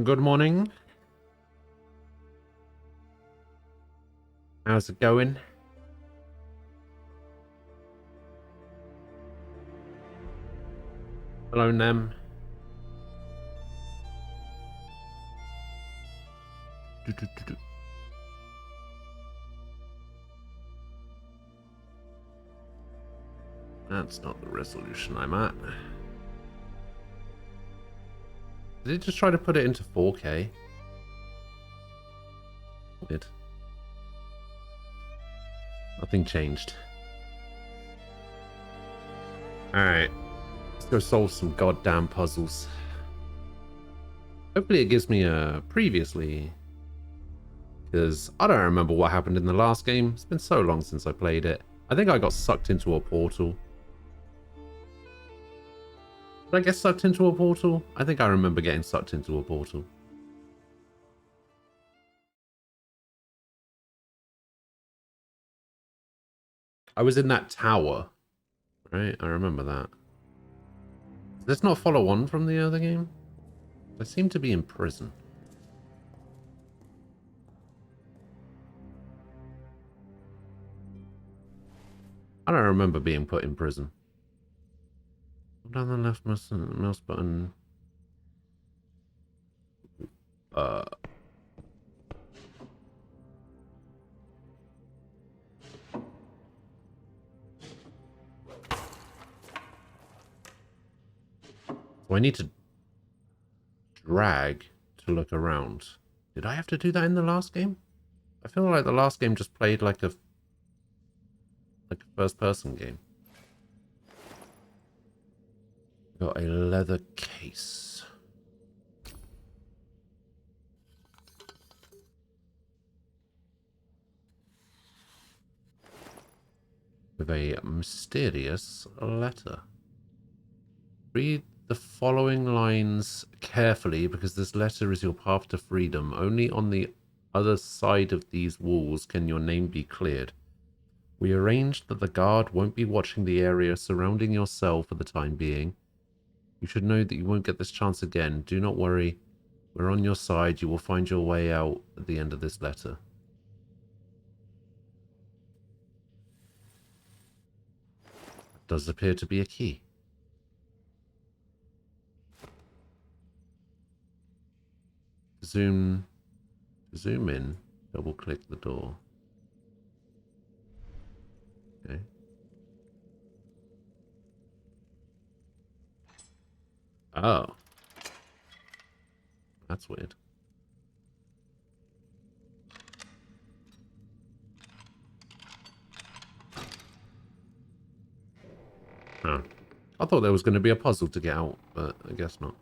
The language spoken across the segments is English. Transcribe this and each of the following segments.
Good morning. How's it going? Hello, Nem. That's not the resolution I'm at. Did it just try to put it into 4K? Weird. Nothing changed. Alright. Let's go solve some goddamn puzzles. Hopefully it gives me a previously. Because I don't remember what happened in the last game. It's been so long since I played it. I think I got sucked into a portal. Did I get sucked into a portal? I think I remember getting sucked into a portal. I was in that tower, right? I remember that. Does this not follow on from the other game? I seem to be in prison. I don't remember being put in prison. Down the left mouse button. So I need to drag to look around. Did I have to do that in the last game? I feel like the last game just played like a first-person game. Got a leather case. With a mysterious letter. Read the following lines carefully because this letter is your path to freedom. Only on the other side of these walls can your name be cleared. We arranged that the guard won't be watching the area surrounding your cell for the time being. You should know that you won't get this chance again. Do not worry. We're on your side. You will find your way out at the end of this letter. That does appear to be a key. Zoom in. Double click the door. Okay. Oh. That's weird. Huh. I thought there was going to be a puzzle to get out, but I guess not.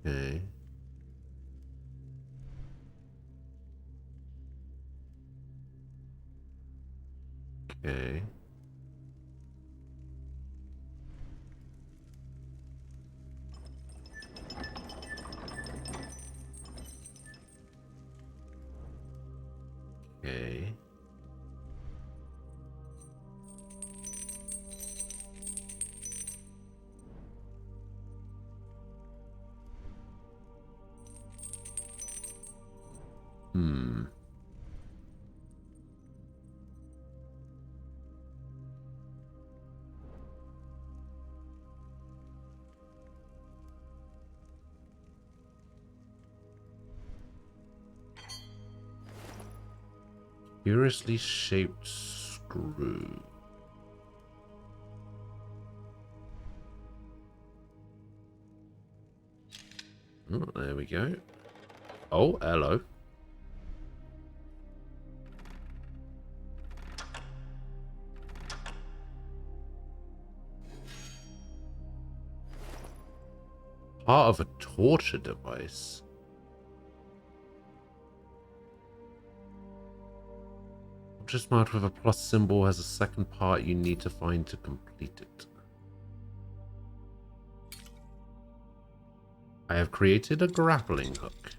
Okay. Okay. Okay. Hmm. Curiously shaped screw. Oh, there we go. Oh, hello. Part of a torture device. Object marked with a plus symbol has a second part you need to find to complete it. I have created a grappling hook.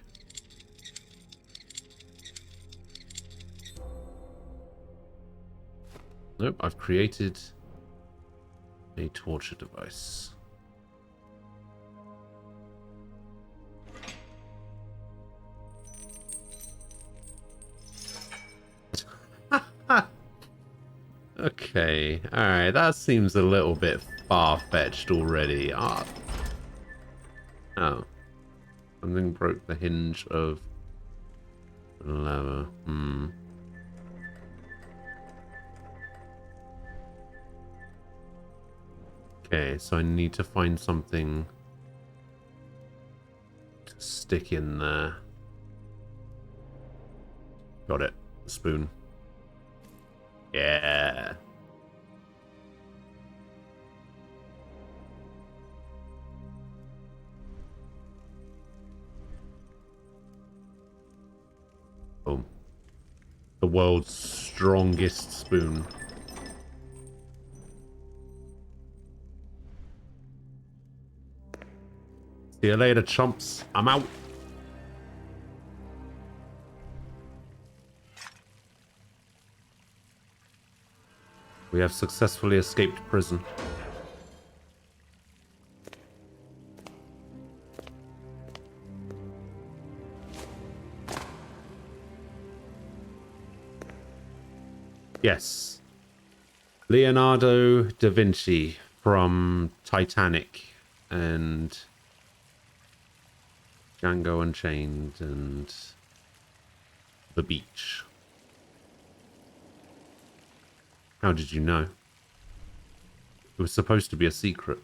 Nope, I've created a torture device. Okay, alright, that seems a little bit far-fetched already. Oh. Something broke the hinge of the lever. Okay, so I need to find something to stick in there. Got it. Spoon. Yeah. Boom. The world's strongest spoon. See you later, chumps. I'm out. We have successfully escaped prison. Yes. Leonardo da Vinci from Titanic and Django Unchained and The Beach. How did you know? It was supposed to be a secret.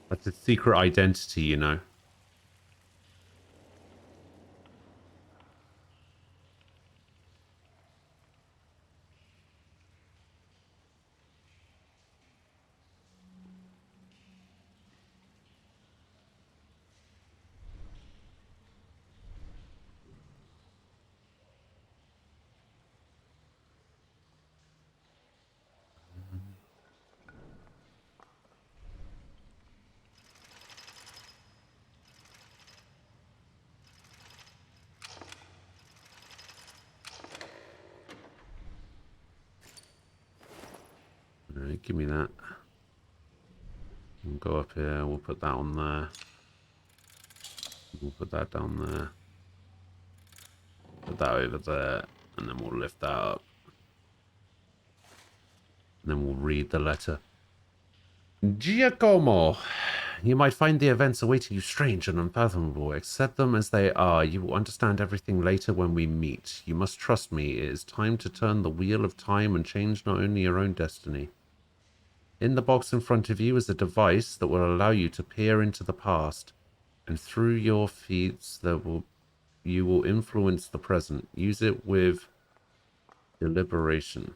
That's a secret identity, you know. Alright, give me that. We'll go up here, we'll put that on there. We'll put that down there. Put that over there, and then we'll lift that up. And then we'll read the letter. Giacomo, you might find the events awaiting you strange and unfathomable. Accept them as they are. You will understand everything later when we meet. You must trust me. It is time to turn the wheel of time and change not only your own destiny. In the box in front of you is a device that will allow you to peer into the past, and through your feats you will influence the present. Use it with deliberation.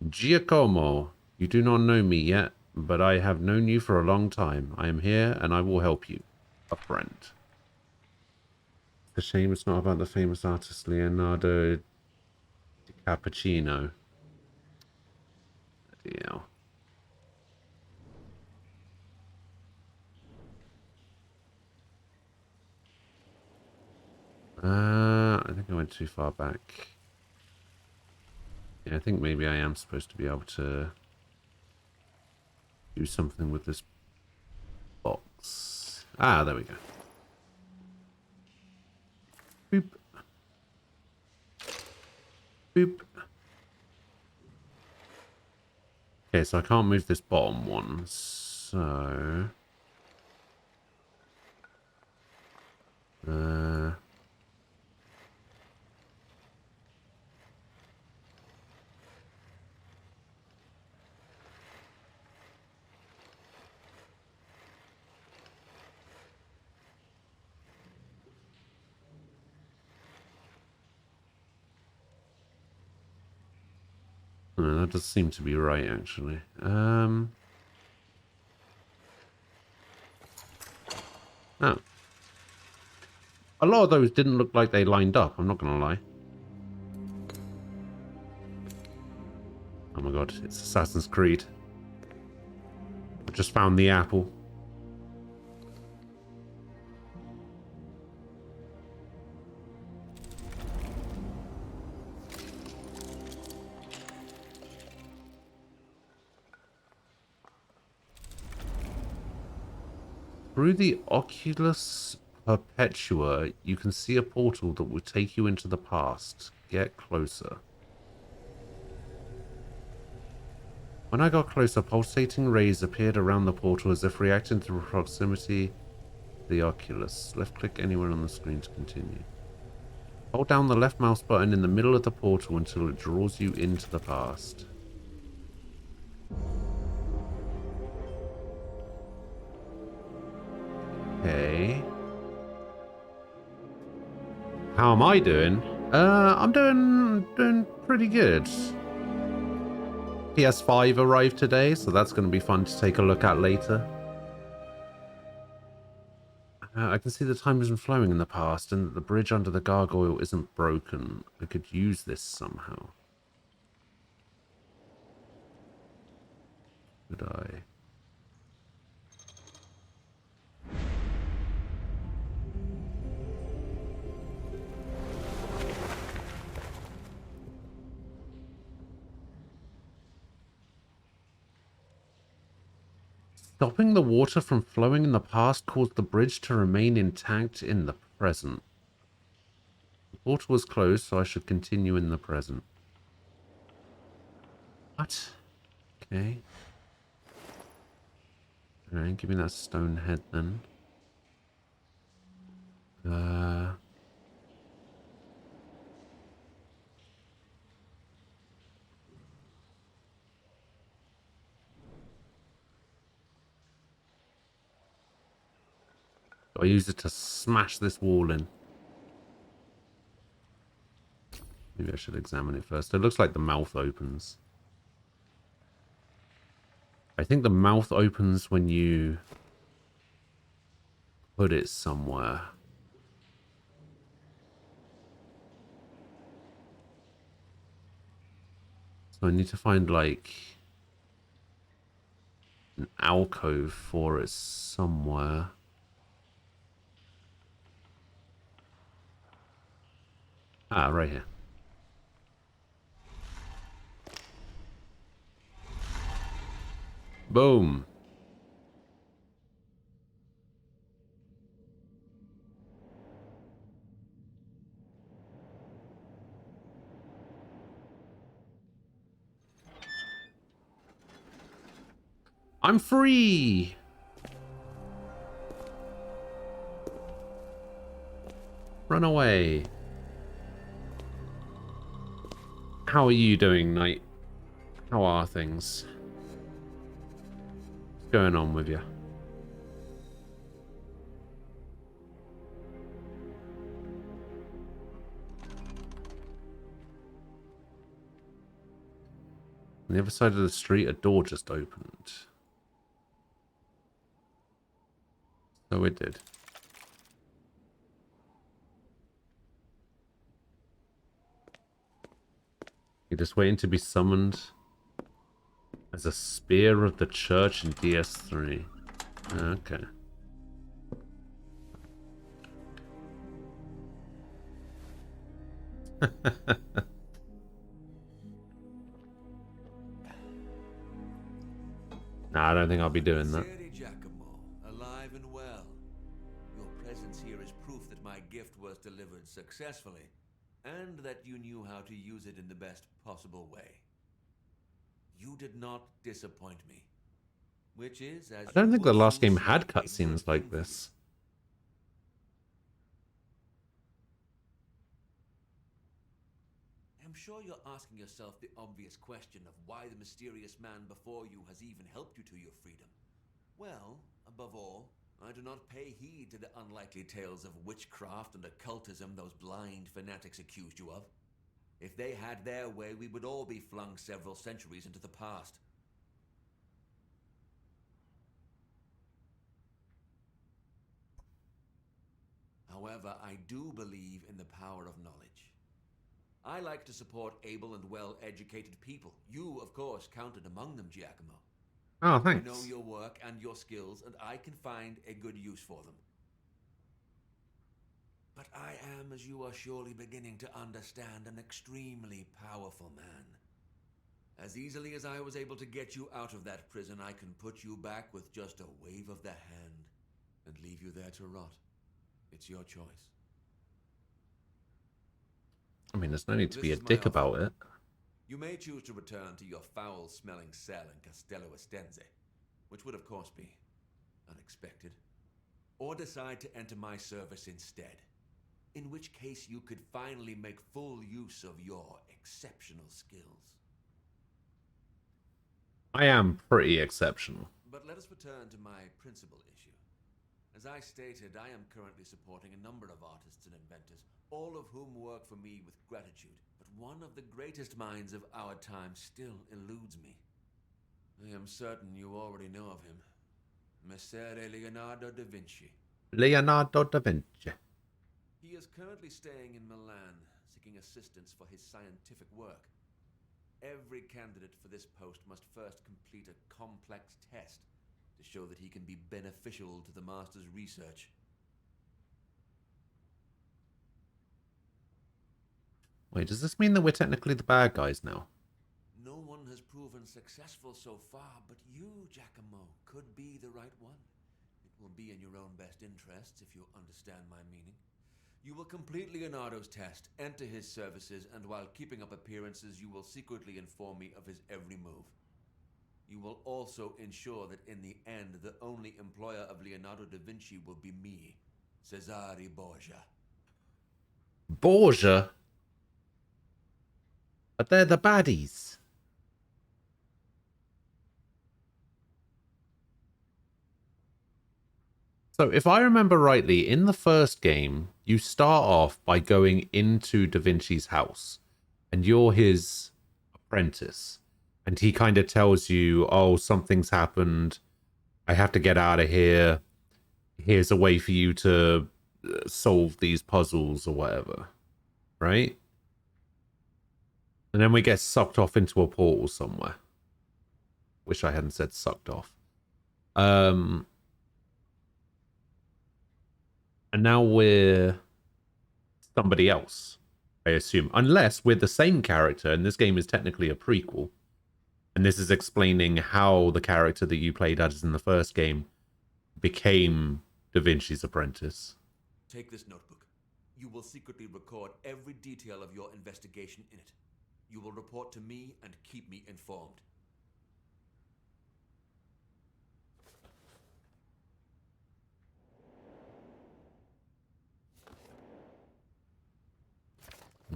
Giacomo, you do not know me yet, but I have known you for a long time. I am here, and I will help you. A friend. It's a shame it's not about the famous artist Leonardo DiCappuccino. Yeah. I think I went too far back. Yeah, I think maybe I am supposed to be able to do something with this box. Ah, there we go. Boop. Boop. Okay, so I can't move this bottom one, so... No, that does seem to be right, actually. Oh. A lot of those didn't look like they lined up, I'm not going to lie. Oh my god, it's Assassin's Creed. I just found the apple. Through the Oculus Perpetua, you can see a portal that will take you into the past. Get closer. When I got closer, pulsating rays appeared around the portal as if reacting to proximity to the Oculus. Left-click anywhere on the screen to continue. Hold down the left mouse button in the middle of the portal until it draws you into the past. Okay. How am I doing? I'm doing pretty good. PS5 arrived today, so that's going to be fun to take a look at later. I can see the time isn't flowing in the past, and that the bridge under the gargoyle isn't broken. I could use this somehow. Could I? Stopping the water from flowing in the past caused the bridge to remain intact in the present. The portal was closed, so I should continue in the present. What? Okay. Alright, give me that stone head then. I use it to smash this wall in. Maybe I should examine it first. It looks like the mouth opens. I think the mouth opens when you put it somewhere. So I need to find like an alcove for it somewhere. Ah, right here. Boom. I'm free. Run away. How are you doing, Knight? How are things? What's going on with you? On the other side of the street, a door just opened. So it did. You're just waiting to be summoned as a spear of the church in DS3. Okay. Nah, I don't think I'll be doing that. Giacomo, alive and well. Your presence here is proof that my gift was delivered successfully, and that you knew how to use it in the best possible way. You did not disappoint me, which is, as I don't you think the will last soon game see, had a good cutscenes thing like for you. this. I'm sure you're asking yourself the obvious question of why the mysterious man before you has even helped you to your freedom. Well, above all, I do not pay heed to the unlikely tales of witchcraft and occultism those blind fanatics accused you of. If they had their way, we would all be flung several centuries into the past. However, I do believe in the power of knowledge. I like to support able and well-educated people. You, of course, counted among them, Giacomo. Oh, I thanks. know your work and your skills, and I can find a good use for them. But I am, as you are surely beginning to understand, an extremely powerful man. As easily as I was able to get you out of that prison, I can put you back with just a wave of the hand. and leave you there to rot. It's your choice. I mean, there's no need to This be a is my dick offer. about it. You may choose to return to your foul-smelling cell in Castello Estense, which would of course be unexpected, or decide to enter my service instead, in which case you could finally make full use of your exceptional skills. I am pretty exceptional. But let us return to my principal issue. As I stated, I am currently supporting a number of artists and inventors, all of whom work for me with gratitude. But one of the greatest minds of our time still eludes me. I am certain you already know of him. Messer Leonardo da Vinci. Leonardo da Vinci. He is currently staying in Milan, seeking assistance for his scientific work. Every candidate for this post must first complete a complex test to show that he can be beneficial to the Master's research. Wait, does this mean that we're technically the bad guys now? No one has proven successful so far, but you, Giacomo, could be the right one. It will be in your own best interests, if you understand my meaning. You will complete Leonardo's test, enter his services, and while keeping up appearances, you will secretly inform me of his every move. You will also ensure that in the end, the only employer of Leonardo da Vinci will be me, Cesare Borgia. Borgia? But they're the baddies. So if I remember rightly, in the first game, you start off by going into Da Vinci's house, and you're his apprentice. And he kind of tells you, oh, something's happened. I have to get out of here. Here's a way for you to solve these puzzles or whatever. Right? And then we get sucked off into a portal somewhere. Wish I hadn't said sucked off. And now we're somebody else, I assume. Unless we're the same character, and this game is technically a prequel. And this is explaining how the character that you played as in the first game became Da Vinci's apprentice. Take this notebook. You will secretly record every detail of your investigation in it. You will report to me and keep me informed.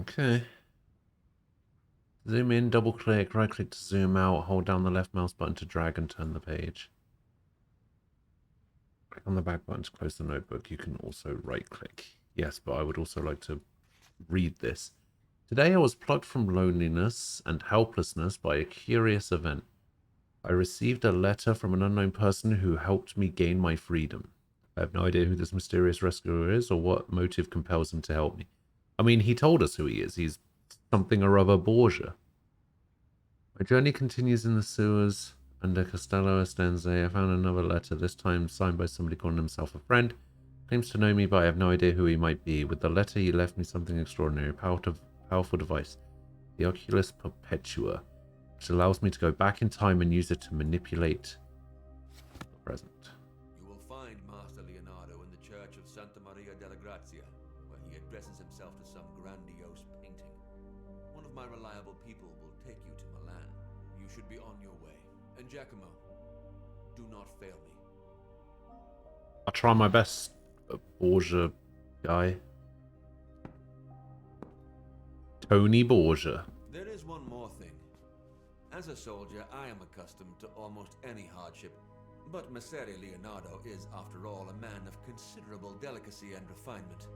Okay. Zoom in, double click, right click to zoom out, hold down the left mouse button to drag and turn the page. Click on the back button to close the notebook. You can also right click. Yes, but I would also like to read this. Today I was plucked from loneliness and helplessness by a curious event. I received a letter from an unknown person who helped me gain my freedom. I have no idea who this mysterious rescuer is or what motive compels him to help me. I mean, he told us who he is. He's something or other Borgia. My journey continues in the sewers under Castello Estense. I found another letter, this time signed by somebody calling himself a friend. Claims to know me, but I have no idea who he might be. With the letter, he left me something extraordinary, a powerful device, the Oculus Perpetua, which allows me to go back in time and use it to manipulate the present. You will find Master Leonardo in the Church of Santa Maria della Grazia, where he addresses himself to some grandiose painting. One of my reliable people will take you to Milan. You should be on your way. And Giacomo, do not fail me. I'll try my best, Borgia guy. Tony Borgia. There is one more thing. As a soldier, I am accustomed to almost any hardship, but Messer Leonardo is, after all, a man of considerable delicacy and refinement.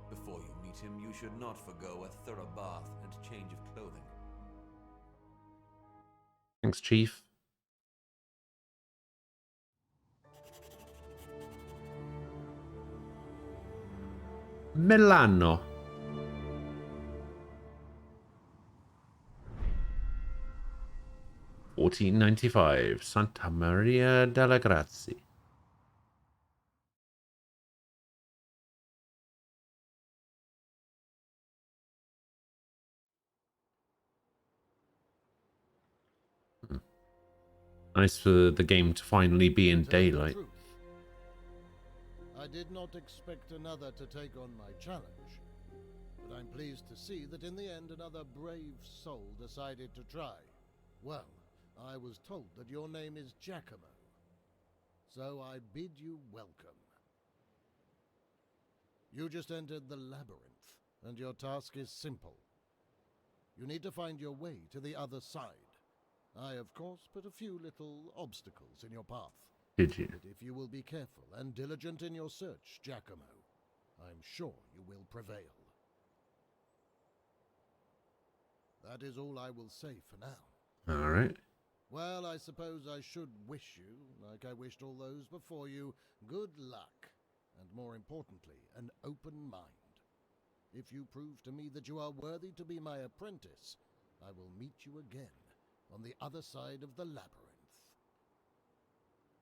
Before you meet him, you should not forgo a thorough bath and change of clothing. Thanks, Chief. Milano. $14.95, Santa Maria della Grazia. Nice for the game to finally be in daylight. I did not expect another to take on my challenge, but I'm pleased to see that in the end another brave soul decided to try. Well, I was told that your name is Giacomo, so I bid you welcome. You just entered the labyrinth, and your task is simple. You need to find your way to the other side. I, of course, put a few little obstacles in your path. Did you? But if you will be careful and diligent in your search, Giacomo, I'm sure you will prevail. That is all I will say for now. All right. Well, I suppose I should wish you, like I wished all those before you, good luck, and more importantly, an open mind. If you prove to me that you are worthy to be my apprentice, I will meet you again on the other side of the labyrinth.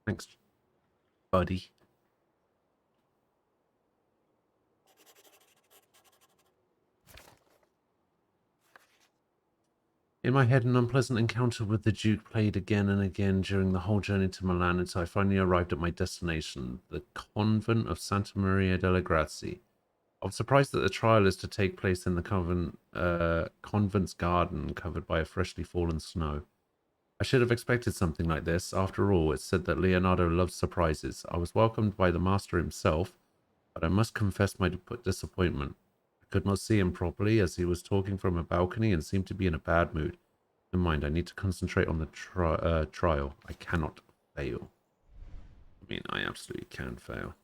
Thanks, buddy. In my head, an unpleasant encounter with the Duke played again and again during the whole journey to Milan until I finally arrived at my destination, the convent of Santa Maria delle Grazie. I was surprised that the trial is to take place in the convent's garden covered by a freshly fallen snow. I should have expected something like this. After all, it's said that Leonardo loves surprises. I was welcomed by the master himself, but I must confess my disappointment. I could not see him properly as he was talking from a balcony and seemed to be in a bad mood. Never mind, I need to concentrate on the trial. I cannot fail. I mean, I absolutely can fail.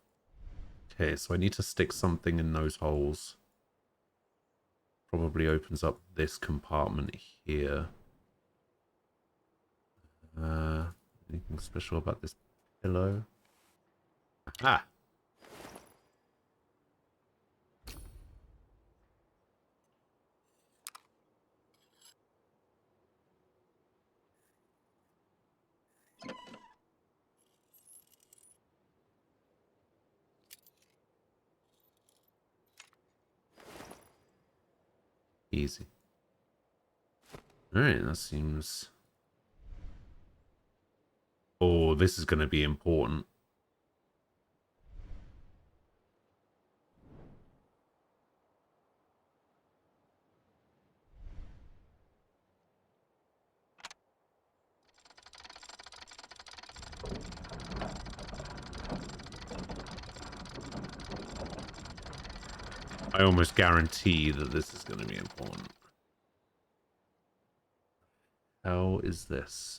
Okay, so I need to stick something in those holes. Probably opens up this compartment here. Anything special about this pillow? Aha! Easy. Alright, that seems... Oh, this is going to be important. I almost guarantee that this is going to be important. How is this?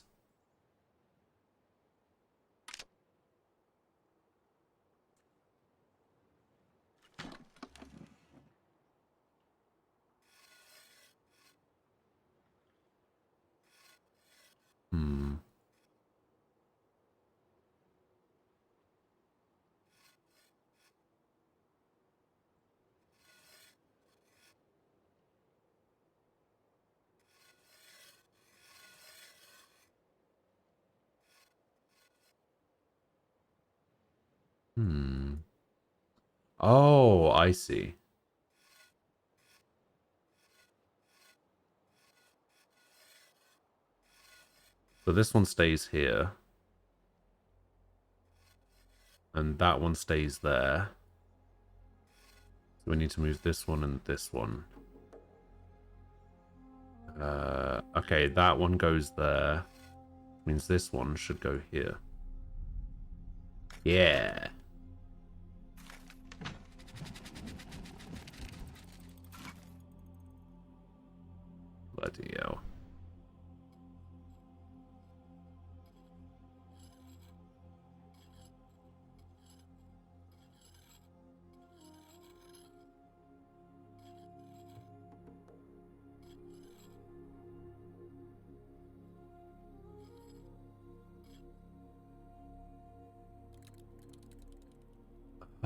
Hmm. Hmm. Oh, I see. So this one stays here. And that one stays there. So we need to move this one and this one. Okay, that one goes there. Means this one should go here. Yeah. Bloody hell.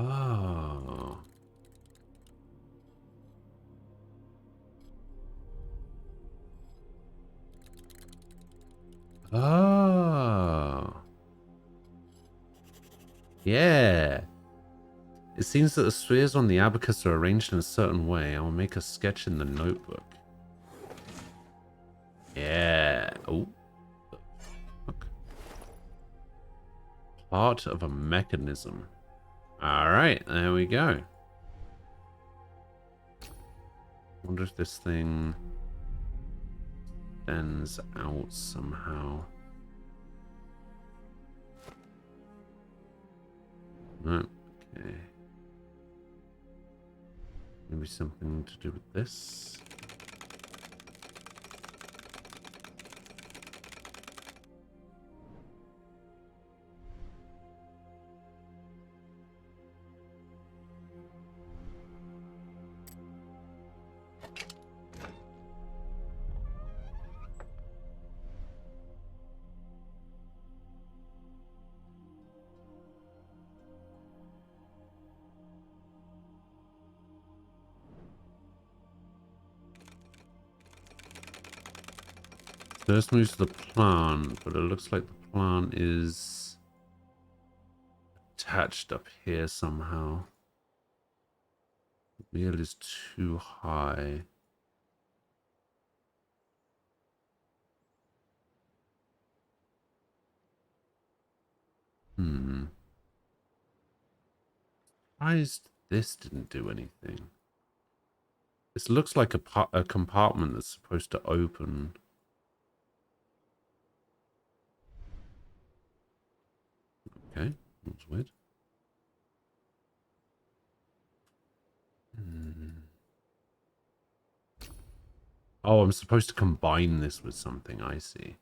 Oh. Oh. Yeah. It seems that the spheres on the abacus are arranged in a certain way. I will make a sketch in the notebook. Yeah. Oh. Fuck. Part of a mechanism. Alright, there we go. Wonder if this thing extends out somehow. No. Okay. Maybe something to do with this. So this moves to the plant, but it looks like the plant is attached up here somehow. The wheel is too high. Surprised this didn't do anything. This looks like a compartment that's supposed to open. Okay, that's weird. Oh, I'm supposed to combine this with something, I see.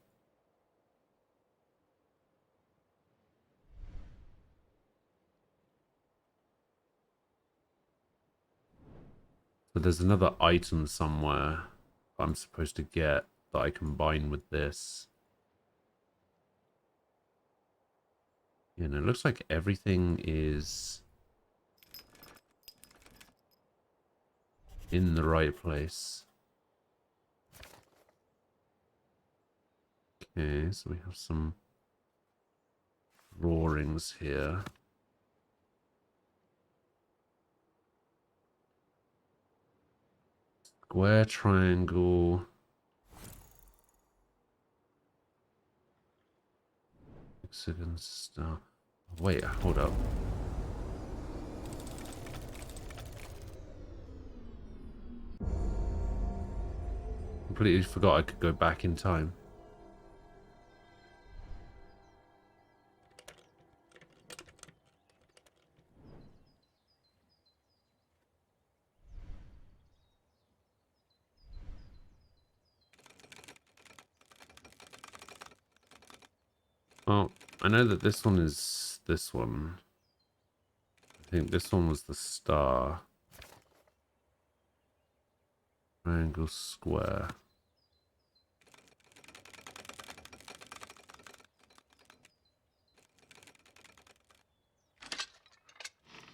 So there's another item somewhere I'm supposed to get that I combine with this. Yeah, and it looks like everything is in the right place. Okay, so we have some drawings here. Square, triangle. Hexagon, star. Wait, hold up. Completely forgot I could go back in time. Well, I know that this one is this one. I think this one was the star. Triangle, square.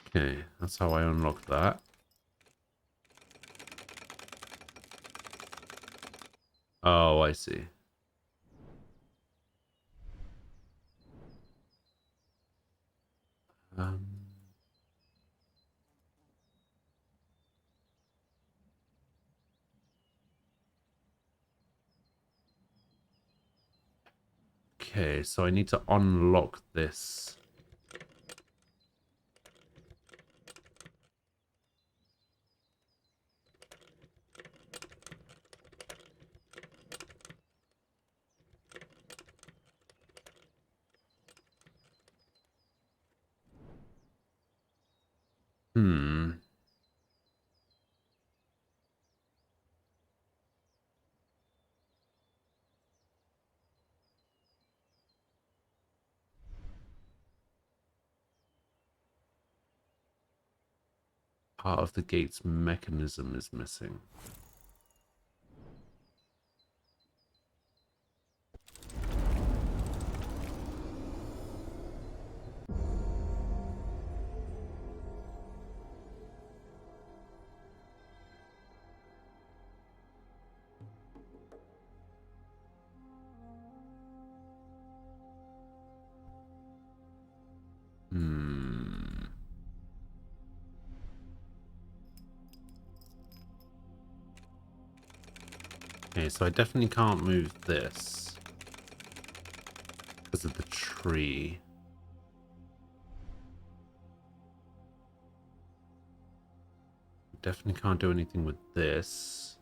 Okay, that's how I unlock that. Oh, I see. Um, okay, so I need to unlock this. Hmm. Part of the gate's mechanism is missing. Hmm. Okay, so I definitely can't move this because of the tree. definitely can't do anything with this.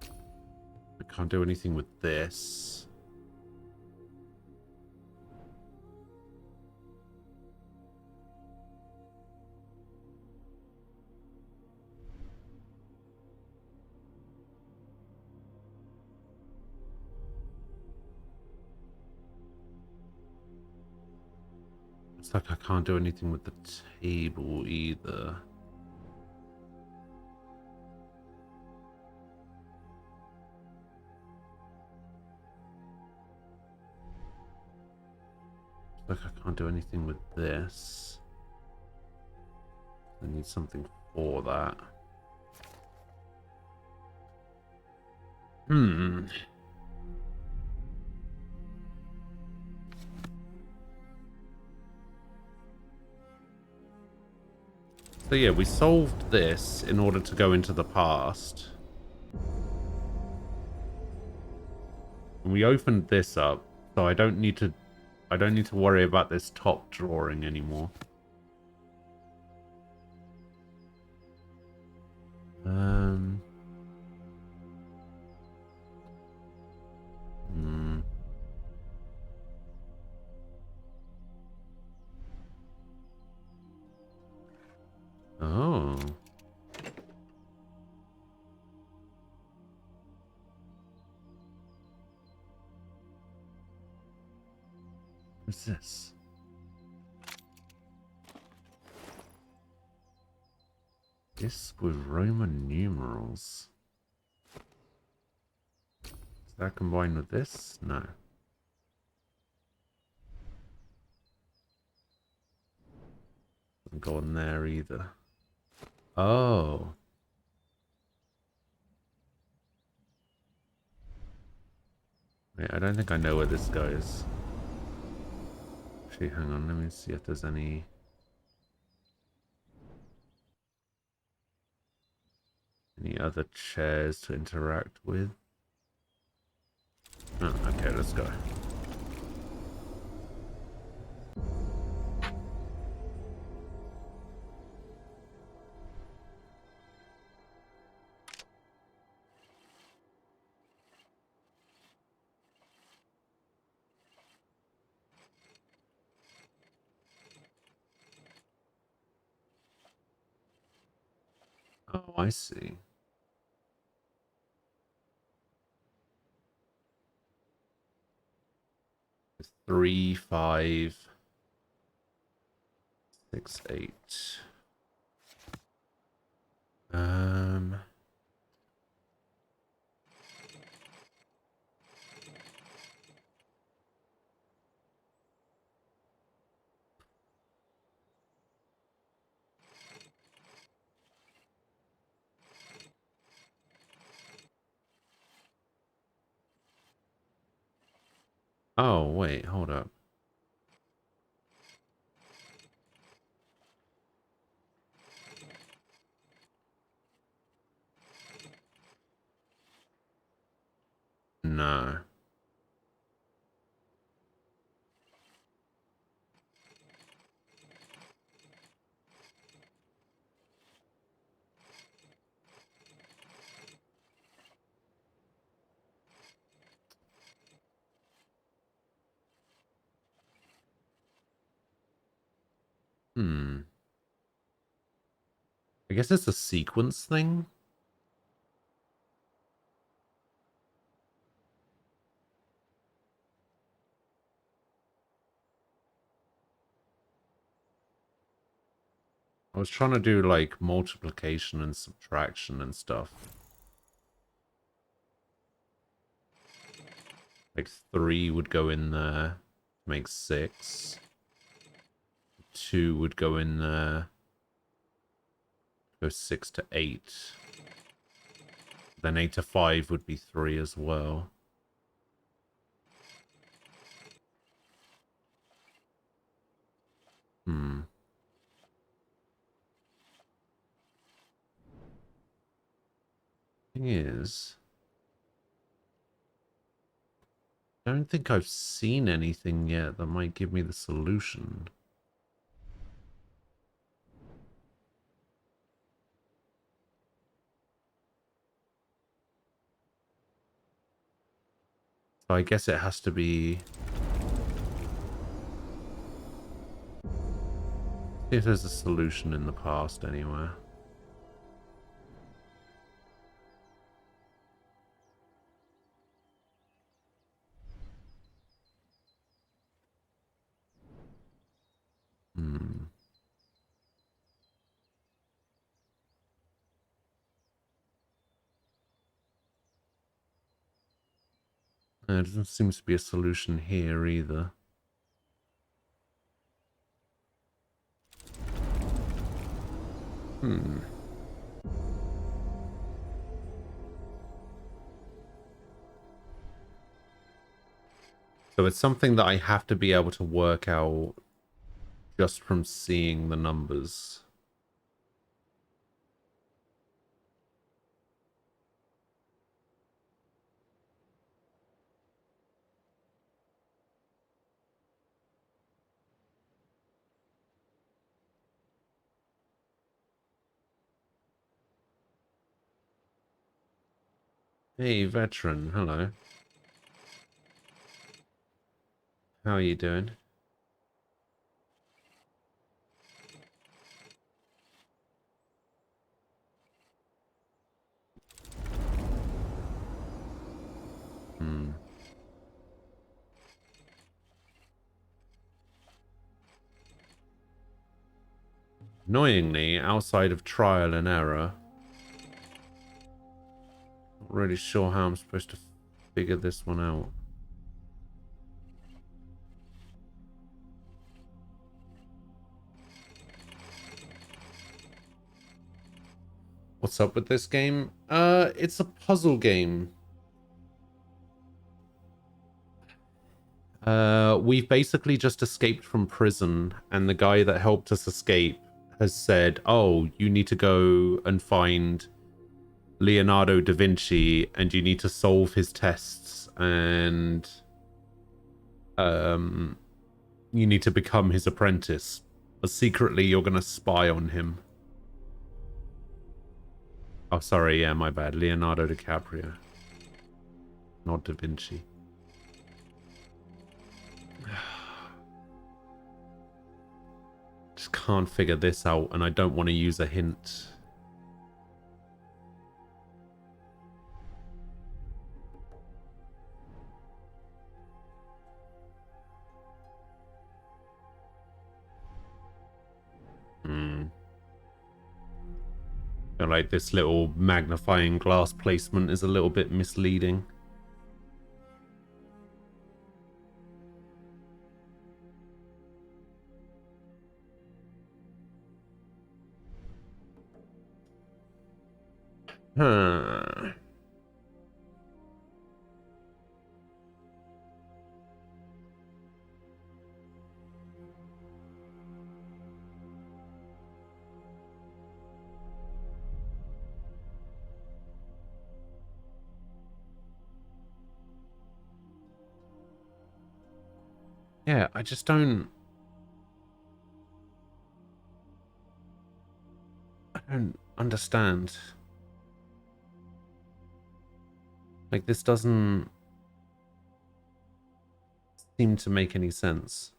I can't do anything with this. It's like I can't do anything with the table either. It's like I can't do anything with this. I need something for that. Hmm. So yeah, we solved this in order to go into the past. And we opened this up, so I don't need to worry about this top drawing anymore. Hmm. Oh. What's this? This with Roman numerals. Is that combined with this? No. Doesn't go on there either. Oh. Wait, I don't think I know where this goes. Actually, hang on, let me see if there's any other chairs to interact with. Oh, okay, let's go. Oh, I see. It's 3, 5, 6, 8. Oh, wait, hold up. No. Hmm. I guess it's a sequence thing. I was trying to do like multiplication and subtraction and stuff. Like 3 would go in there, make 6. 2 would go in there, go 6 to 8. Then 8 to 5 would be 3 as well. Hmm. Thing is, I don't think I've seen anything yet that might give me the solution. So I guess it has to be... See if there's a solution in the past anywhere. Hmm. There doesn't seem to be a solution here either. Hmm. So it's something that I have to be able to work out just from seeing the numbers. Hey, veteran. Hello. How are you doing? Hmm. Annoyingly, outside of trial and error, not really sure how I'm supposed to figure this one out. What's up with this game? It's a puzzle game. We've basically just escaped from prison, and the guy that helped us escape has said, oh, you need to go and find Leonardo da Vinci, and you need to solve his tests, and you need to become his apprentice. But secretly, you're going to spy on him. Oh, sorry, yeah, my bad. Leonardo DiCaprio. Not Da Vinci. Just can't figure this out, and I don't want to use a hint. Hmm. Feel like this little magnifying glass placement is a little bit misleading. Huh. Yeah, I just don't... I don't understand. Like, this doesn't seem to make any sense.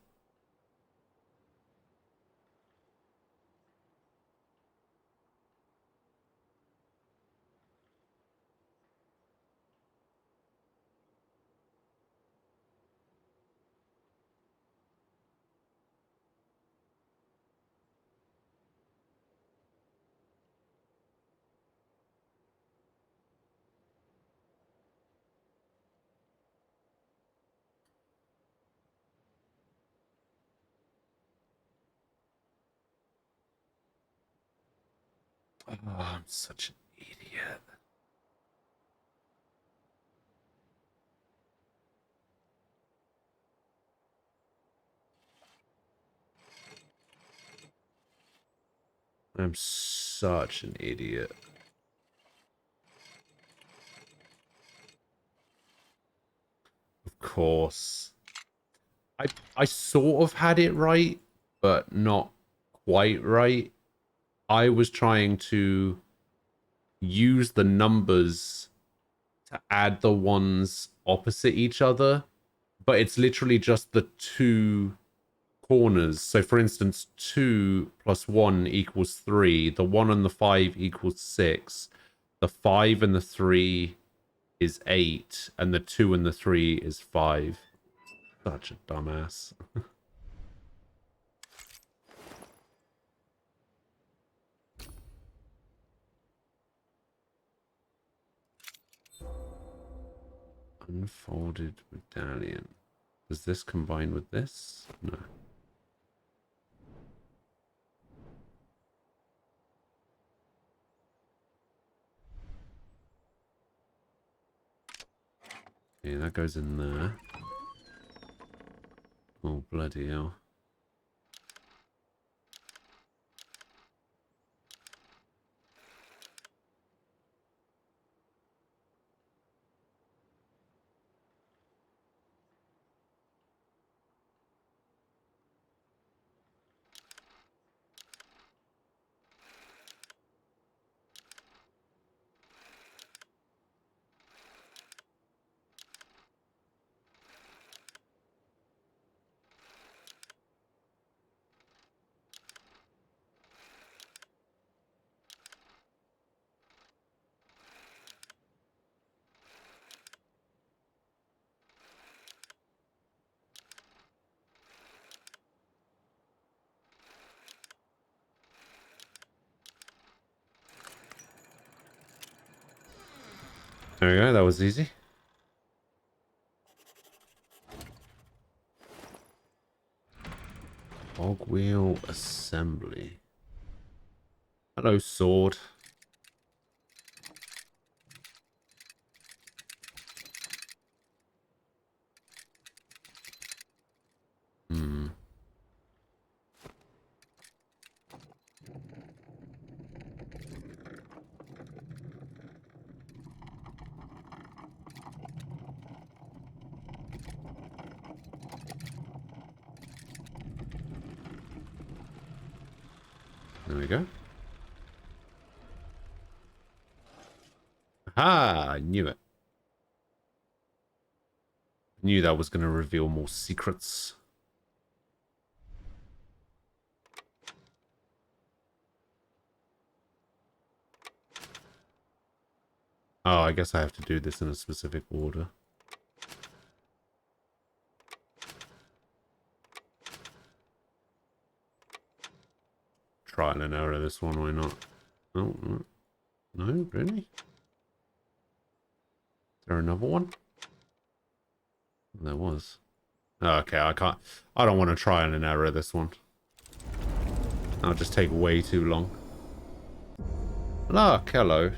Oh, I'm such an idiot. I'm such an idiot. Of course. I sort of had it right, but not quite right. I was trying to use the numbers to add the ones opposite each other, but it's literally just the two corners. So for instance, 2 plus 1 equals 3. The 1 and the 5 equals 6. The 5 and the 3 is 8. And the 2 and the 3 is 5. Such a dumbass. Unfolded medallion. Does this combine with this? No. Okay, that goes in there. Oh, bloody hell. There we go, that was easy. Cogwheel assembly. Hello, sword. Hmm. There we go. Ah, I knew it. Knew that was going to reveal more secrets. Oh, I guess I have to do this in a specific order. Trial and error this one, why not? Oh, no, really? Is there another one? There was. Oh, okay, I don't want to try and error this one. That'll just take way too long. Look, hello.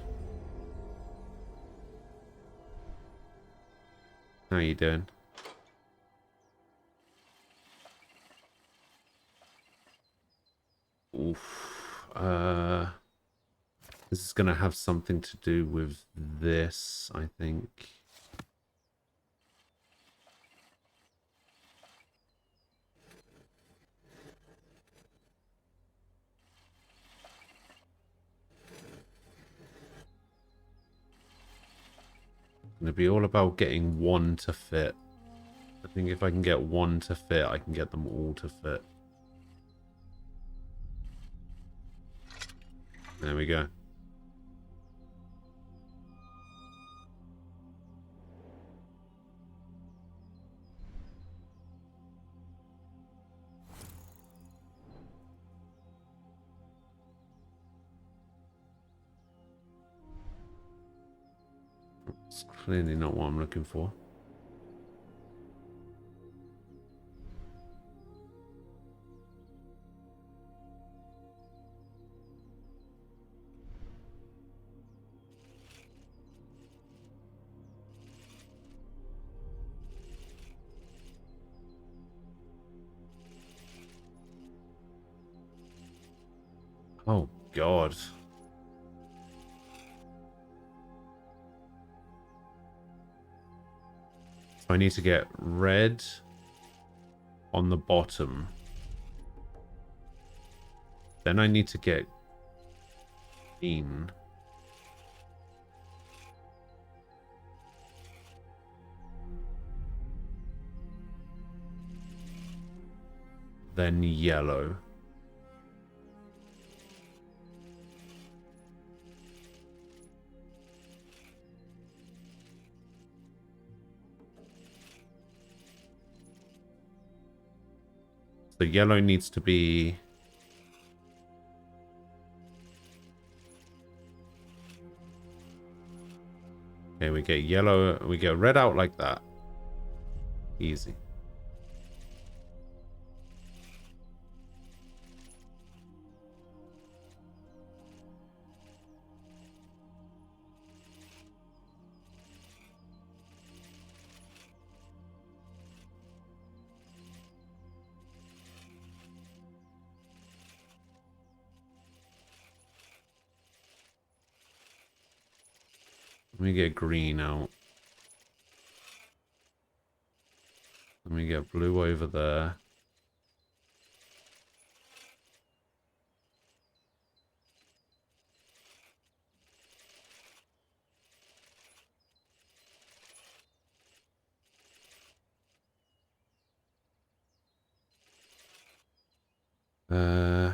How you doing? Oof. This is going to have something to do with this, I think. Going to be all about getting one to fit. I think if I can get one to fit, I can get them all to fit. There we go. It's clearly not what I'm looking for. Oh, God. So I need to get red on the bottom. Then I need to get green. then yellow. So yellow needs to be... Okay, we get yellow, we get red out like that. Easy. Let me get green out. Let me get blue over there. Uh...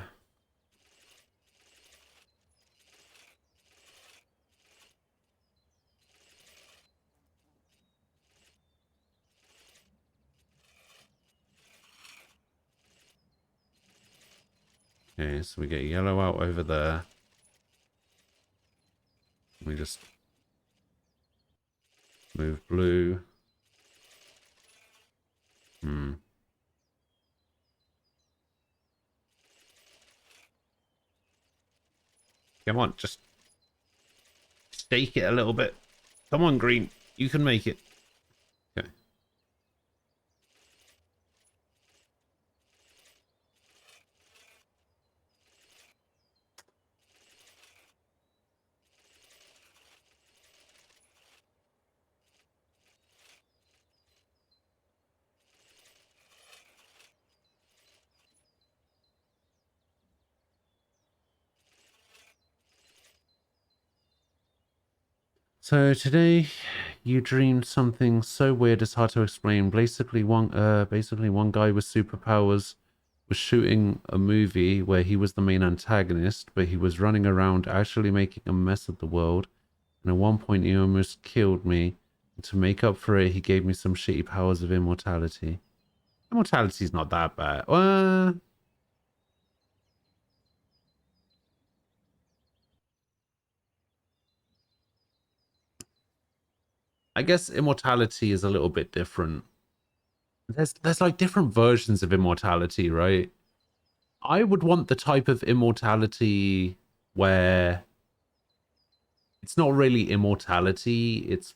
Okay, so we get yellow out over there. We just move blue. Hmm. Come on, just shake it a little bit. Come on, green. You can make it. Okay. So today you dreamed something so weird it's hard to explain. Basically one guy with superpowers was shooting a movie where he was the main antagonist, but he was running around actually making a mess of the world. And at one point he almost killed me. And to make up for it, he gave me some shitty powers of immortality. Immortality's not that bad. I guess immortality is a little bit different. There's like different versions of immortality, right? I would want the type of immortality where it's not really immortality, it's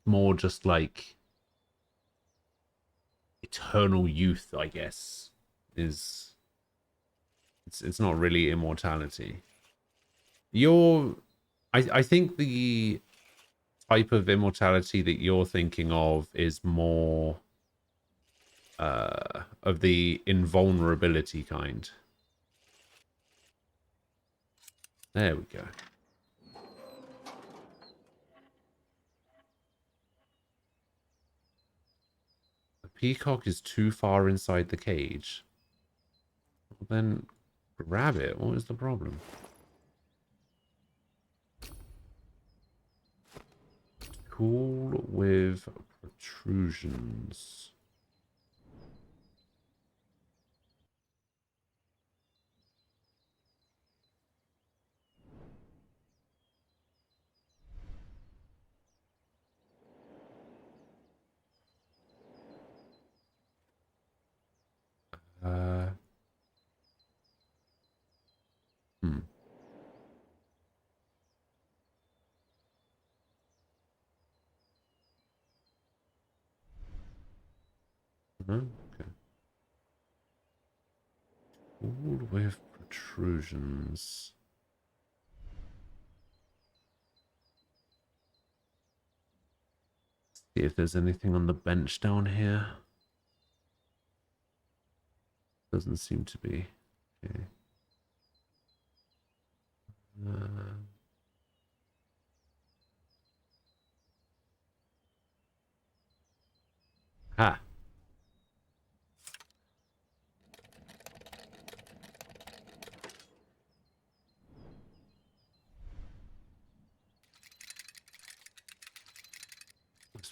more just like eternal youth, I guess. It's not really immortality. I think the type of immortality that you're thinking of is more of the invulnerability kind. There we go. The peacock is too far inside the cage. Well, then grab it. What is the problem? Tool with protrusions. Uh, hmm. No? Okay. Tool with protrusions. See if there's anything on the bench down here. Doesn't seem to be. Okay. Ah.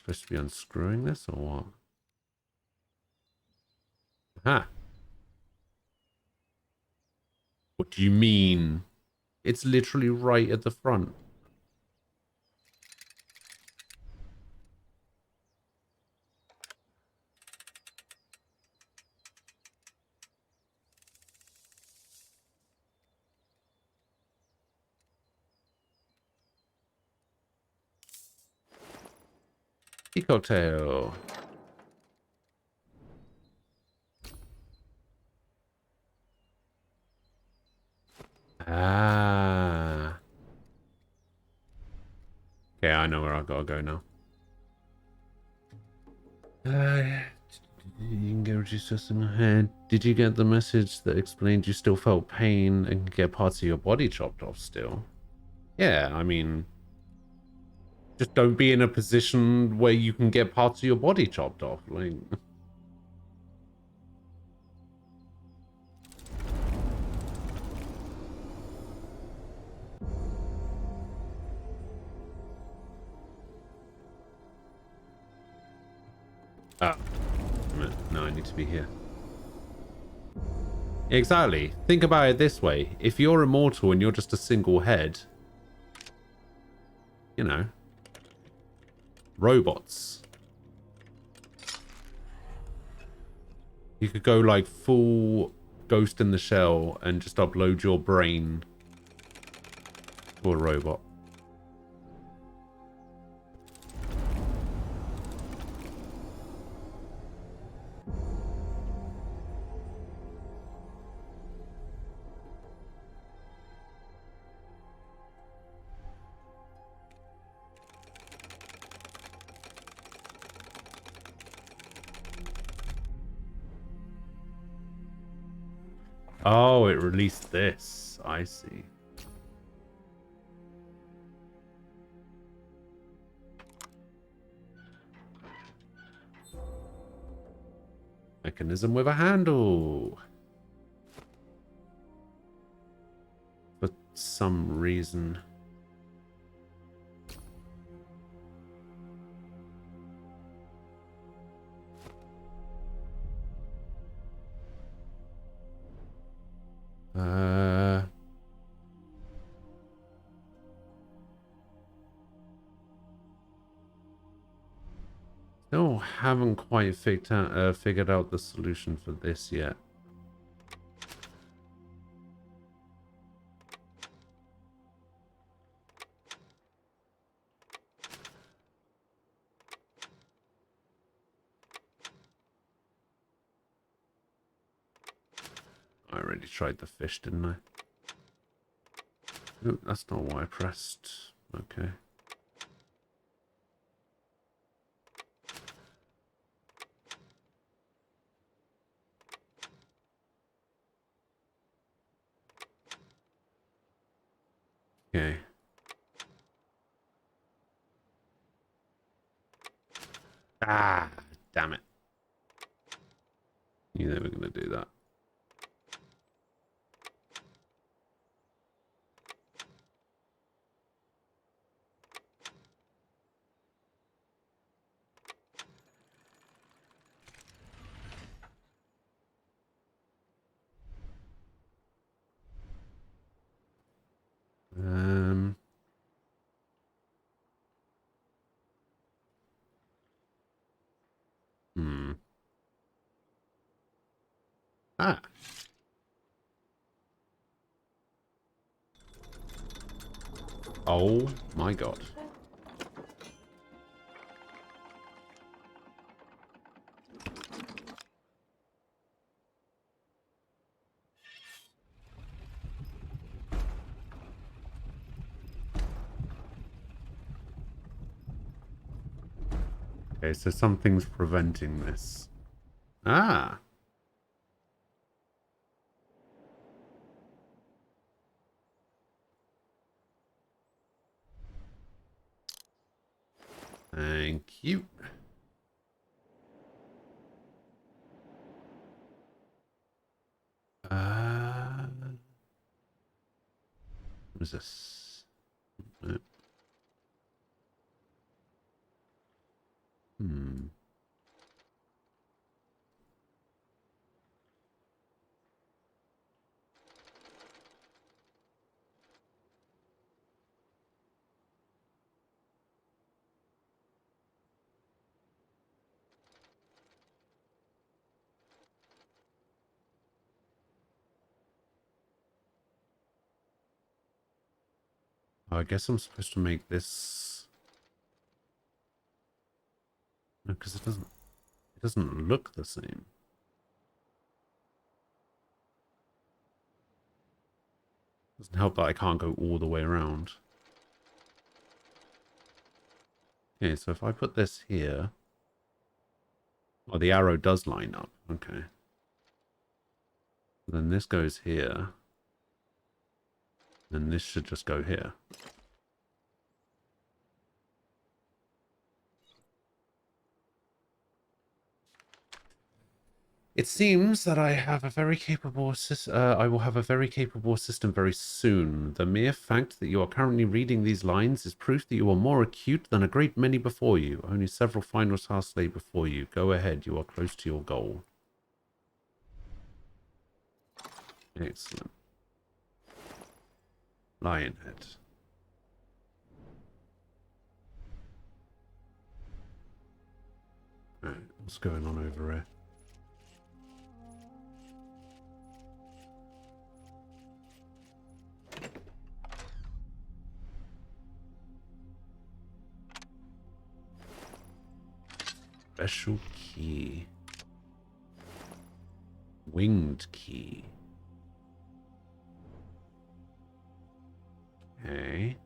Supposed to be unscrewing this or what? Aha. What do you mean? It's literally right at the front. Tea cocktail. Ah. Okay, I know where I gotta go now. You can get reduced stress in your head. Did you get the message that explained you still felt pain and could get parts of your body chopped off still? Yeah, I mean, just don't be in a position where you can get parts of your body chopped off. Like, ah, no, I need to be here. Exactly. Think about it this way. If you're immortal and you're just a single head, you know, robots. You could go like full Ghost in the Shell and just upload your brain to a robot. Oh, it released this. I see. Mechanism with a handle. For some reason. Still haven't quite figured out the solution for this yet. I already tried the fish, didn't I? Oop, that's not what I pressed. Okay. Okay. Ah, damn it. Knew they were going to do that. Um... Hmm. Ah. Oh my god. Okay, so something's preventing this. Ah. Thank you. What is this? No. I guess I'm supposed to make this... No, because it doesn't look the same. Doesn't help that I can't go all the way around. Okay, so if I put this here... Oh, the arrow does line up. Okay. Then this goes here. And this should just go here. It seems that I have a very capable I will have a very capable system very soon. The mere fact that you are currently reading these lines is proof that you are more acute than a great many before you. Only several final tasks lay before you. Go ahead, you are close to your goal. Excellent. Lionhead. Alright, what's going on over here? Special key. Winged key. Okay.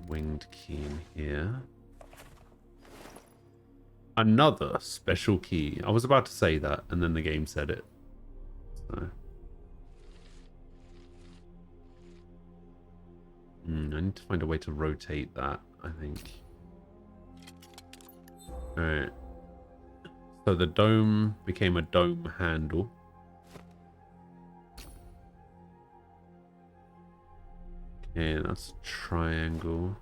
Winged key in here. Another special key. I was about to say that, and then the game said it. So. I need to find a way to rotate that, I think. Alright. So the dome became a dome handle. Okay, that's a triangle.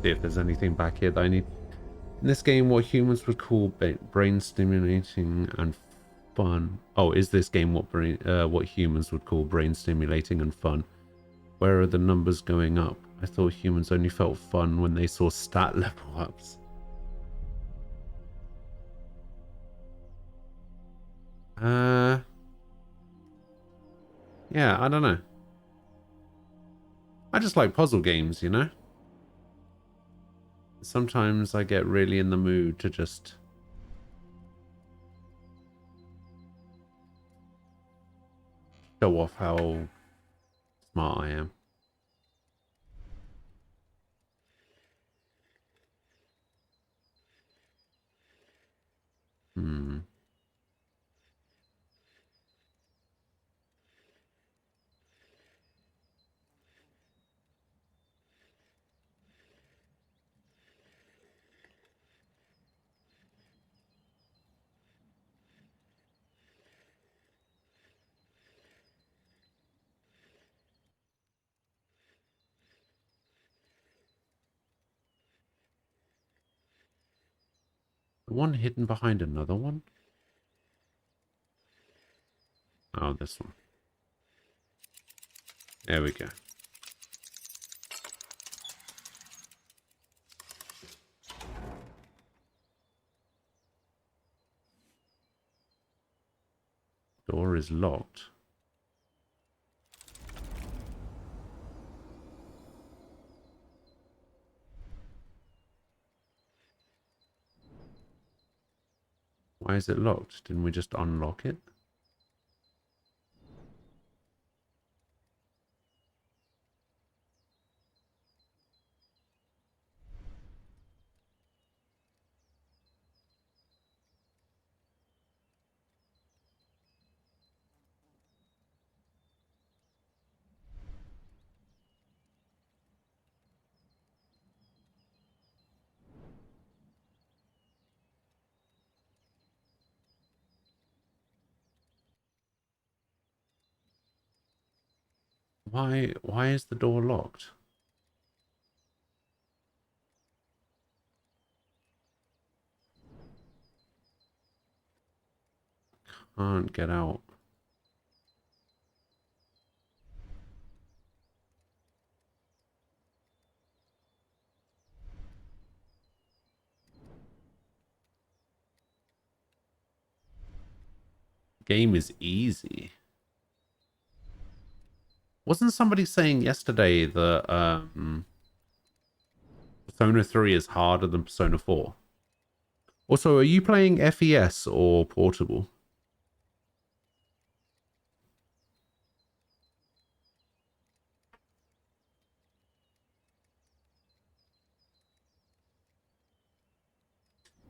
See if there's anything back here that I need. In this game, what humans would call brain stimulating and fun. Oh, is this game what humans would call brain stimulating and fun? Where are the numbers going up? I thought humans only felt fun when they saw stat level ups. Yeah, I don't know. I just like puzzle games, you know? Sometimes I get really in the mood to just show off how smart I am. One hidden behind another one? Oh, this one. There we go. Door is locked. Why is it locked? Didn't we just unlock it? Why is the door locked? Can't get out. Game is easy. Wasn't somebody saying yesterday that Persona 3 is harder than Persona 4? Also, are you playing FES or portable?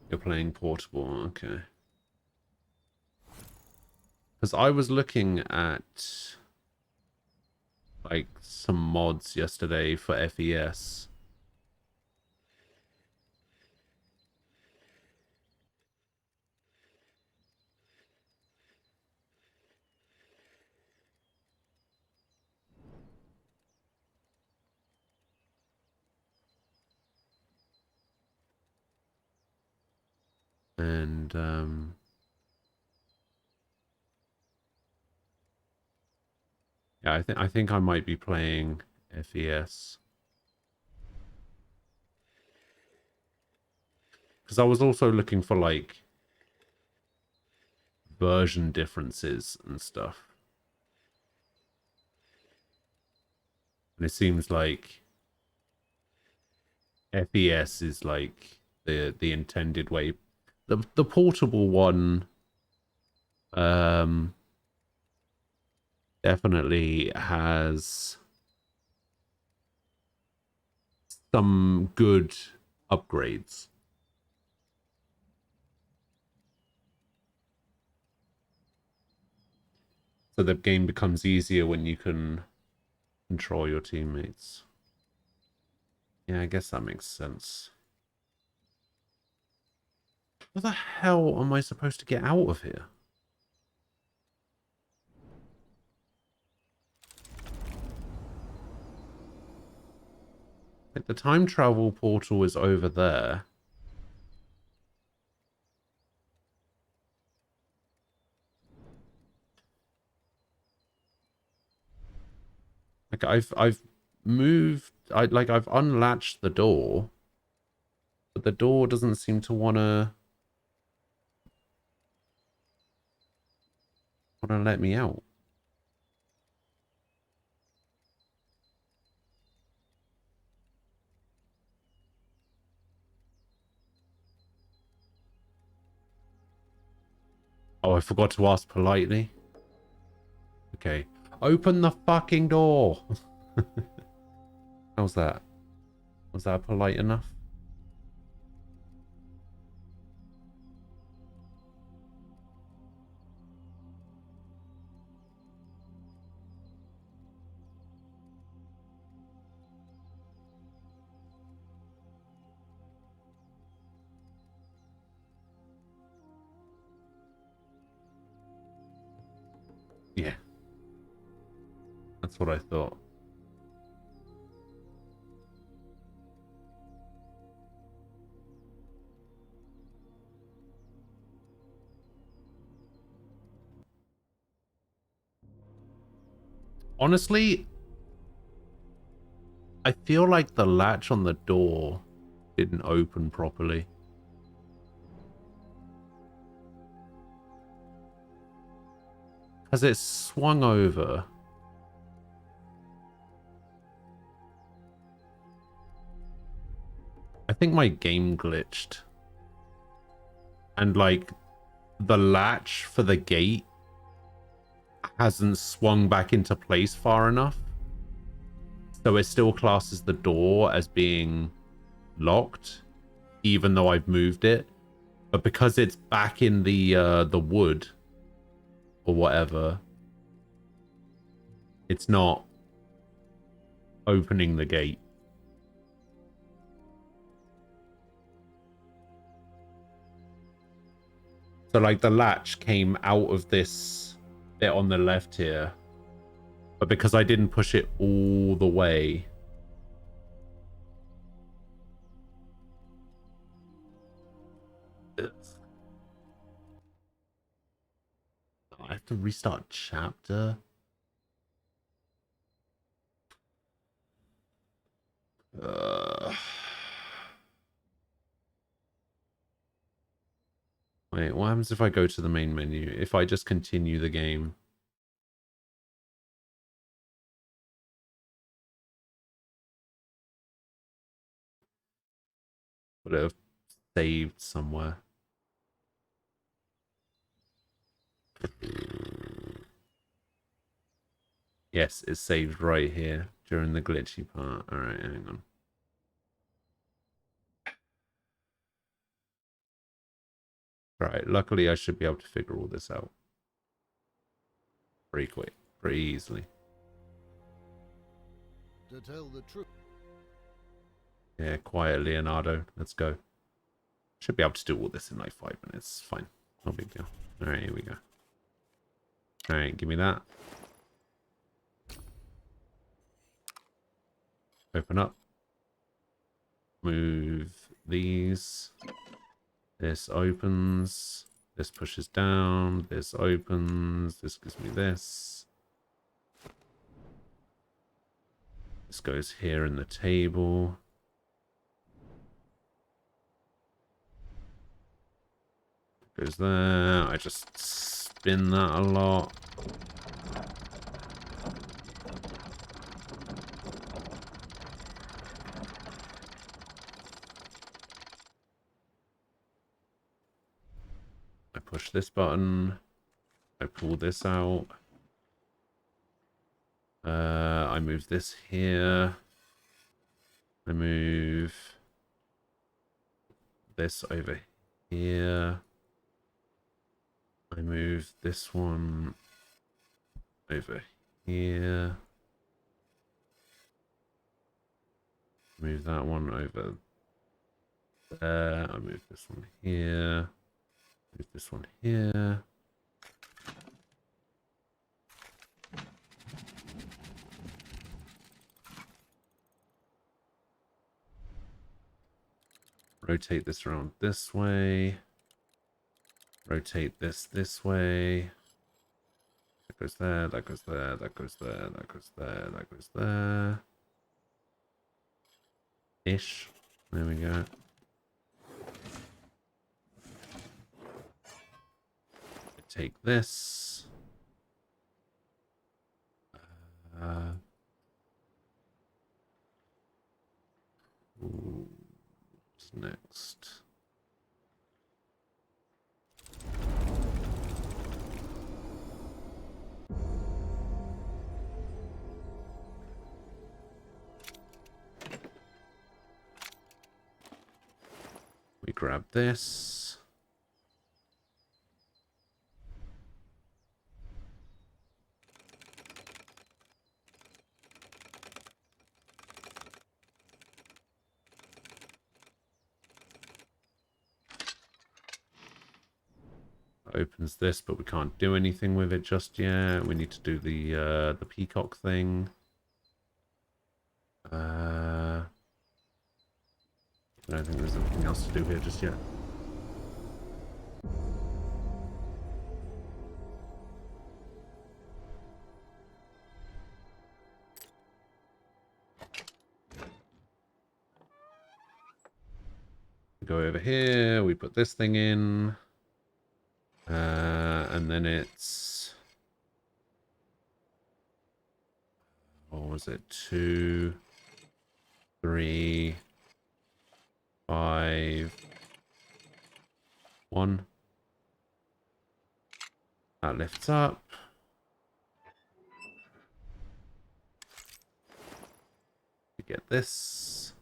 You're playing portable, okay. Because I was looking at like some mods yesterday for FES. And yeah, I think I might be playing FES. Because I was also looking for like version differences and stuff. And it seems like FES is like the intended way. The portable one definitely has some good upgrades. So the game becomes easier when you can control your teammates. Yeah, I guess that makes sense. How the hell am I supposed to get out of here? Like the time travel portal is over there. Like I've moved, I've unlatched the door, but the door doesn't seem to wanna let me out. Oh, I forgot to ask politely. Okay. Open the fucking door. How's that? Was that polite enough? Yeah. That's what I thought. Honestly, I feel like the latch on the door didn't open properly. Has it swung over? I think my game glitched. And like the latch for the gate hasn't swung back into place far enough. So it still classes the door as being locked, even though I've moved it. But because it's back in the wood or whatever, it's not opening the gate. So like the latch came out of this bit on the left here, But because I didn't push it all the way... I have to restart chapter. Wait, what happens if I go to the main menu? If I just continue the game? Would it have saved somewhere? Yes, it's saved right here during the glitchy part. Alright, hang on. Right, luckily I should be able to figure all this out pretty quick, pretty easily. To tell the truth. Yeah, quiet, Leonardo. Let's go. Should be able to do all this in like 5 minutes. Fine. No big deal. Alright, here we go. Alright, give me that. Open up. Move these. This opens. This pushes down. This opens. This gives me this. This goes here in the table. Goes there. I just spin that a lot. I push this button. I pull this out. I move this here. I move this over here. I move this one over here. Move that one over there. I move this one here. Move this one here. Rotate this around this way. Rotate this way. That goes there, that goes there, that goes there, that goes there, that goes there. Ish. There we go. Take this. What's next? We grab this. Opens this, but we can't do anything with it just yet. We need to do the peacock thing. I don't think there's anything else to do here just yet. We go over here, we put this thing in. And then it's... What was it? 2, 3, 5, 1. That lifts up. We get this.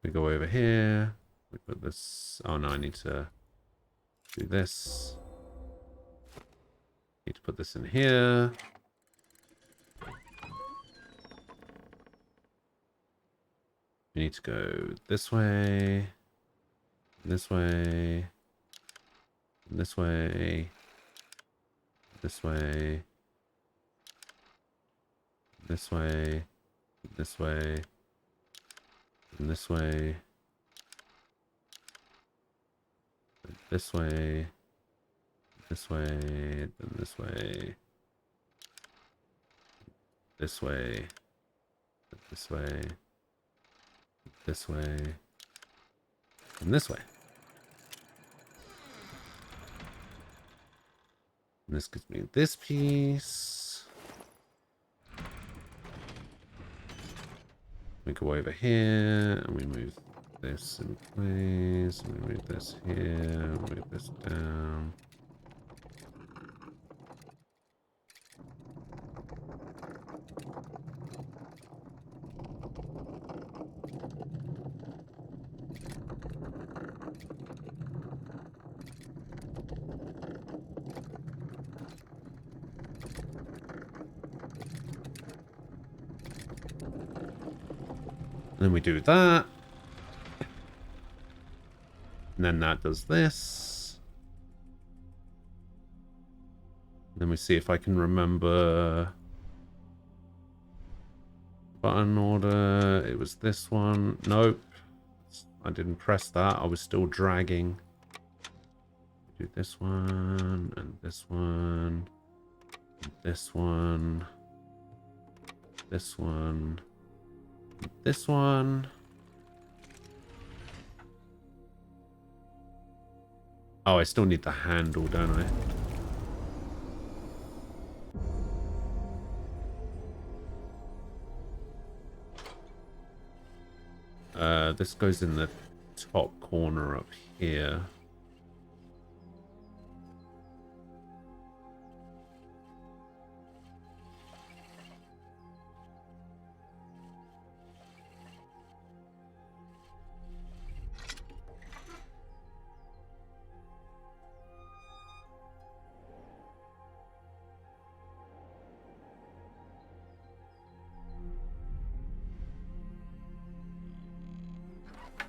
We go over here. We put this... Oh no, I need to do this. Need to put this in here. We need to go this way. This way. This way. This way. This way. This way. And this way. This way. This way. Then this way. This way. This way. This way. And this way. And this gives me this piece. We go over here and we move this in place. And we move this here. Move this down. Then we do that. And then that does this. Then we see if I can remember button order. It was this one. Nope. I didn't press that. I was still dragging. Do this one and this one. And this one. This one. This one. Oh, I still need the handle, don't I? This goes in the top corner up here.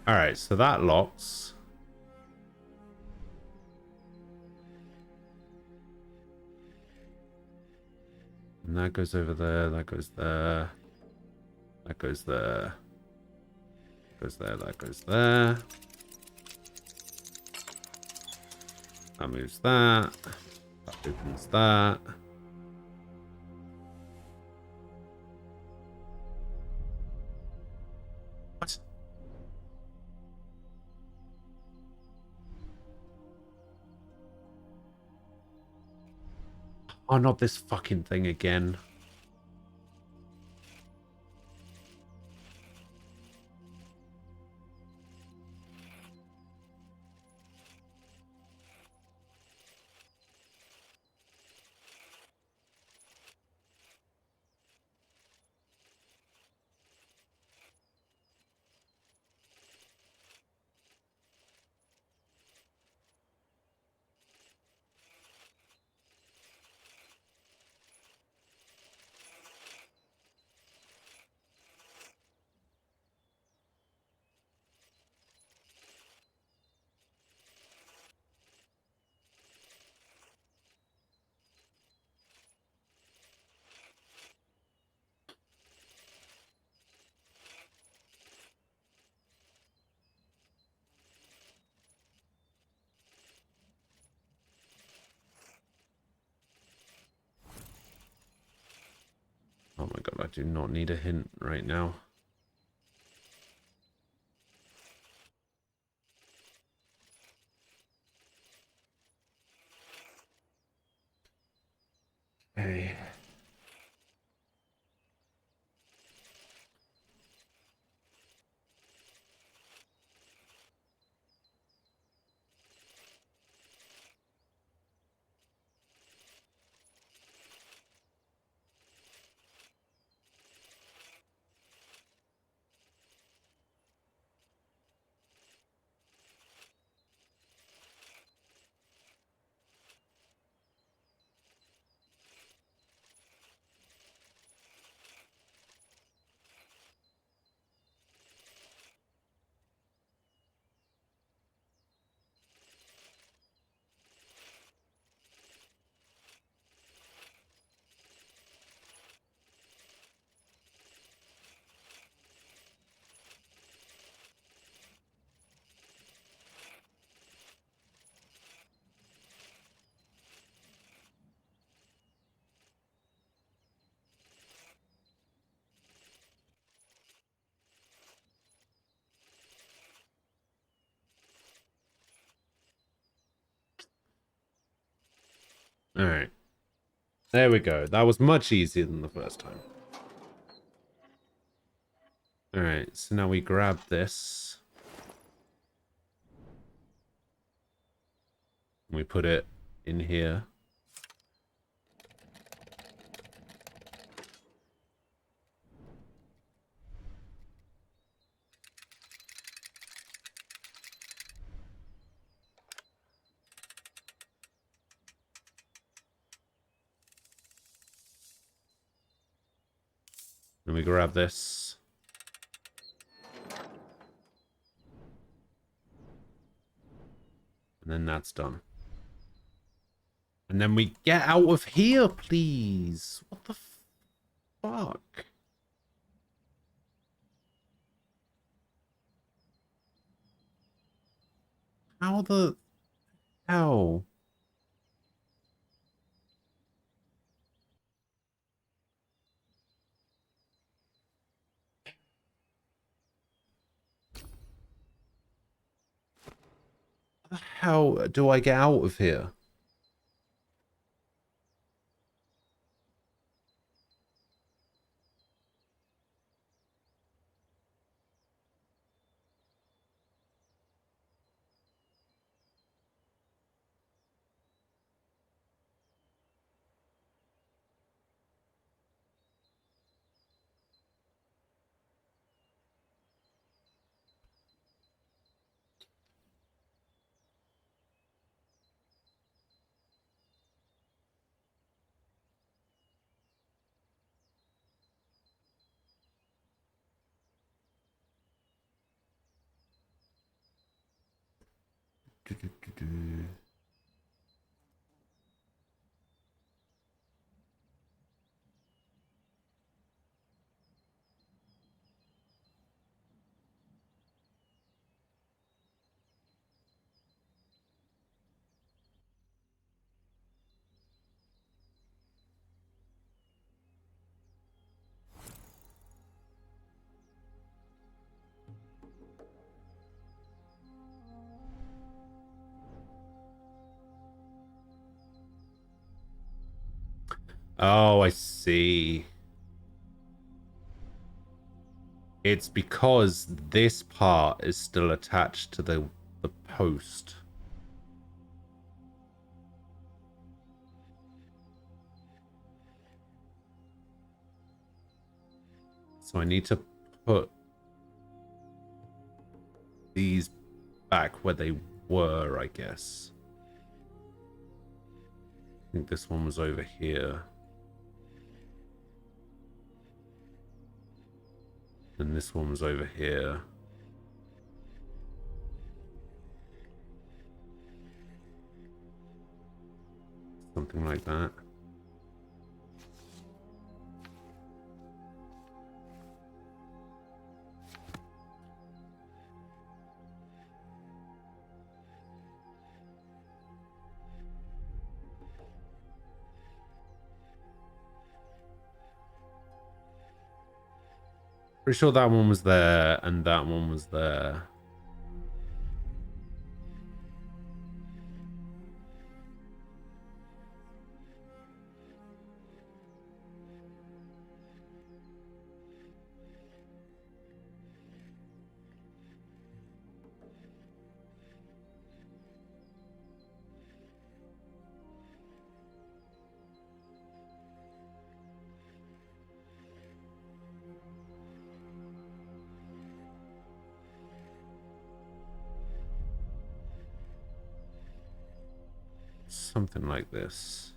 Alright, so that locks. And that goes over there, that goes there. That goes there. Goes there, that goes there. That moves that. That opens that. What? Oh, not this fucking thing again. Oh my god, I do not need a hint right now. Okay. Alright. There we go. That was much easier than the first time. Alright, so now we grab this. We put it in here. And we grab this. And then that's done. And then we get out of here, please. What the fuck? How the hell? How the hell do I get out of here? Oh, I see. It's because this part is still attached to the post. So I need to put these back where they were, I guess. I think this one was over here. And this one was over here. Something like that. Pretty sure that one was there and that one was there. Something like this.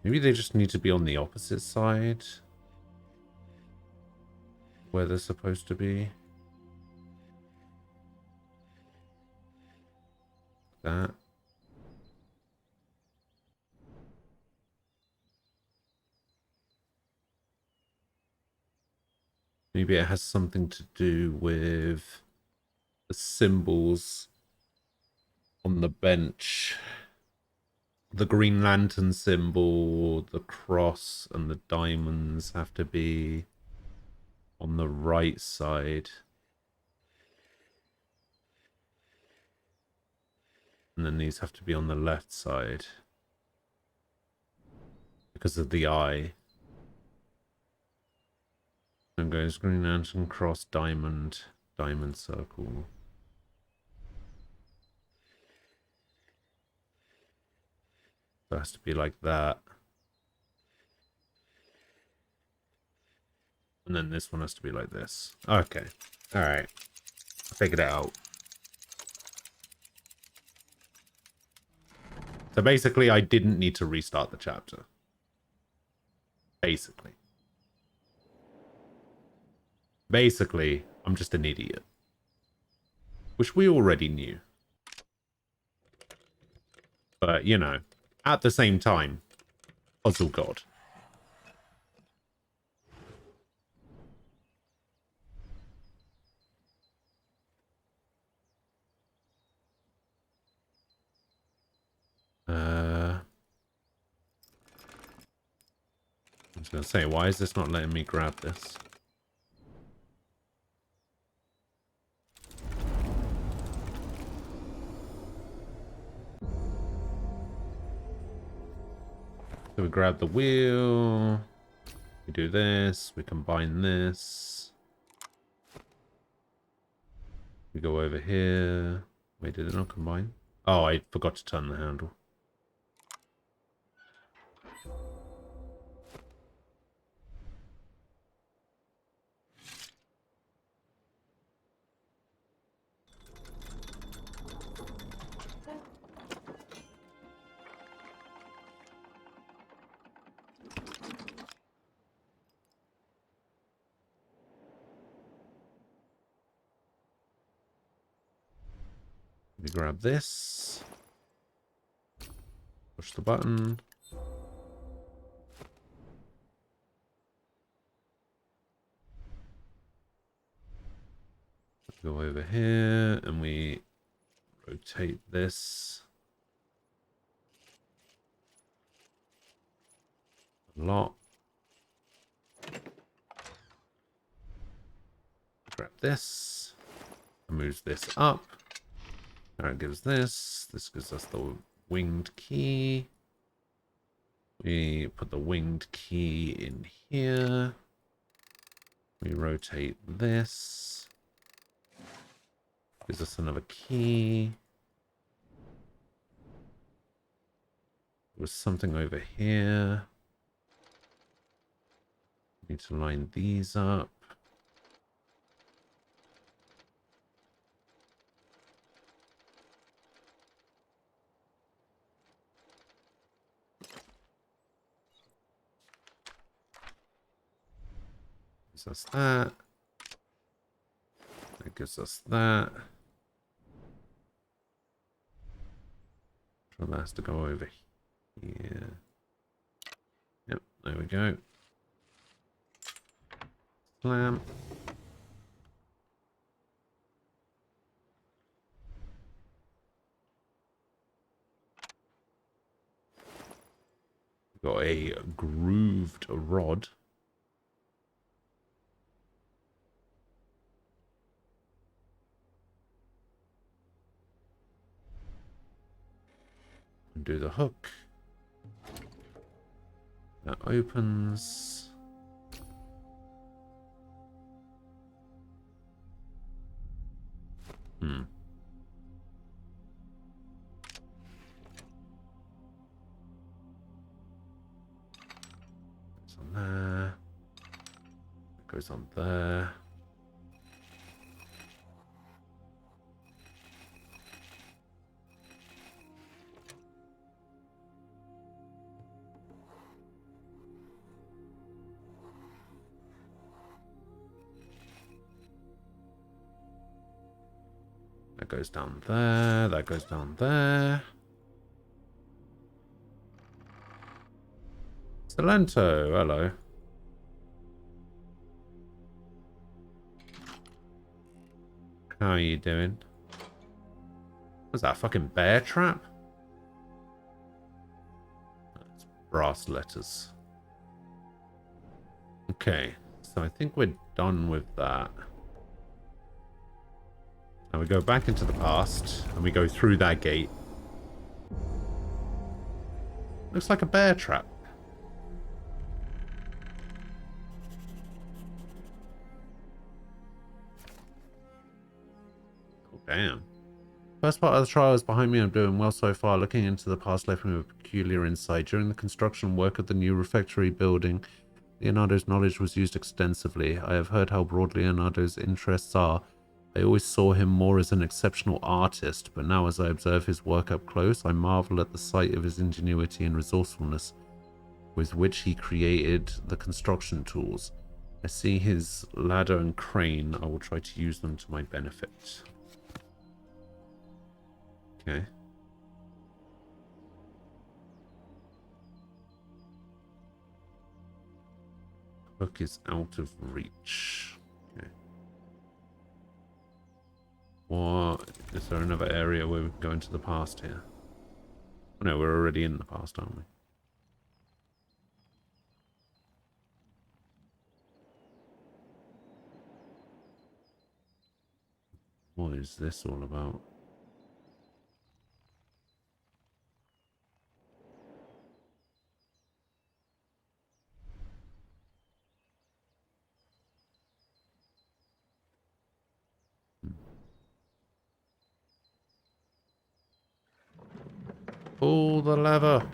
Maybe they just need to be on the opposite side where they're supposed to be. That. Maybe it has something to do with the symbols on the bench. The Green Lantern symbol, the cross, and the diamonds have to be on the right side. And then these have to be on the left side. Because of the eye. And goes Green Lantern, cross, diamond, diamond circle. So it has to be like that. And then this one has to be like this. Okay. Alright. I figured it out. So basically, I didn't need to restart the chapter. Basically. Basically, I'm just an idiot. Which we already knew. But, you know, at the same time, puzzle god. I was going to say, why is this not letting me grab this? So we grab the wheel. We do this. We combine this. We go over here. Wait, did it not combine? Oh, I forgot to turn the handle. We grab this. Push the button. Go over here and we rotate this a lot. Grab this. Moves this up. That gives this. This gives us the winged key. We put the winged key in here. We rotate this. Gives us another key. There was something over here. Need to line these up. Gives us that. That gives us that. So that has to go over here. Yep, there we go. Slam. Got a grooved rod. Do the hook. That opens. It's on there. It goes on there. That goes down there. That goes down there. Salento, hello. How are you doing? What's that, fucking bear trap? That's brass letters. Okay, so I think we're done with that. Now we go back into the past and we go through that gate Looks like a bear trap. Oh, damn. First part of the trial is behind me. I'm doing well so far. Looking into the past left me with a peculiar insight. During the construction work of the new refectory building, Leonardo's knowledge was used extensively. I have heard how broad Leonardo's interests are. I always saw him more as an exceptional artist, but now as I observe his work up close, I marvel at the sight of his ingenuity and resourcefulness with which he created the construction tools. I see his ladder and crane. I will try to use them to my benefit. Okay. Hook is out of reach. Okay. What? Is there another area where we can go into the past here? Oh, no, we're already in the past, aren't we? What is this all about? Pull the lever.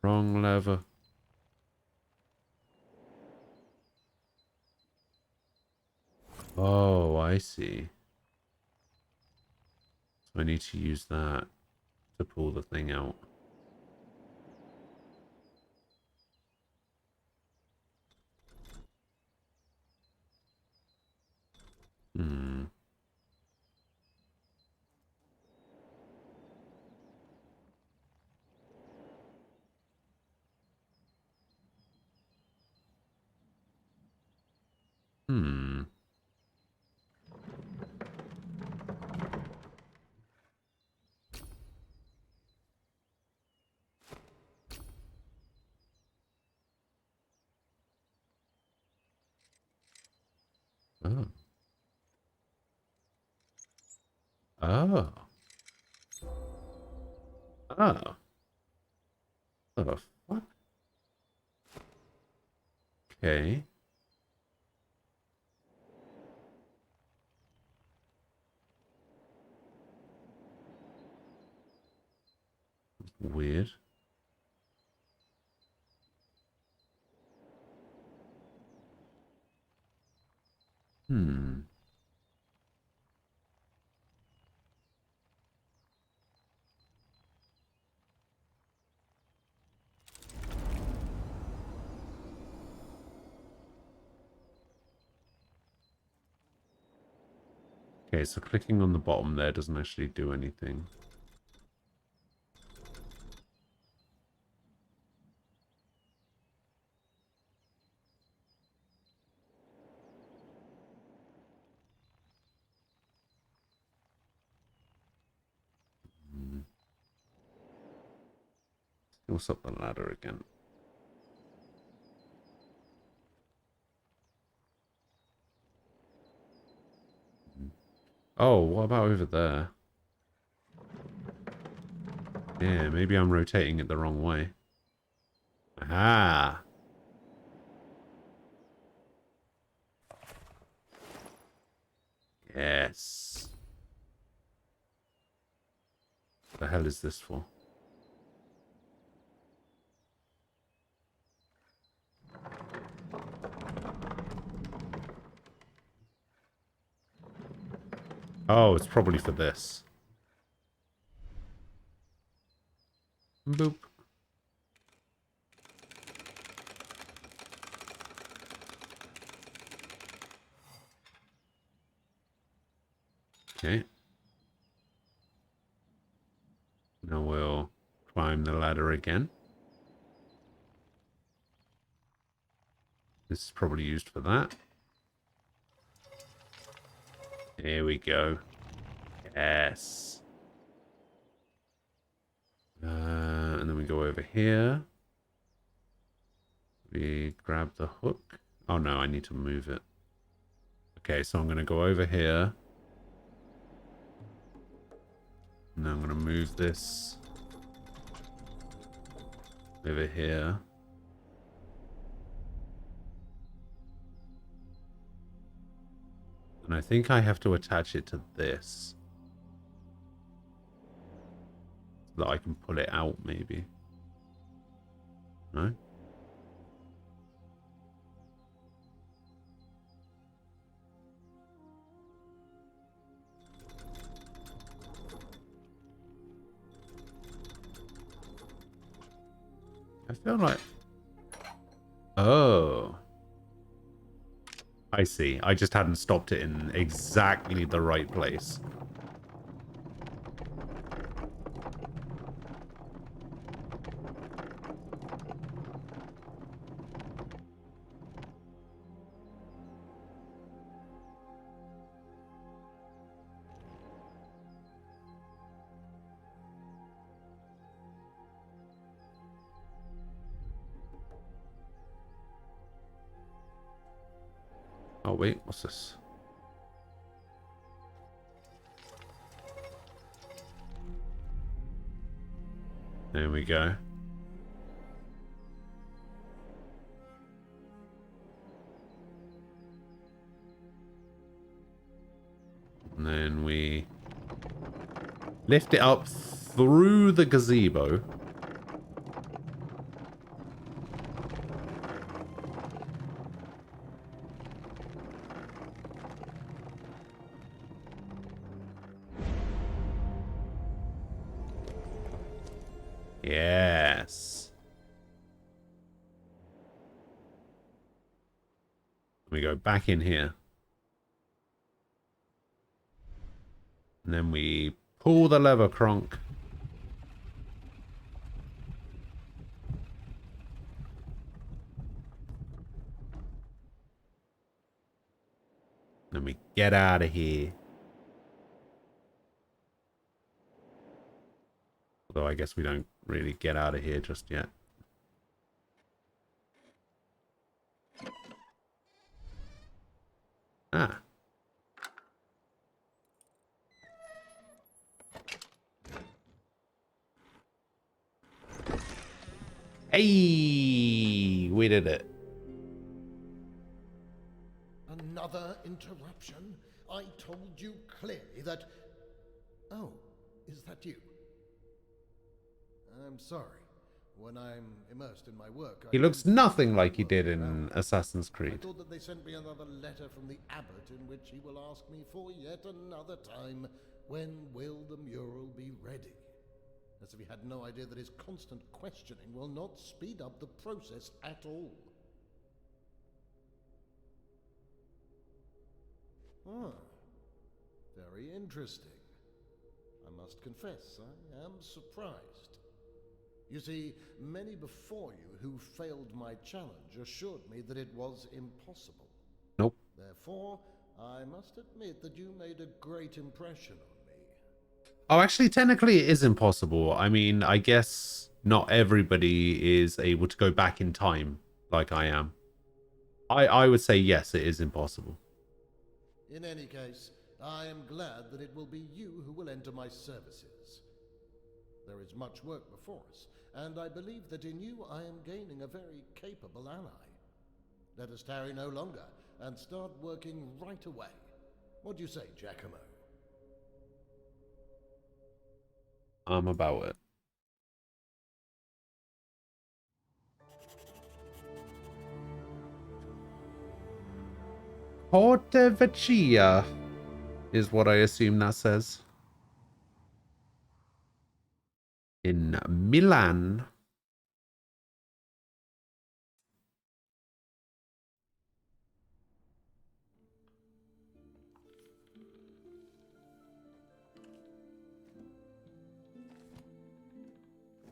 Wrong lever. Oh, I see. So I need to use that to pull the thing out. Hmm. Hmm. Oh. Oh. Oh. Oh, fuck. Okay. Weird. Hmm. Okay, so clicking on the bottom there doesn't actually do anything. Hmm. What's up the ladder again? Oh, what about over there? Yeah, maybe I'm rotating it the wrong way. Aha! Yes. What the hell is this for? Oh, it's probably for this. Boop. Okay. Now we'll climb the ladder again. This is probably used for that. Here we go. Yes. And then we go over here. We grab the hook. Oh no, I need to move it. Okay, so I'm going to go over here. And then I'm going to move this over here. And I think I have to attach it to this. So that I can pull it out, maybe. No? I feel like... Oh. I see. I just hadn't stopped it in exactly the right place. Oh, wait. What's this? There we go. And then we lift it up through the gazebo. Yes. We go back in here. And then we pull the lever, Kronk. Then we get out of here. Although I guess we don't really get out of here just yet. Ah. Hey, we did it. Another interruption? I told you clearly that... Oh, is that you? I'm sorry. When I'm immersed in my work, He looks nothing like he did in Assassin's I Creed. thought that they sent me another letter from the abbot in which he will ask me for yet another time, when will the mural be ready? As if he had no idea that his constant questioning will not speed up the process at all. Ah, very interesting. I must confess, I am surprised. You see, many before you who failed my challenge assured me that it was impossible. Nope. Therefore, I must admit that you made a great impression on me. Oh, actually, technically it is impossible. I mean, I guess not everybody is able to go back in time like I am. I would say yes, it is impossible. In any case, I am glad that it will be you who will enter my services. There is much work before us, and I believe that in you I am gaining a very capable ally. Let us tarry no longer, and start working right away. What do you say, Giacomo? I'm about it. Porta Vecchia is what I assume that says. In Milan.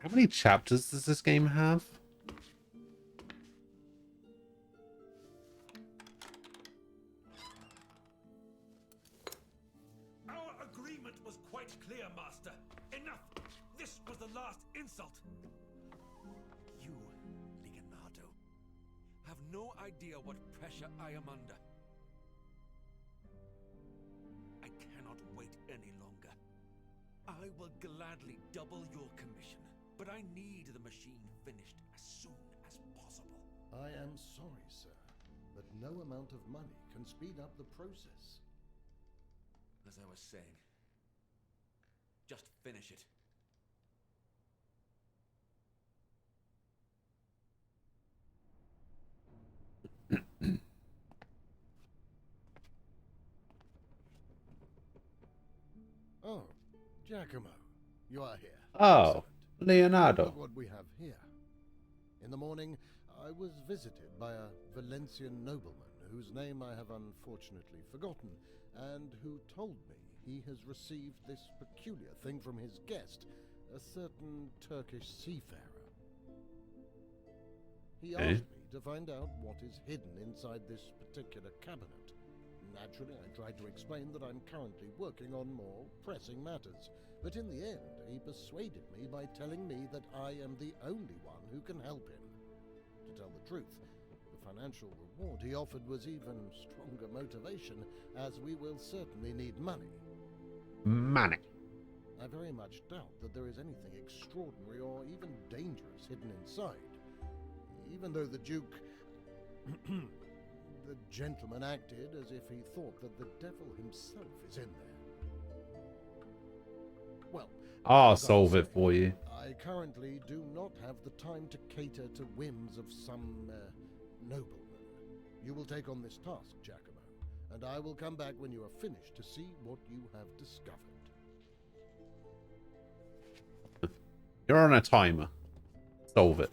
How many chapters does this game have? Our agreement was quite clear, Master. Enough! This was the last insult! You, Leonardo, have no idea what pressure I am under. I cannot wait any longer. I will gladly double your commission, but I need the machine finished as soon as possible. I am sorry, sir, but no amount of money can speed up the process. As I was saying, just finish it. Oh, Giacomo, you are here. Oh, Excellent. Leonardo. Look what we have here. In the morning, I was visited by a Valencian nobleman whose name I have unfortunately forgotten, and who told me he has received this peculiar thing from his guest, a certain Turkish seafarer. He asked me to find out what is hidden inside this particular cabinet. Naturally, I tried to explain that I'm currently working on more pressing matters, but in the end, he persuaded me by telling me that I am the only one who can help him. To tell the truth, the financial reward he offered was even stronger motivation, as we will certainly need money. Money. I very much doubt that there is anything extraordinary or even dangerous hidden inside. Even though the Duke... the gentleman acted as if he thought that the devil himself is in there. Well, I'll as I solve say, it for you. I currently do not have the time to cater to whims of some nobleman. You will take on this task, Giacomo, and I will come back when you are finished to see what you have discovered. You're on a timer. Solve it.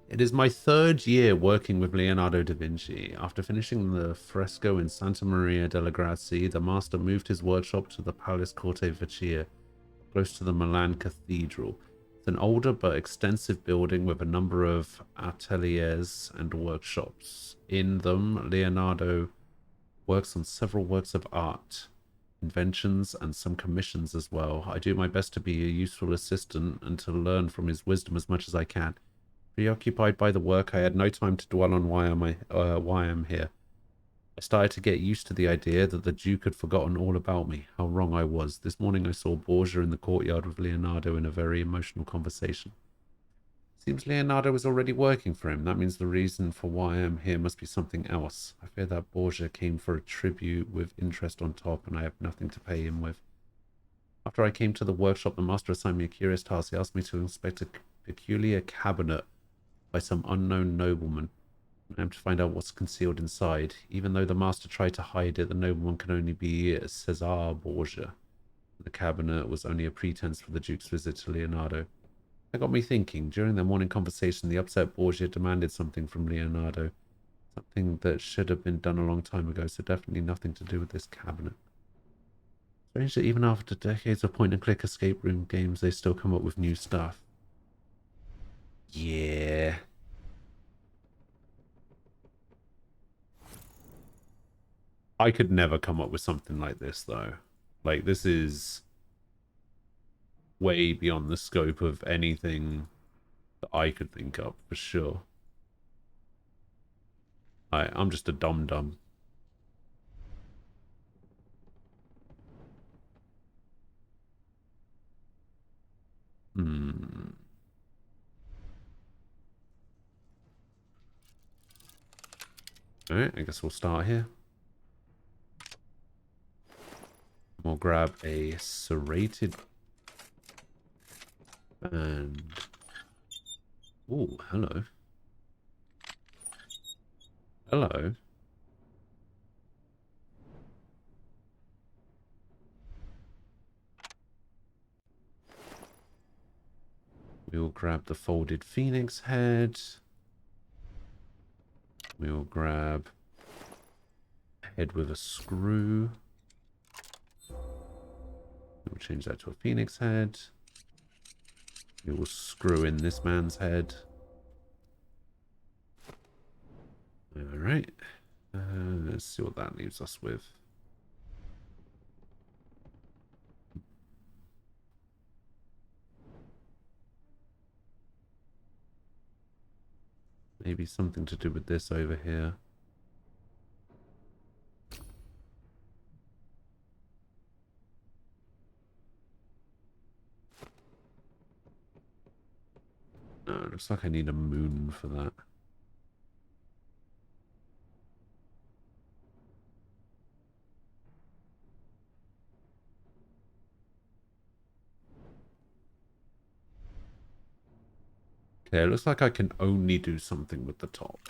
It is my third year working with Leonardo da Vinci. After finishing the fresco in Santa Maria delle Grazie, the master moved his workshop to the Palace Corte Vecchia, close to the Milan Cathedral. It's an older but extensive building with a number of ateliers and workshops. In them, Leonardo works on several works of art, inventions, and some commissions as well. I do my best to be a useful assistant and to learn from his wisdom as much as I can. Preoccupied by the work, I had no time to dwell on why I'm here. I started to get used to the idea that the Duke had forgotten all about me. How wrong I was. This morning I saw Borgia in the courtyard with Leonardo in a very emotional conversation. Seems Leonardo was already working for him. That means the reason for why I am here must be something else. I fear that Borgia came for a tribute with interest on top, and I have nothing to pay him with. After I came to the workshop, the master assigned me a curious task. He asked me to inspect a peculiar cabinet by some unknown nobleman. I am to find out what's concealed inside. Even though the master tried to hide it, the nobleman can only be Cesare Borgia. The cabinet was only a pretense for the Duke's visit to Leonardo. That got me thinking. During their morning conversation, the upset Borgia demanded something from Leonardo. Something that should have been done a long time ago, so definitely nothing to do with this cabinet. Strange that even after decades of point-and-click escape room games, they still come up with new stuff. Yeah. I could never come up with something like this, though. Like, this is way beyond the scope of anything that I could think of, for sure. I'm just a dum-dum. Alright, I guess we'll start here. We'll grab a serrated band. Oh, hello. Hello. We'll grab the folded phoenix head. We'll grab a head with a screw. We'll change that to a phoenix head. We will screw in this man's head. Alright. Let's see what that leaves us with. Maybe something to do with this over here. No, it looks like I need a moon for that. Okay, it looks like I can only do something with the top.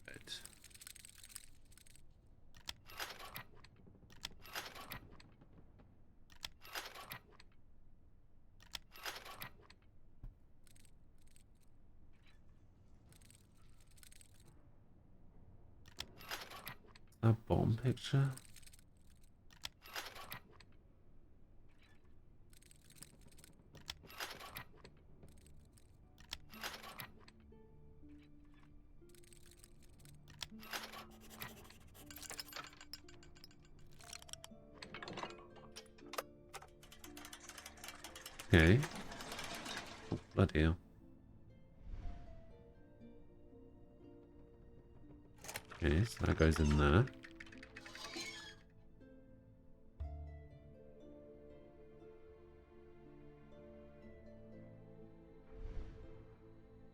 Right. That bomb picture? Okay. Oh, bloody hell. Okay, so that goes in there.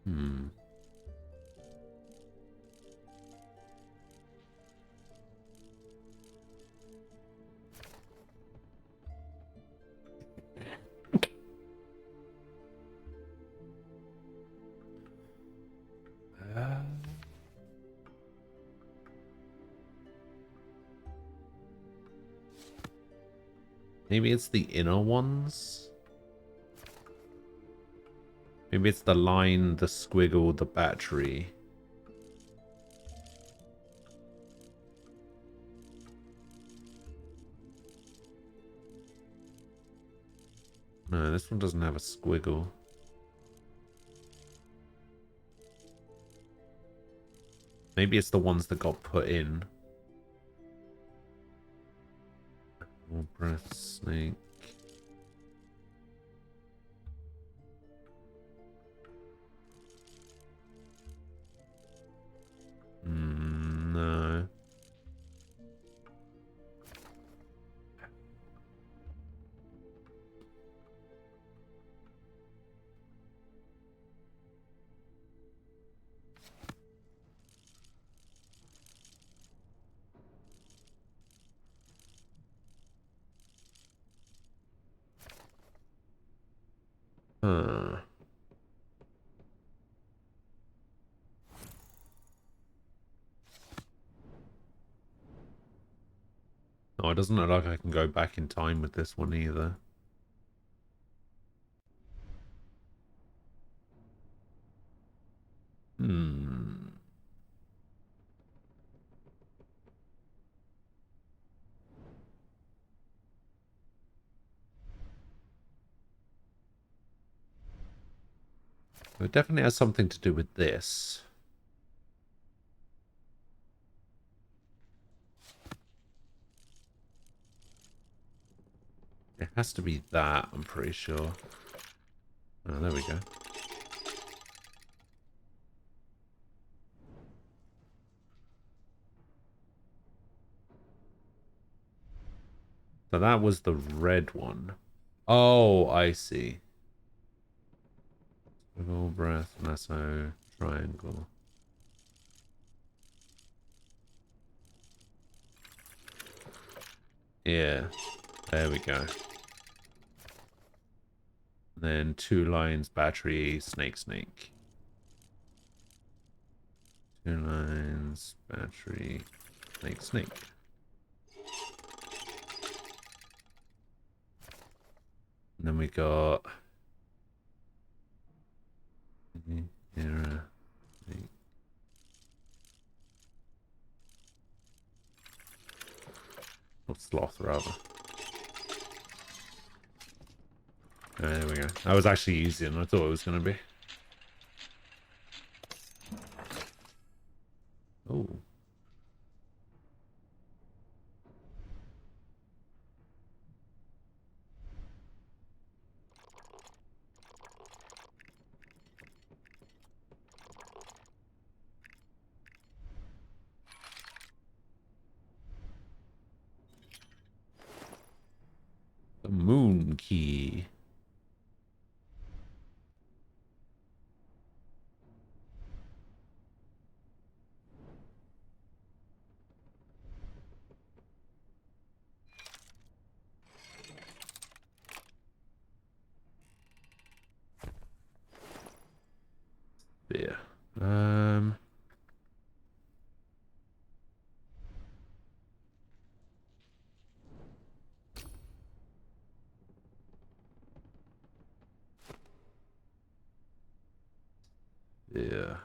Hmm. Maybe it's the inner ones? Maybe it's the line, the squiggle, the battery. No, this one doesn't have a squiggle. Maybe it's the ones that got put in. More breath snake. No. Huh. Oh, it doesn't look like I can go back in time with this one either. Hmm. It definitely has something to do with this. It has to be that, I'm pretty sure. Oh, there we go. So that was the red one. Oh, I see. Swivel, breath, lasso, triangle. Yeah, there we go. Then 2 lines, battery, snake, snake. 2 lines, battery, snake, snake. And then we got era, snake. Or sloth, rather. There we go. I was actually using it. I thought it was going to be. Oh. The moon key. Yeah. Yeah.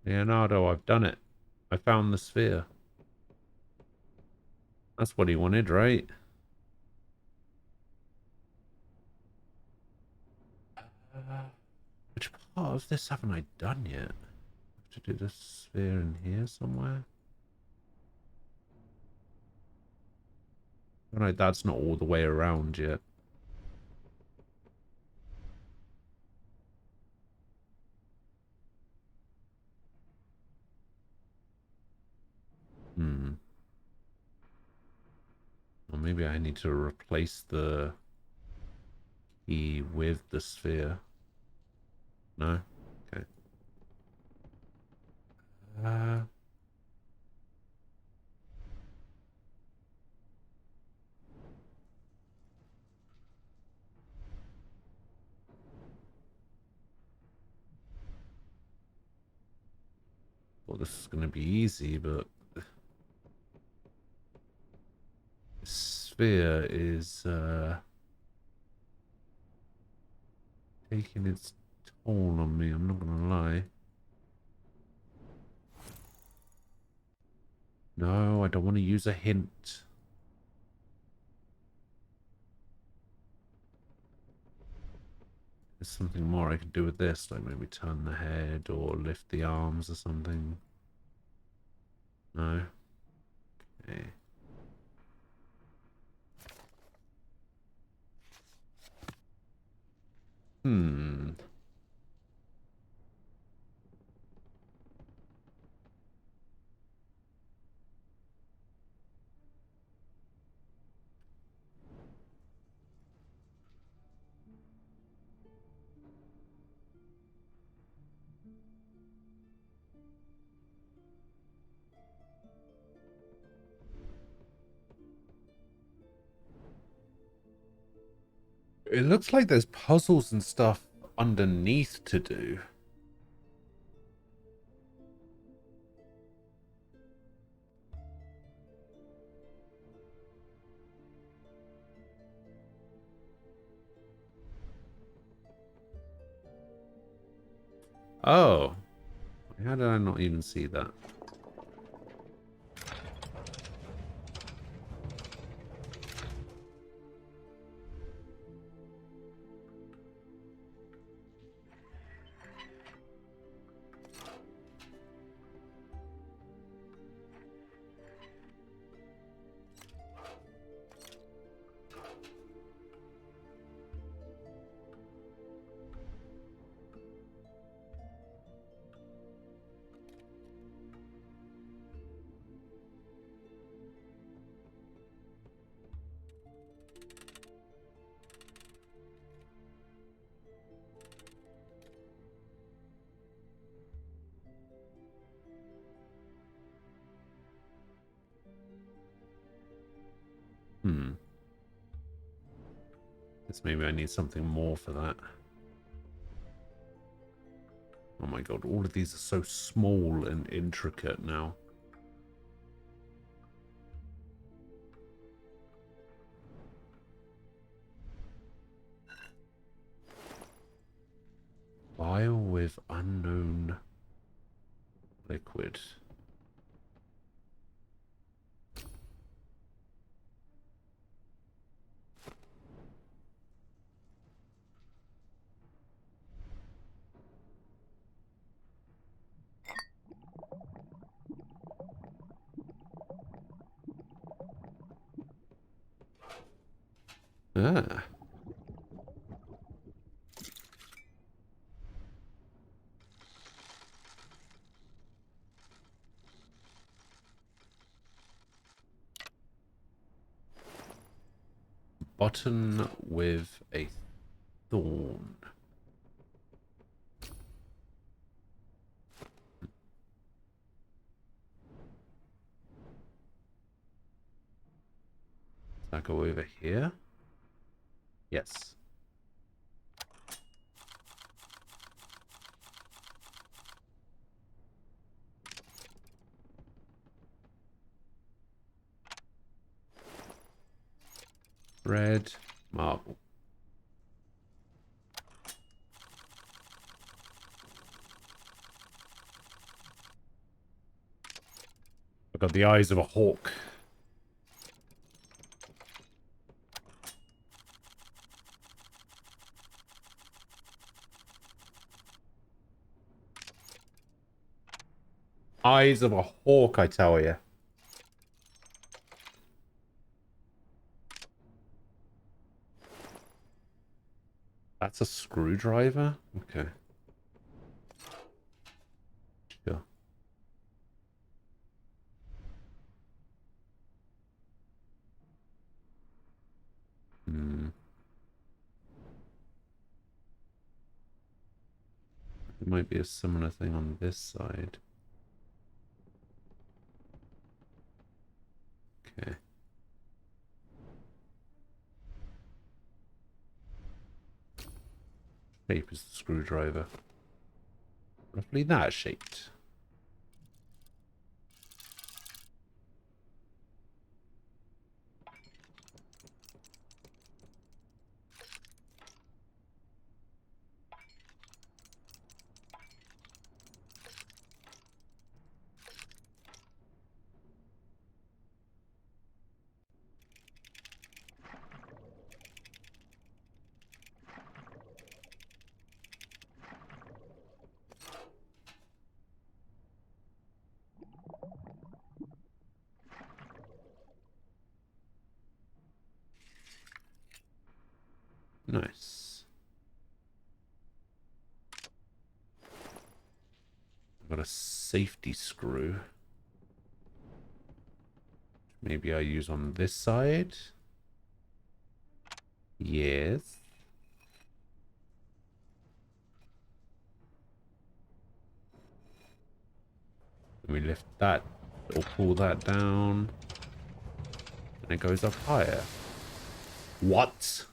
Leonardo, I've done it. I found the sphere. That's what he wanted, right? Which part of this haven't I done yet? I have to do the sphere in here somewhere? Oh, no, that's not all the way around yet. Hmm. Or maybe I need to replace the key with the sphere. No? Okay. Uh, well, this is going to be easy, but the sphere is taking its toll on me, I'm not going to lie. No, I don't want to use a hint. There's something more I could do with this, like maybe turn the head or lift the arms or something. No? Okay. Hmm. It looks like there's puzzles and stuff underneath to do. Oh. How did I not even see that? Hmm. Guess maybe I need something more for that. Oh my god, all of these are so small and intricate now. Vial with unknown liquid. Ah. Button with a thorn. Does that go over here? Yes. Red marble. I've got the eyes of a hawk. Eyes of a hawk, I tell you. That's a screwdriver? Okay. Sure. Hmm. There might be a similar thing on this side. Okay. Shape is the screwdriver. Roughly that shaped. Nice. I've got a safety screw. Maybe I use on this side. Yes. We lift that, or pull that down, and it goes up higher. What?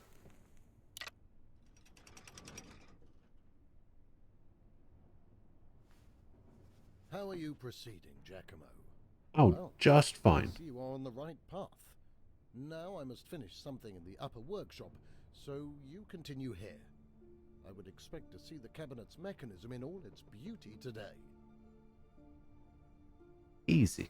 How are you proceeding, Giacomo? Oh, Well, just I fine. see you are on the right path. Now I must finish something in the upper workshop, so you continue here. I would expect to see the cabinet's mechanism in all its beauty today. Easy.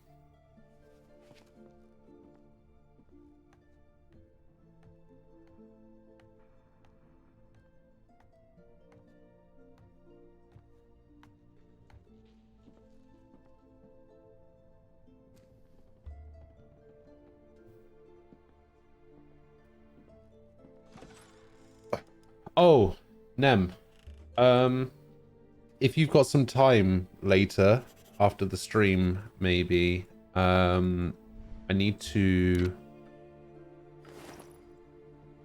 Oh, Nem. If you've got some time later after the stream, maybe, I need to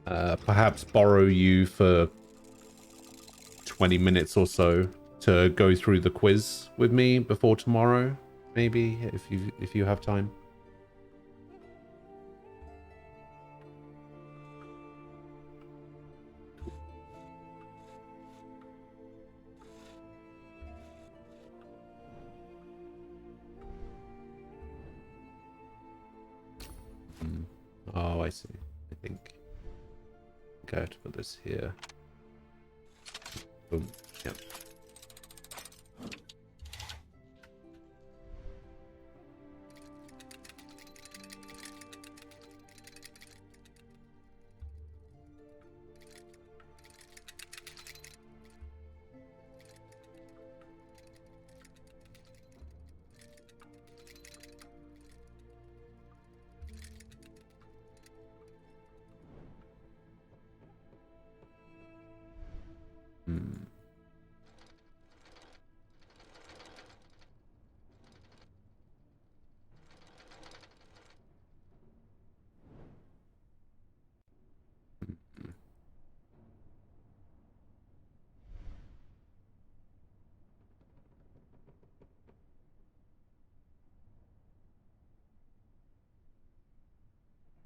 perhaps borrow you for 20 minutes or so to go through the quiz with me before tomorrow, maybe, if you have time. Oh, I see. I think I have to put this here. Boom. Yep.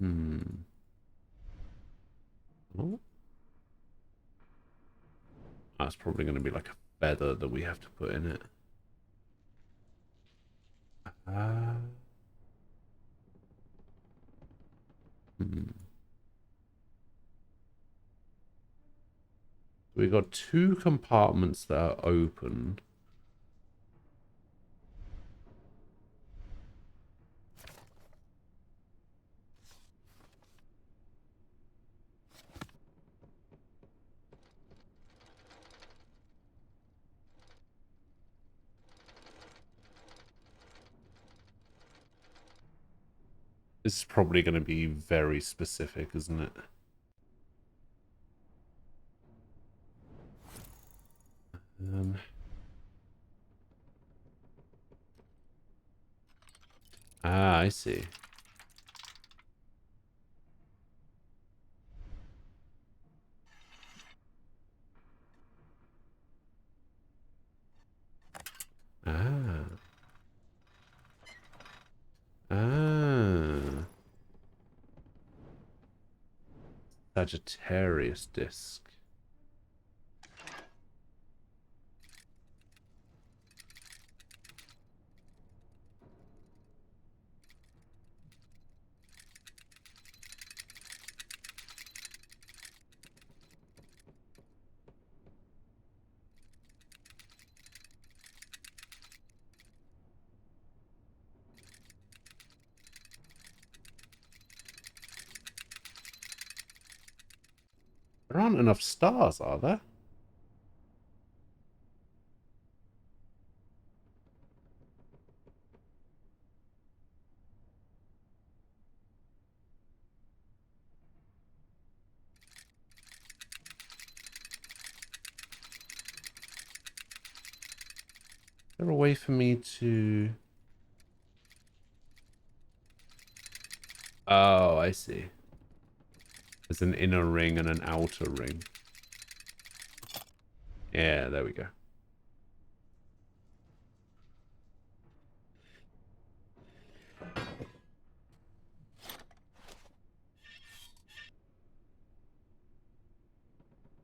Hmm. Oh. That's probably going to be like a feather that we have to put in it. Uh, hmm. We got two compartments that are open. This is probably going to be very specific, isn't it? Um, I see. Ah. Ah. Sagittarius disc. There aren't enough stars, are there? Is there a way for me to... Oh, I see. There's an inner ring and an outer ring. Yeah, there we go.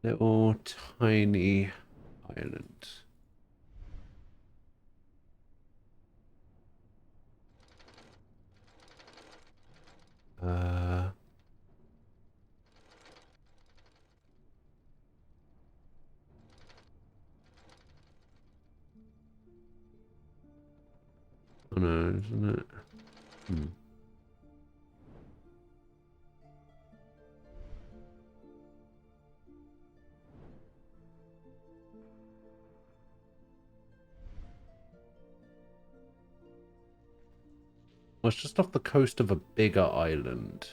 Little tiny island. Uh... Oh no, isn't it? Hmm. Well, it's just off the coast of a bigger island.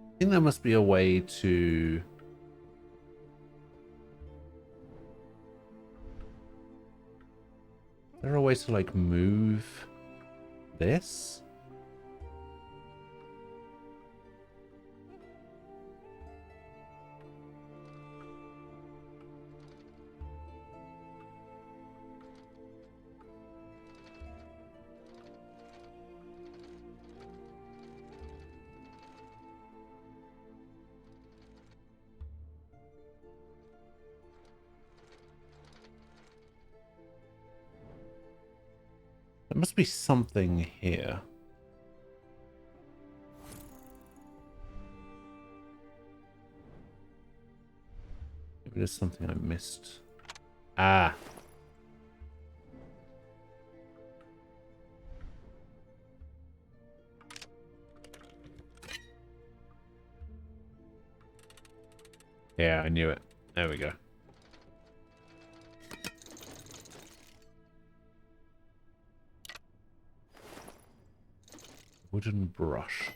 I think there must be a way to... Is there a way to, like, move this? There must be something here. Maybe there's something I missed. Ah. Yeah, I knew it. There we go. Wooden brush.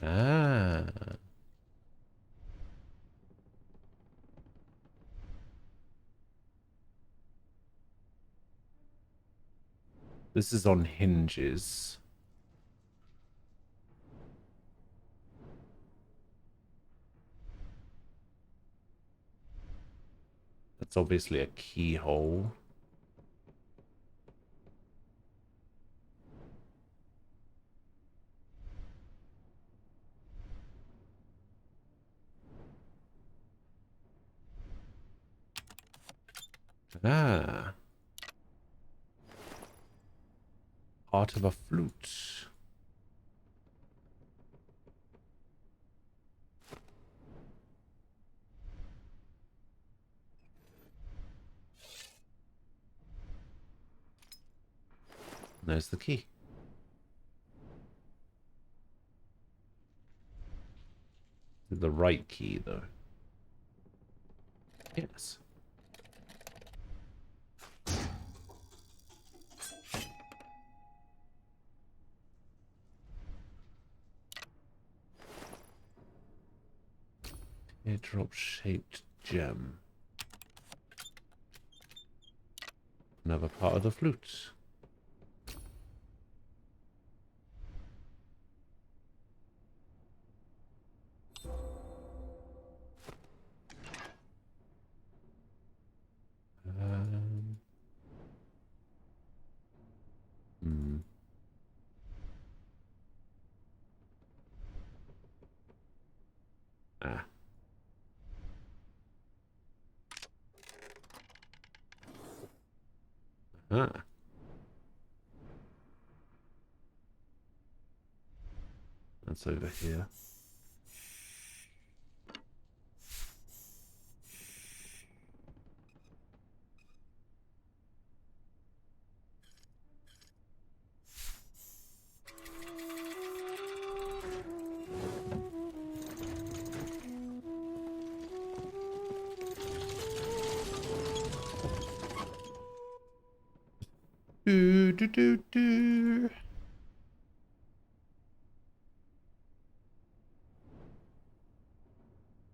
Ah. This is on hinges. That's obviously a keyhole. Ah. Part of a flute. There's the key. The right key, though. Yes. Teardrop shaped gem. Another part of the flute. Um, hmm. Ah. Ah. That's over here. Do do do do.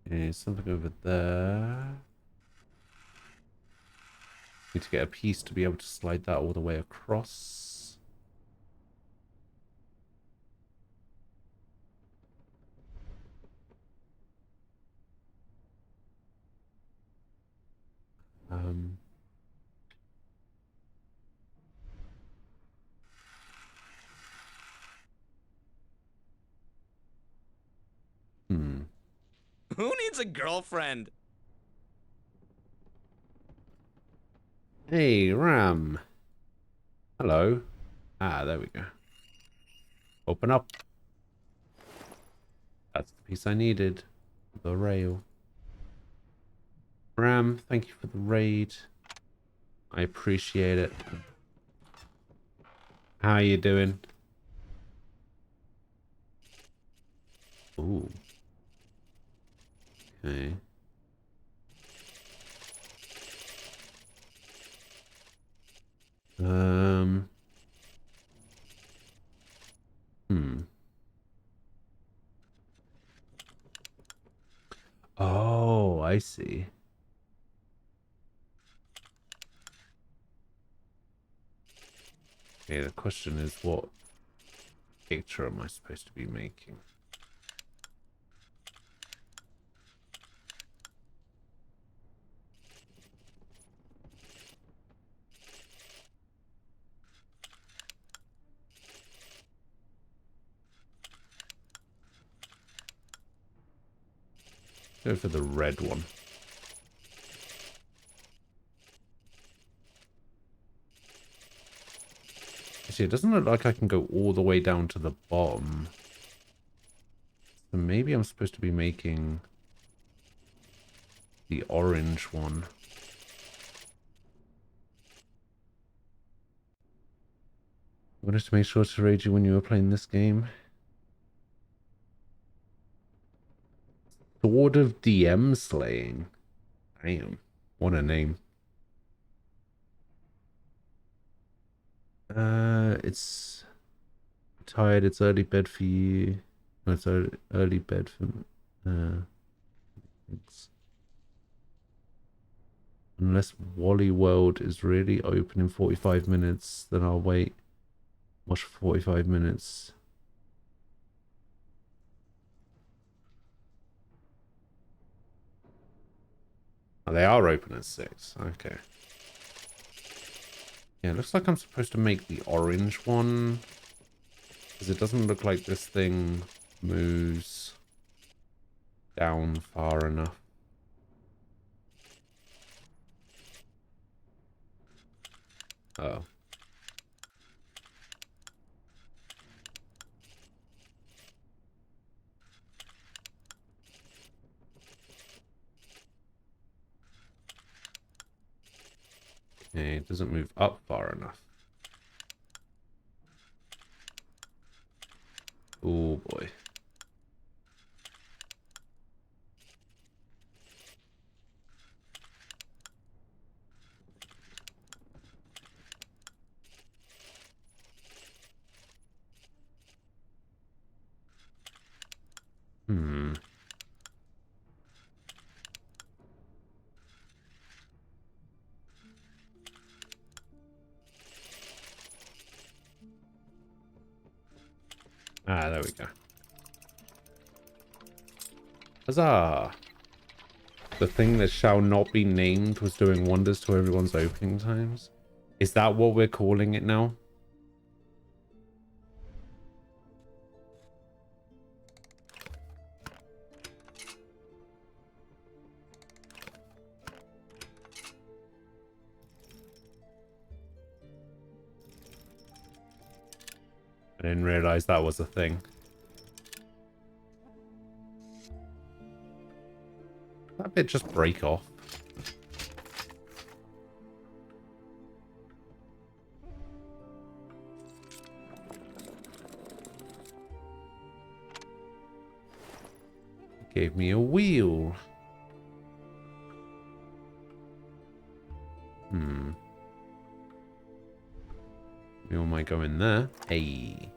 Okay, something over there. Need to get a piece to be able to slide that all the way across. Um. Hmm. Who needs a girlfriend? Hey, Ram. Hello. Ah, there we go. Open up. That's the piece I needed. The rail. Ram, thank you for the raid. I appreciate it. How are you doing? Ooh. Okay. Um. Hmm. Oh, I see. Okay, the question is, what picture am I supposed to be making? Go for the red one. Actually, it doesn't look like I can go all the way down to the bottom. So maybe I'm supposed to be making the orange one. I wanted to make sure to raid you when you were playing this game. Sword of DM Slaying. Damn. What a name. It's tired. It's early bed for you. It's early bed for things. Unless Wally World is really open in 45 minutes, then I'll wait. Watch for 45 minutes. Oh, they are open at 6. Okay. Yeah, it looks like I'm supposed to make the orange one. Because it doesn't look like this thing moves down far enough. Oh. Okay, it doesn't move up far enough. Oh boy. Hmm. Ah, there we go. Huzzah! The thing that shall not be named was doing wonders to everyone's opening times. Is that what we're calling it now? I didn't realize that was a thing. That bit just break off. Gave me a wheel. Hmm. Wheel might go in there. Hey.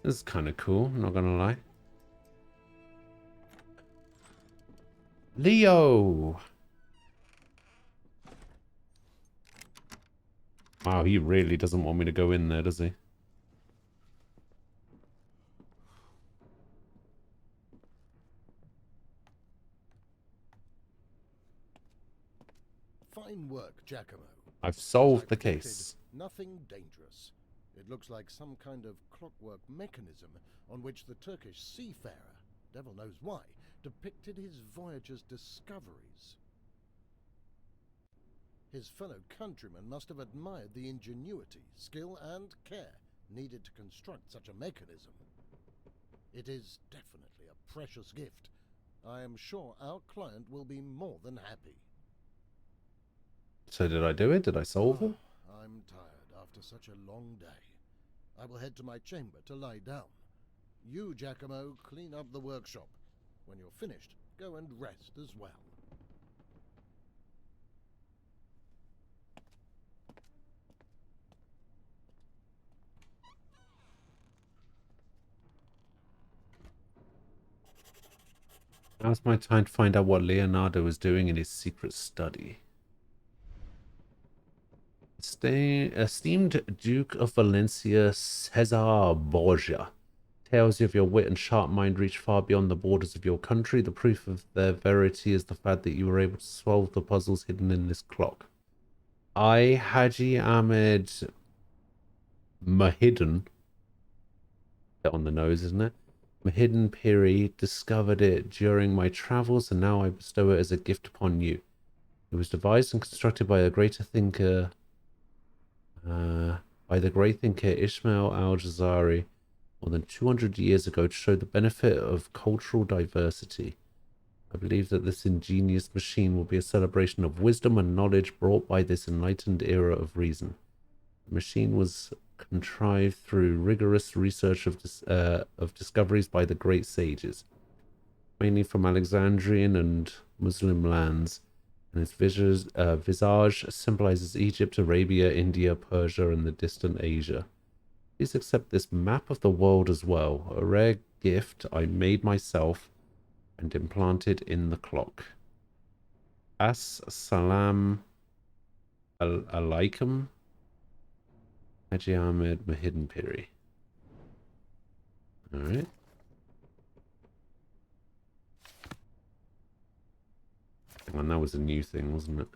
This is kind of cool, not gonna lie. Leo! Wow, he really doesn't want me to go in there, does he? Fine work, Giacomo. I've As solved I the predicted, case. nothing dangerous. It looks like some kind of clockwork mechanism on which the Turkish seafarer, devil knows why, depicted his voyage's discoveries. His fellow countrymen must have admired the ingenuity, skill, and care needed to construct such a mechanism. It is definitely a precious gift. I am sure our client will be more than happy. So did I do it? Did I solve it? I'm tired after such a long day. I will head to my chamber to lie down. You, Giacomo, clean up the workshop. When you're finished, go and rest as well. Now's my time to find out what Leonardo was doing in his secret study. Esteemed Duke of Valencia, Cesar Borgia. Tales of your wit and sharp mind reach far beyond the borders of your country. The proof of their verity is the fact that you were able to solve the puzzles hidden in this clock. I, Haji Ahmed Mahidden, bit on the nose, isn't it? Mahidden Piri discovered it during my travels, and now I bestow it as a gift upon you. It was devised and constructed by a greater thinker by the great thinker Ismail al-Jazari more than 200 years ago to show the benefit of cultural diversity. I believe that this ingenious machine will be a celebration of wisdom and knowledge brought by this enlightened era of reason. The machine was contrived through rigorous research of discoveries by the great sages, mainly from Alexandrian and Muslim lands, and its visage symbolizes Egypt, Arabia, India, Persia, and the distant Asia. Please accept this map of the world as well, a rare gift I made myself and implanted in the clock. As-salam alaikum, Haji Ahmed Mahidin Piri. Alright. And that was a new thing, wasn't it?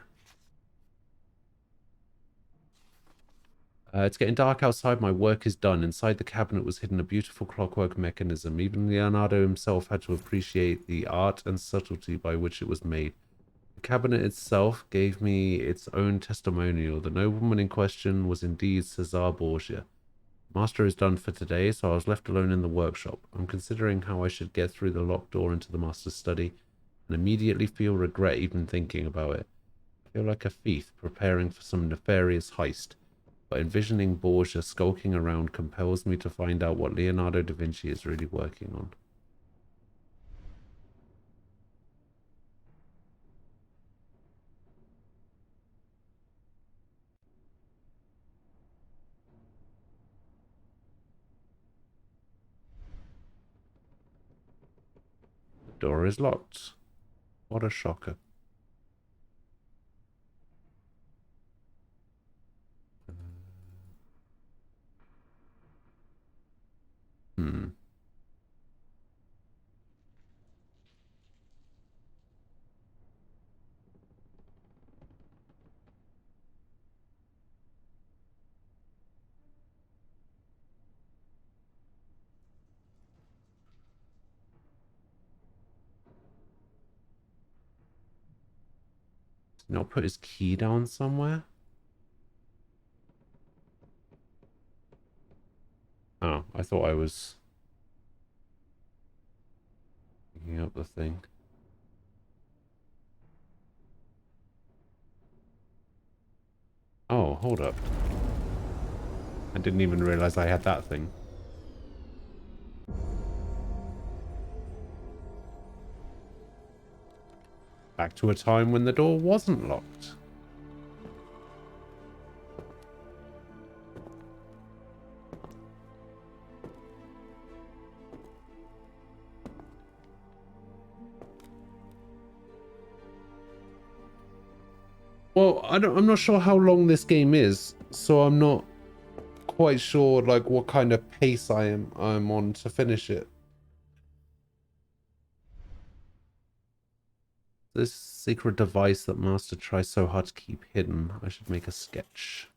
It's getting dark outside. My work is done. Inside the cabinet was hidden a beautiful clockwork mechanism. Even Leonardo himself had to appreciate the art and subtlety by which it was made. The cabinet itself gave me its own testimonial. The nobleman in question was indeed Cesar Borgia. Master is done for today, so I was left alone in the workshop. I'm considering how I should get through the locked door into the master's study, and immediately feel regret even thinking about it. I feel like a thief preparing for some nefarious heist, but envisioning Borgia skulking around compels me to find out what Leonardo da Vinci is really working on. The door is locked. What a shocker. Hmm. Not put his key down somewhere? Oh, I thought I was picking up the thing. Oh, hold up. I didn't even realize I had that thing. Back to a time when the door wasn't locked. Well, I'm not sure how long this game is, so I'm not quite sure like what kind of pace I'm on to finish it. This secret device that Master tries so hard to keep hidden. I should make a sketch.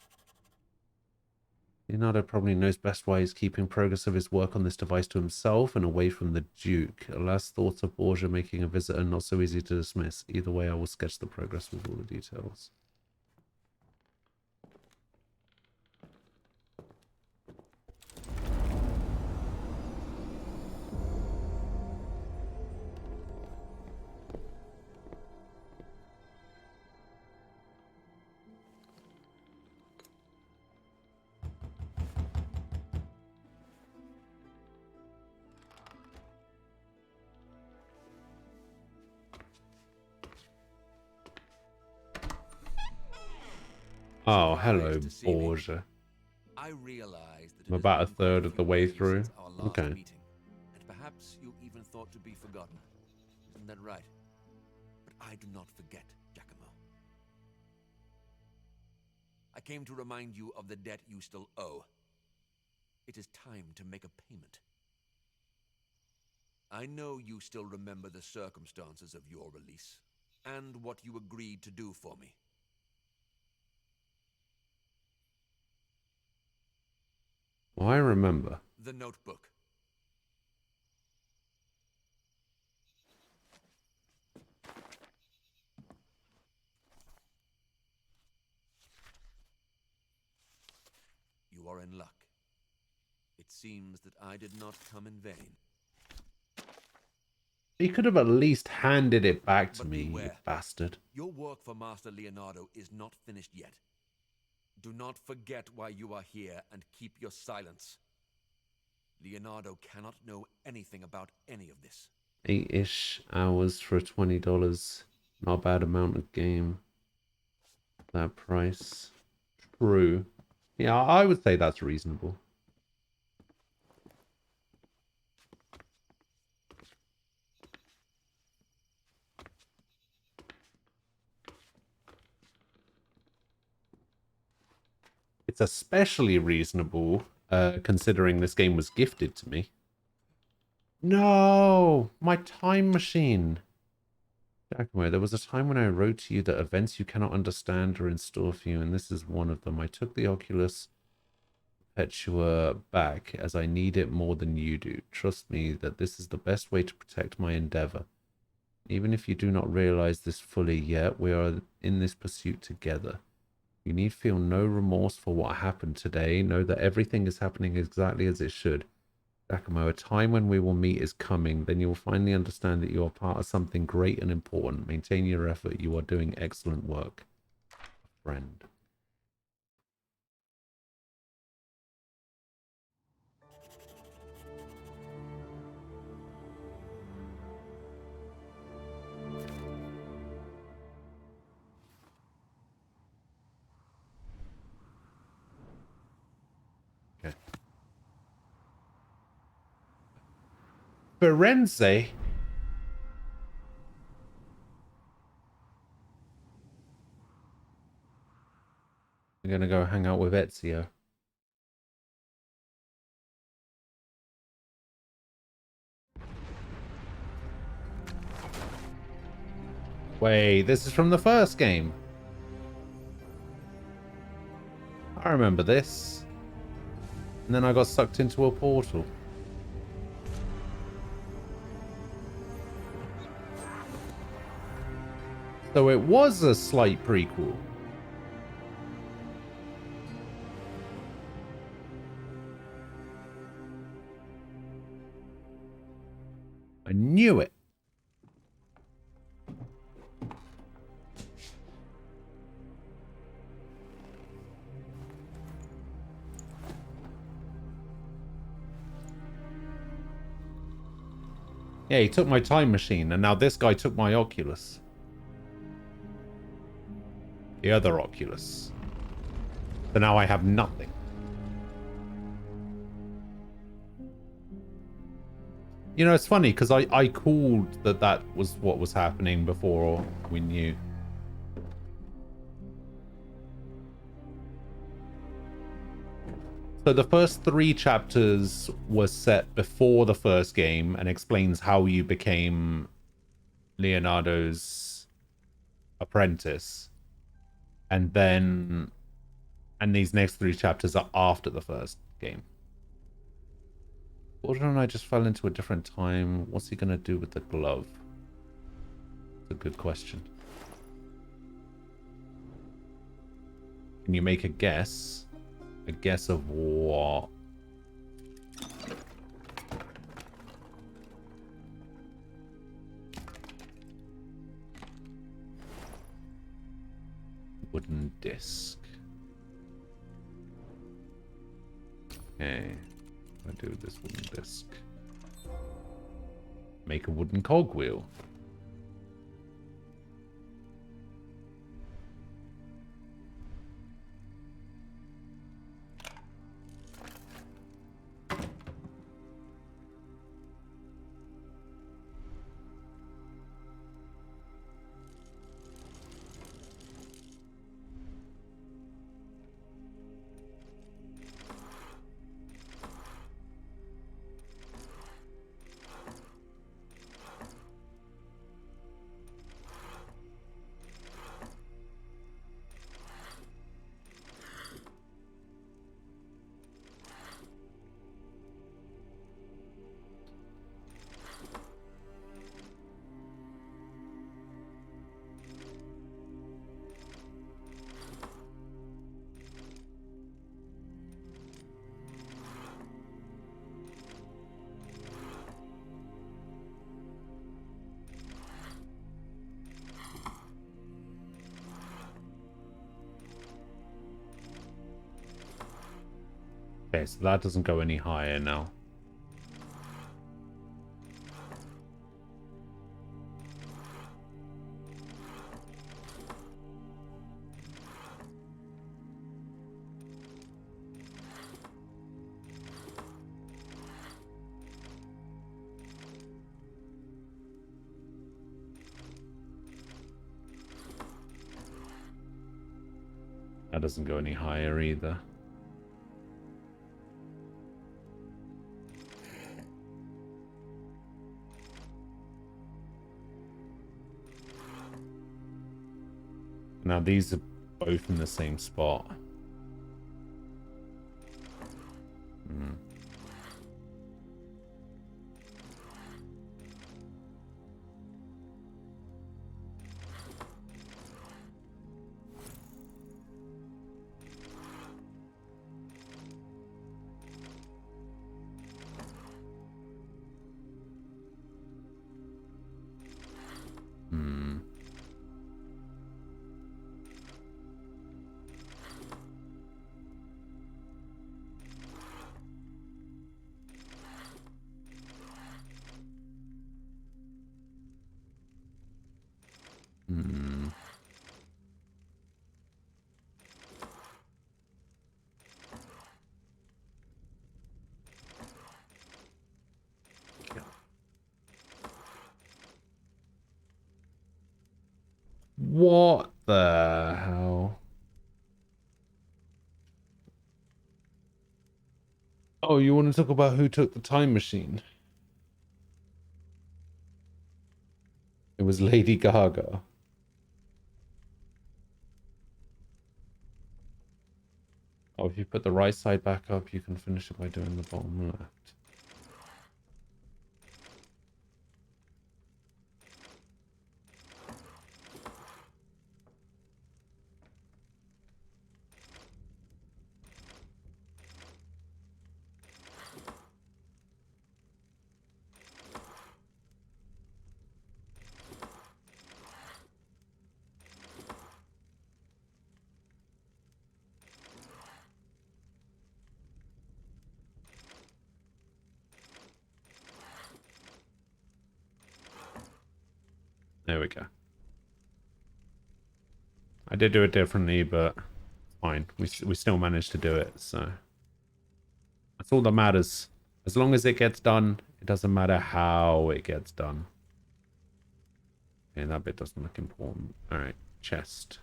Leonardo probably knows best why he's keeping progress of his work on this device to himself and away from the Duke. Alas, thoughts of Borgia making a visit are not so easy to dismiss. Either way, I will sketch the progress with all the details. Oh, hello, Borgia. I realize that I'm it has about a been quite third of the few way days through. since our last Okay. meeting, and perhaps you even thought to be forgotten. Isn't that right? But I do not forget, Giacomo. I came to remind you of the debt you still owe. It is time to make a payment. I know you still remember the circumstances of your release, and what you agreed to do for me. Well, I remember. The notebook. you are in luck. It seems that I did not come in vain. He could have at least handed it back to But me, you beware. bastard. Your work for Master Leonardo is not finished yet. Do not forget why you are here and keep your silence. Leonardo cannot know anything about any of this. 8-ish hours for $20. Not a bad amount of game. That price. True. Yeah, I would say that's reasonable. It's especially reasonable considering this game was gifted to me. No! My time machine! Giacomo, there was a time when I wrote to you that events you cannot understand are in store for you, and this is one of them. I took the Oculus Perpetua back, as I need it more than you do. Trust me that this is the best way to protect my endeavor. Even if you do not realize this fully yet, we are in this pursuit together. You need feel no remorse for what happened today. Know that everything is happening exactly as it should. Giacomo, a time when we will meet is coming. Then you will finally understand that you are part of something great and important. Maintain your effort. You are doing excellent work. Friend. Okay. Firenze? I'm gonna go hang out with Ezio. Wait, this is from the first game. I remember this. And then I got sucked into a portal. So it was a slight prequel. I knew it. Yeah, he took my time machine, and now this guy took my Oculus. The other Oculus. So now I have nothing. You know, it's funny, because I called that was what was happening before we knew. So the first 3 chapters were set before the first game and explains how you became Leonardo's apprentice. And these next 3 chapters are after the first game. Gordon and I just fell into a different time. What's he gonna do with the glove? It's a good question. Can you make a guess? A guess of what? Wooden disc. Okay. What do I do with this wooden disc? Make a wooden cogwheel. Okay, so that doesn't go any higher now. That doesn't go any higher either. Now these are both in the same spot. Hmm. Hmm. Hmm. What the hell? Oh, you want to talk about who took the time machine? It was Lady Gaga. Oh, if you put the right side back up, you can finish it by doing the bottom left. There we go. I did do it differently, but fine. We still managed to do it, so that's all that matters. As long as it gets done, it doesn't matter how it gets done. Okay, that bit doesn't look important. All right, chest.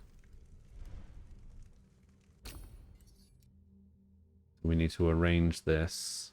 We need to arrange this.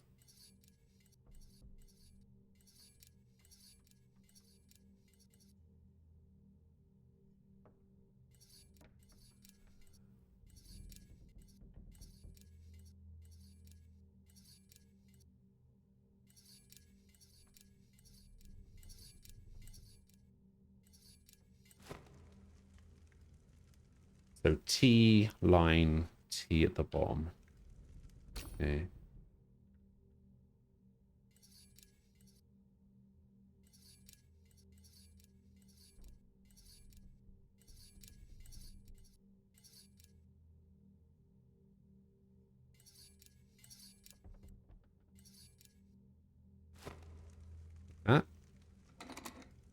So T line T at the bottom. Okay. Ah,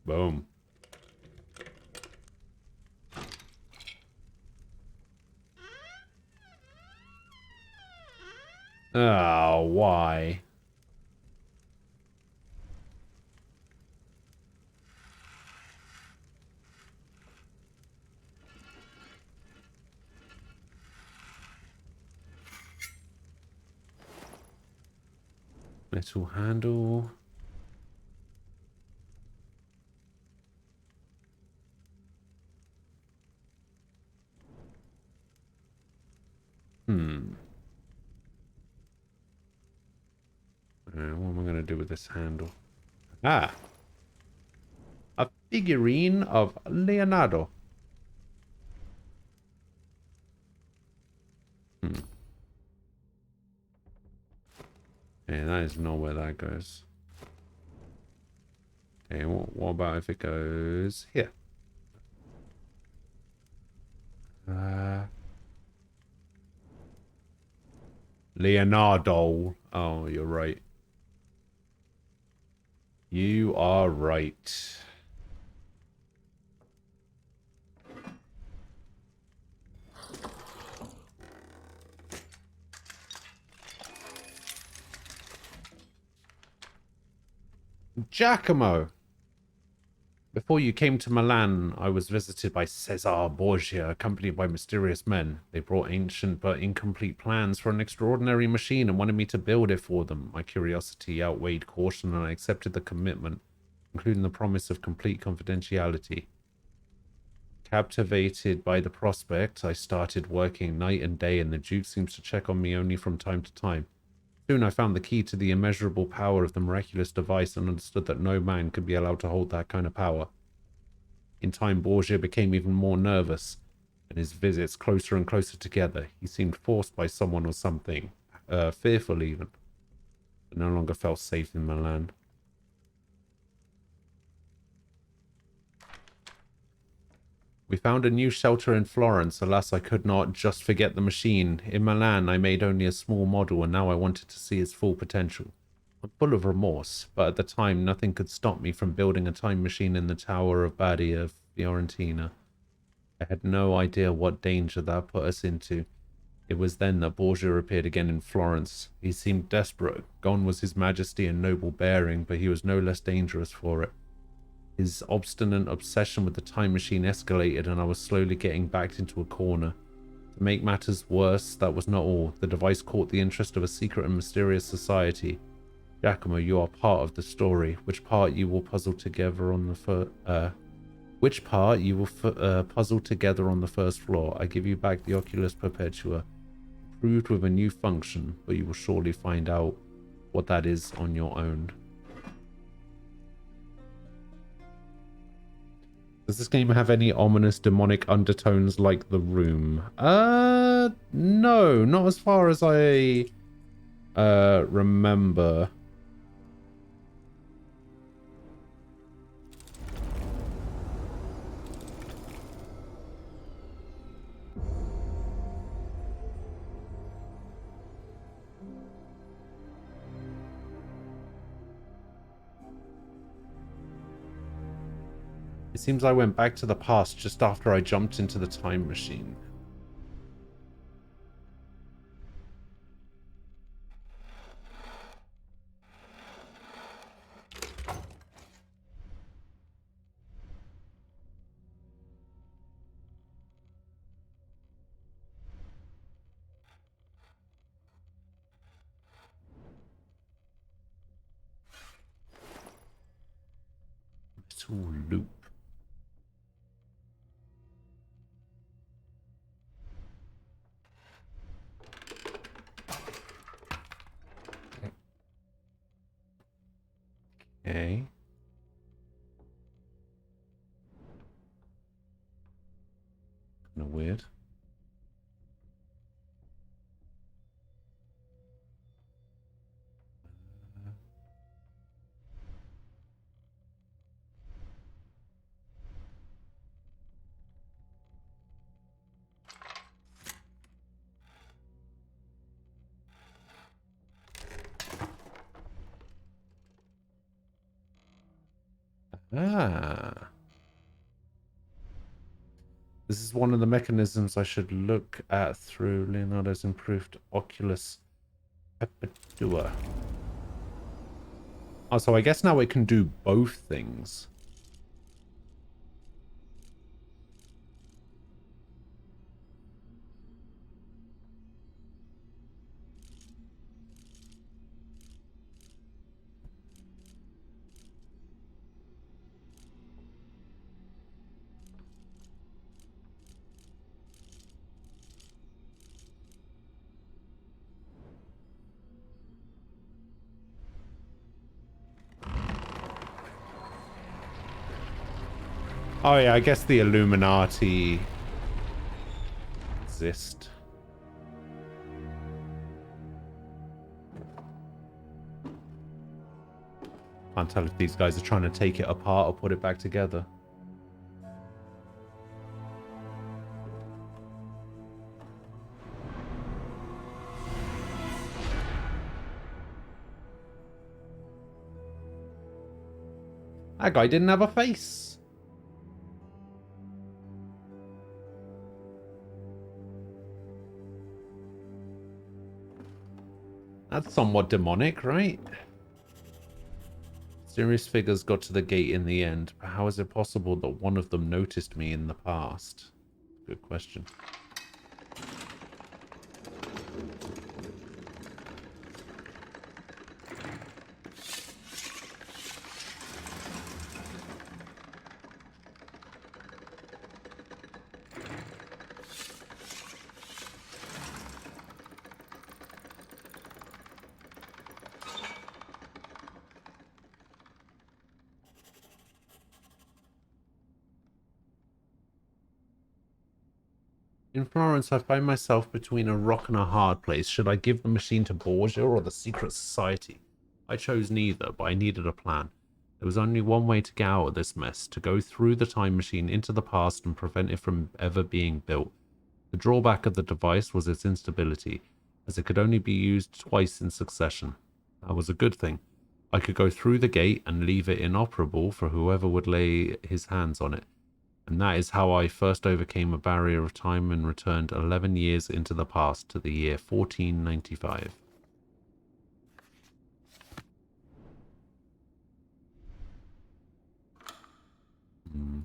boom. Oh, why? Metal handle. Hmm. What am I going to do with this handle? Ah, a figurine of Leonardo. Hmm. Yeah, that is not where that goes. Okay, what about if it goes here? Leonardo. Oh, you're right. You are right. Giacomo! Before you came to Milan, I was visited by Cesar Borgia, accompanied by mysterious men. They brought ancient but incomplete plans for an extraordinary machine and wanted me to build it for them. My curiosity outweighed caution, and I accepted the commitment, including the promise of complete confidentiality. Captivated by the prospect, I started working night and day, and the Duke seems to check on me only from time to time. Soon I found the key to the immeasurable power of the miraculous device and understood that no man could be allowed to hold that kind of power. In time, Borgia became even more nervous, and his visits closer and closer together. He seemed forced by someone or something, fearful even, but no longer felt safe in Milan. We found a new shelter in Florence. Alas, I could not just forget the machine. In Milan, I made only a small model, and now I wanted to see its full potential. I'm full of remorse, but at the time, nothing could stop me from building a time machine in the Tower of Badia, Fiorentina. I had no idea what danger that put us into. It was then that Borgia appeared again in Florence. He seemed desperate. Gone was his majesty and noble bearing, but he was no less dangerous for it. His obstinate obsession with the time machine escalated, and I was slowly getting backed into a corner. To make matters worse, that was not all. The device caught the interest of a secret and mysterious society. Giacomo, you are part of the story. Which part you will puzzle together on the puzzle together on the first floor. I give you back the Oculus Perpetua, improved with a new function, but you will surely find out what that is on your own. Does this game have any ominous demonic undertones like The Room? No, not as far as I remember. It seems I went back to the past just after I jumped into the time machine. Little loop. Okay. Kind of weird. Ah. This is one of the mechanisms I should look at through Leonardo's improved Oculus Perpetua. Oh, so I guess now it can do both things. Oh yeah, I guess the Illuminati exist. Can't tell if these guys are trying to take it apart or put it back together. That guy didn't have a face. That's somewhat demonic, right? Mysterious figures got to the gate in the end, but how is it possible that one of them noticed me in the past? Good question. In Florence, I find myself between a rock and a hard place. Should I give the machine to Borgia or the secret society? I chose neither, but I needed a plan. There was only one way to get out of this mess, to go through the time machine into the past and prevent it from ever being built. The drawback of the device was its instability, as it could only be used twice in succession. That was a good thing. I could go through the gate and leave it inoperable for whoever would lay his hands on it. And that is how I first overcame a barrier of time and returned 11 years into the past to the year 1495. Hmm.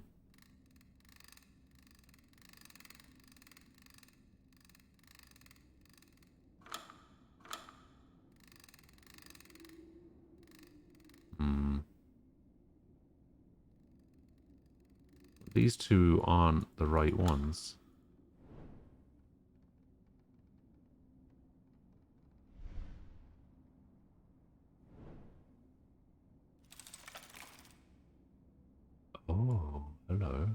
Hmm. These two aren't the right ones. Oh, hello.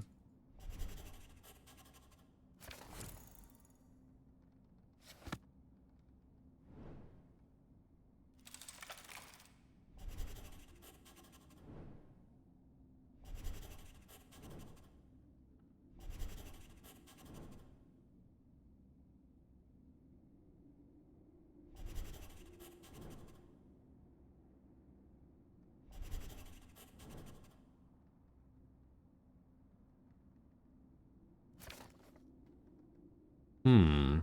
Hmm.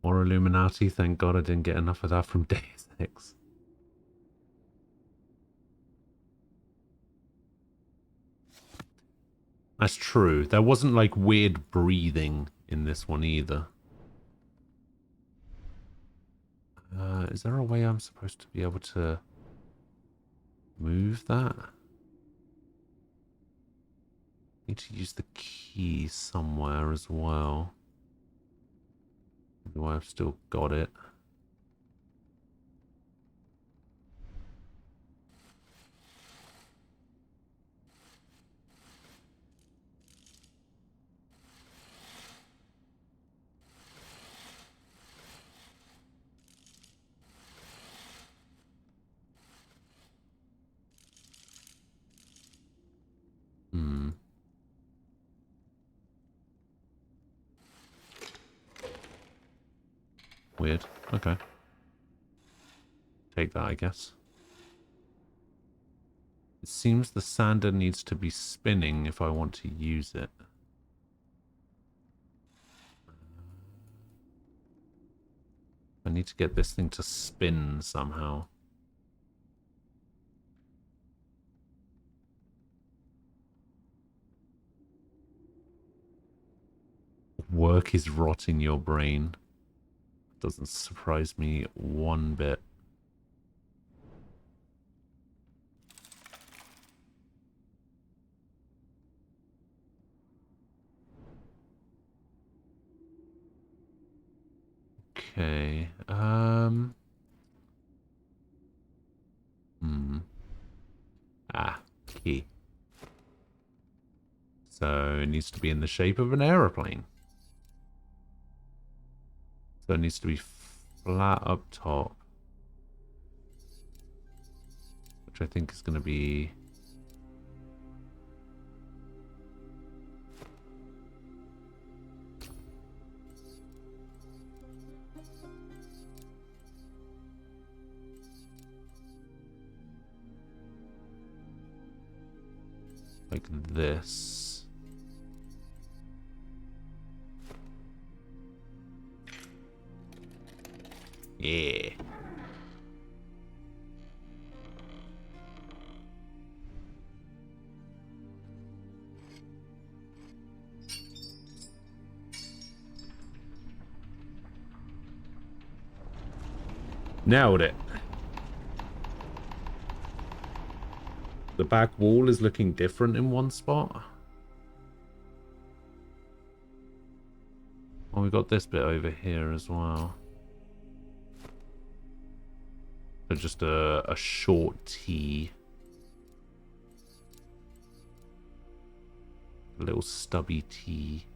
More Illuminati. Thank God I didn't get enough of that from Deus Ex. That's true. There wasn't like weird breathing in this one either. Is there a way I'm supposed to be able to move that? Need to use the key somewhere as well. Do I've still got it? Hmm. Weird. Okay. Take that, I guess. It seems the sander needs to be spinning if I want to use it. I need to get this thing to spin somehow. Work is rotting your brain. Doesn't surprise me one bit. Okay. Key. So it needs to be in the shape of an aeroplane. So it needs to be flat up top. Which I think is going to be... like this. Yeah. Nailed it. The back wall is looking different in one spot. Oh, we got this bit over here as well. So just a short T. A little stubby T.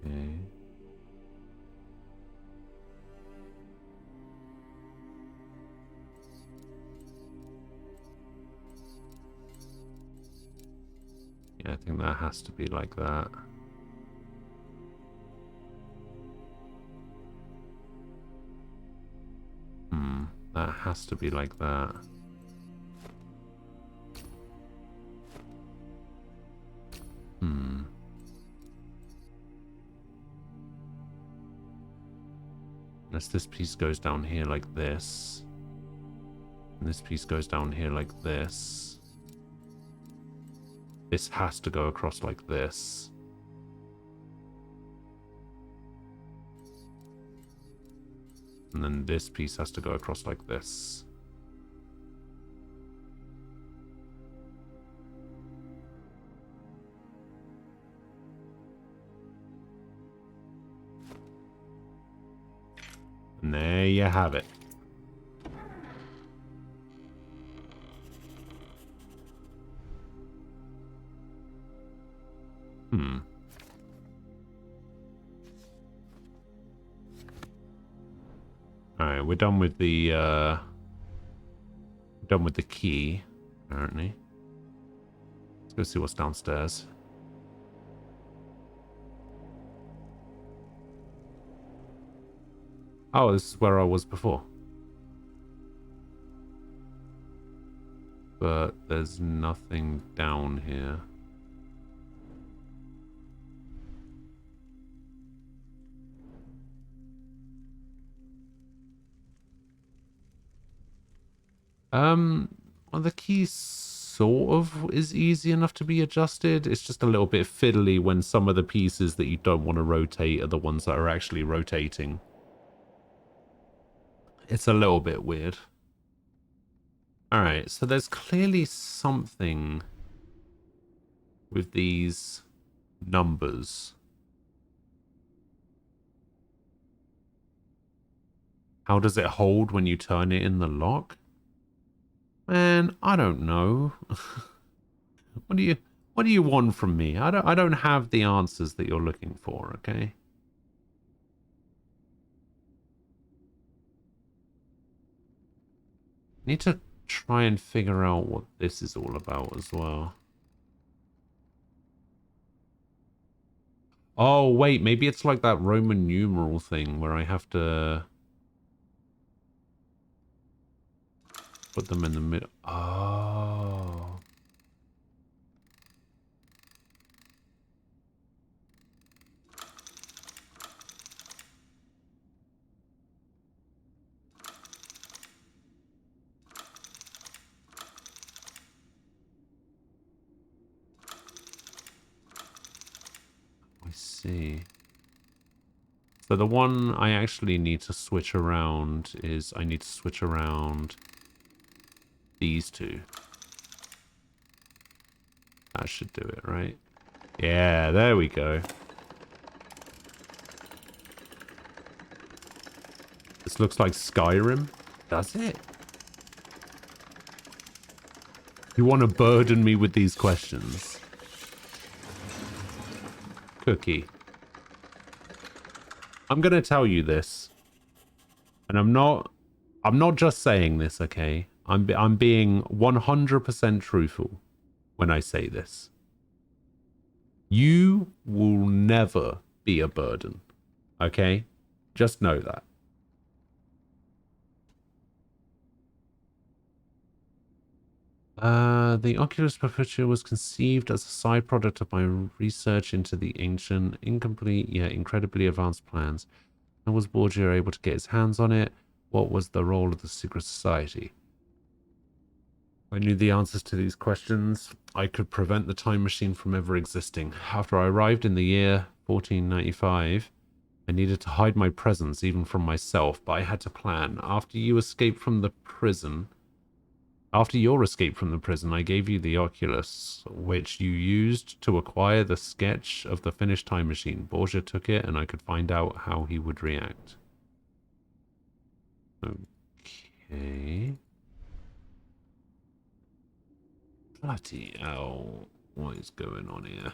Okay. Yeah, I think that has to be like that. That has to be like that. Unless this piece goes down here like this. And this piece goes down here like this. This has to go across like this. And then this piece has to go across like this. And there you have it. Alright, we're done with the key, apparently. Let's go see what's downstairs. Oh, this is where I was before. But there's nothing down here. Well, the key sort of is easy enough to be adjusted. It's just a little bit fiddly when some of the pieces that you don't want to rotate are the ones that are actually rotating. It's a little bit weird. Alright, so there's clearly something with these numbers. How does it hold when you turn it in the lock? Man, I don't know. What do you want from me? I don't have the answers that you're looking for, okay? Need to try and figure out what this is all about as well. Oh, wait, maybe it's like that Roman numeral thing where I have to put them in the middle. Oh. I see. So the one I actually need to switch around is I need to switch around these two. That should do it, right? Yeah, there we go. This looks like Skyrim. Does it? You want to burden me with these questions? Cookie. I'm going to tell you this. And I'm not just saying this, okay? I'm being 100% truthful when I say this. You will never be a burden, okay? Just know that. The Oculus Perpetua was conceived as a side product of my research into the ancient, incomplete, yet incredibly advanced plans. How was Borgia able to get his hands on it? What was the role of the secret society? I knew the answers to these questions. I could prevent the time machine from ever existing. After I arrived in the year 1495, I needed to hide my presence even from myself, but I had to plan. After your escape from the prison, I gave you the Oculus, which you used to acquire the sketch of the finished time machine. Borgia took it, and I could find out how he would react. Okay. Bloody hell. What is going on here?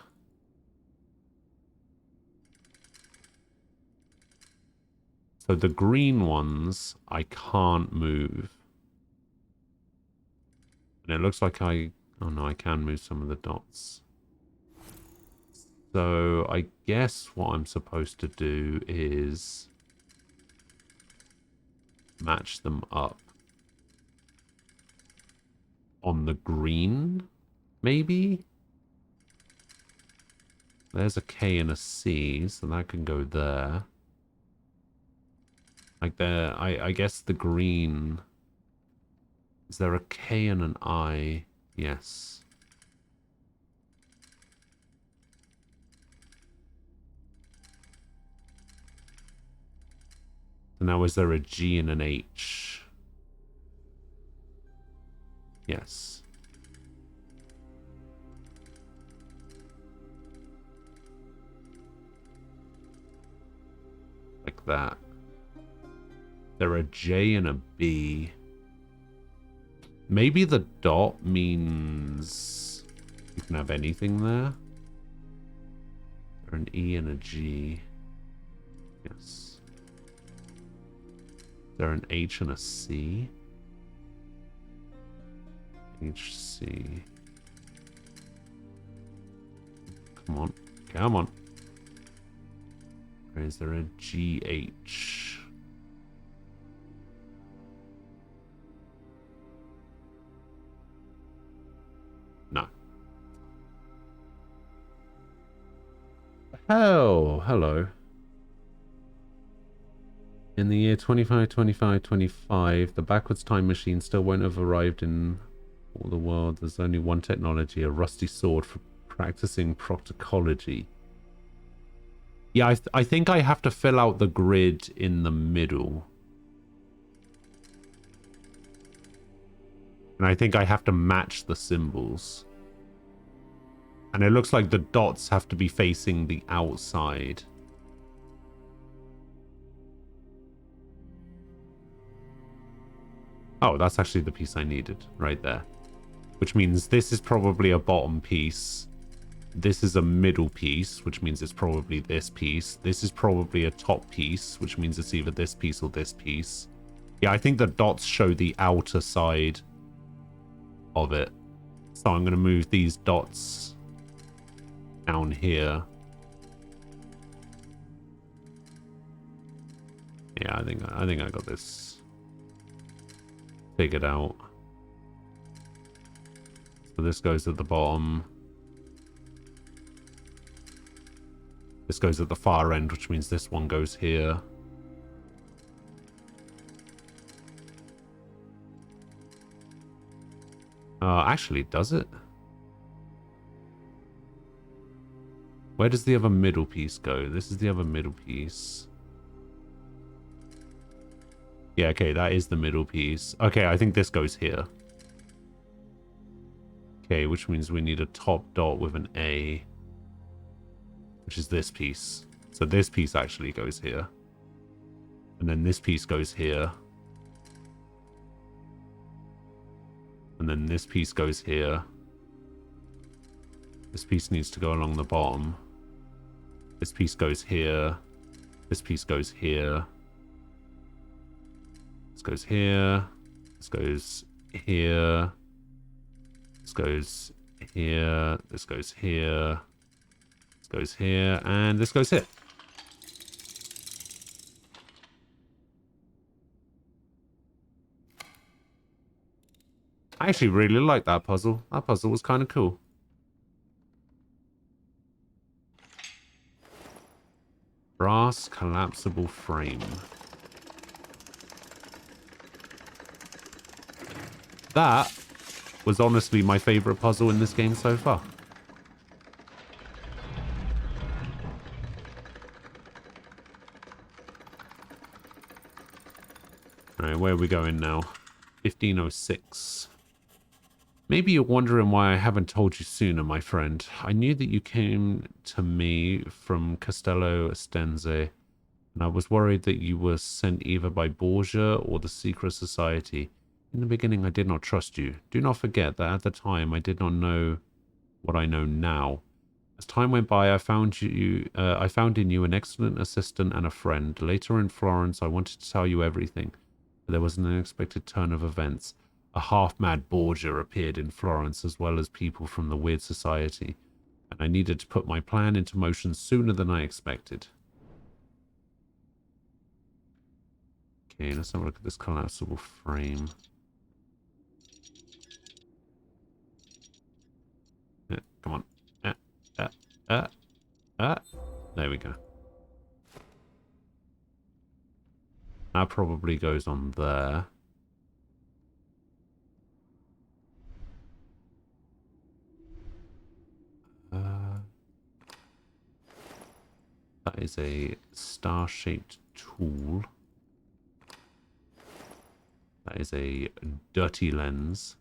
So the green ones, I can't move. And it looks like oh no, I can move some of the dots. So I guess what I'm supposed to do is match them up on the green, maybe? There's a K and a C, so that can go there. Like there, I guess the green... Is there a K and an I? Yes. So now is there a G and an H? Yes. Like that. There are a J and a B. Maybe the dot means you can have anything there. Or an E and a G. Yes. There an H and a C. HC. Come on. Come on. Or is there a GH? No. Oh, hello. In the year 25, the backwards time machine still won't have arrived in all the world. There's only one technology, a rusty sword for practicing proctology. Yeah, I think I have to fill out the grid in the middle. And I think I have to match the symbols. And it looks like the dots have to be facing the outside. Oh, that's actually the piece I needed right there. Which means this is probably a bottom piece. This is a middle piece, which means it's probably this piece. This is probably a top piece, which means it's either this piece or this piece. Yeah, I think the dots show the outer side of it. So I'm going to move these dots down here. Yeah, I think I got this figured out. So this goes at the bottom. This goes at the far end, which means this one goes here. Actually, does it? Where does the other middle piece go? This is the other middle piece. Yeah, okay, that is the middle piece. Okay, I think this goes here. Okay, which means we need a top dot with an A. Which is this piece. So this piece actually goes here. And then this piece goes here. And then this piece goes here. This piece needs to go along the bottom. This piece goes here. This piece goes here. This goes here. This goes here. This goes here. This goes here. This goes here. And this goes here. I actually really like that puzzle. That puzzle was kind of cool. Brass collapsible frame. That was honestly my favorite puzzle in this game so far. Alright, where are we going now? 1506. Maybe you're wondering why I haven't told you sooner, my friend. I knew that you came to me from Castello Estense, and I was worried that you were sent either by Borgia or the secret society. In the beginning, I did not trust you. Do not forget that at the time, I did not know what I know now. As time went by, I found in you an excellent assistant and a friend. Later in Florence, I wanted to tell you everything, but there was an unexpected turn of events. A half-mad Borgia appeared in Florence, as well as people from the Weird Society, and I needed to put my plan into motion sooner than I expected. Okay, let's have a look at this collapsible frame. Yeah, come on. There we go. That probably goes on there. That is a star-shaped tool. That is a dirty lens.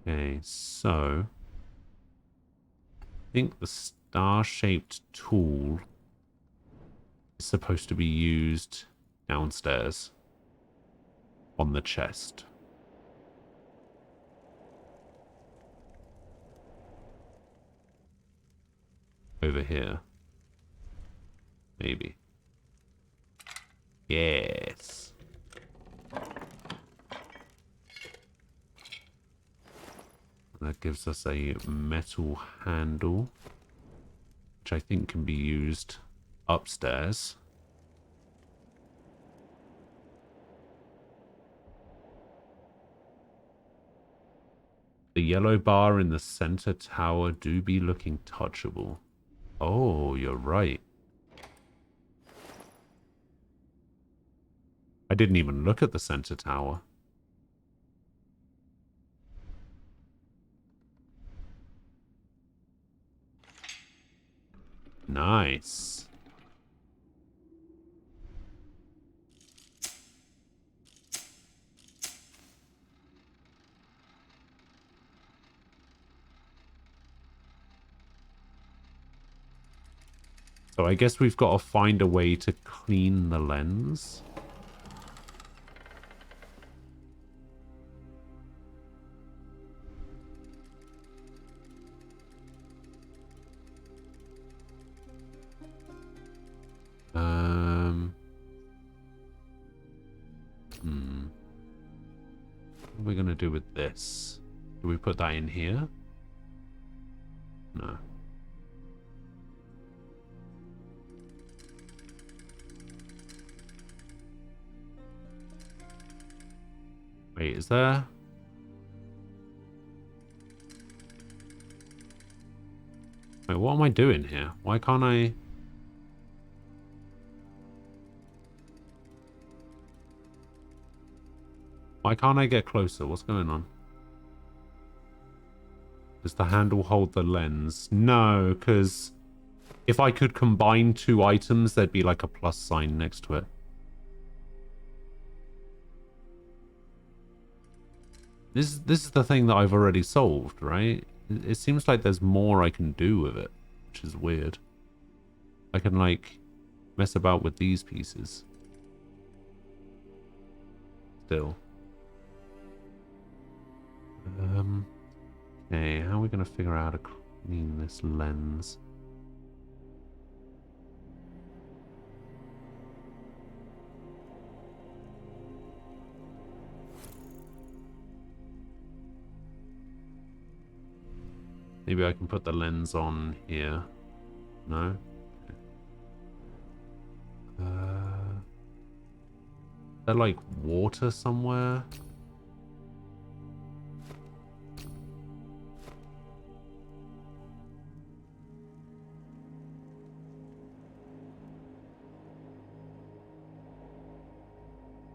Okay, so I think the star-shaped tool is supposed to be used downstairs on the chest. Over here. Maybe. Yes. That gives us a metal handle, which I think can be used upstairs. The yellow bar in the center tower do be looking touchable. Oh, you're right. I didn't even look at the center tower. Nice. So I guess we've got to find a way to clean the lens. What are we going to do with this? Do we put that in here? No. Wait, is there? Wait, what am I doing here? Why can't I? Why can't I get closer? What's going on? Does the handle hold the lens? No, because if I could combine two items, there'd be like a plus sign next to it. This is the thing that I've already solved, right? It seems like there's more I can do with it, which is weird. I can, like, mess about with these pieces. Still. Okay, how are we going to figure out how to clean this lens? Maybe I can put the lens on here. No? Okay. there like water somewhere?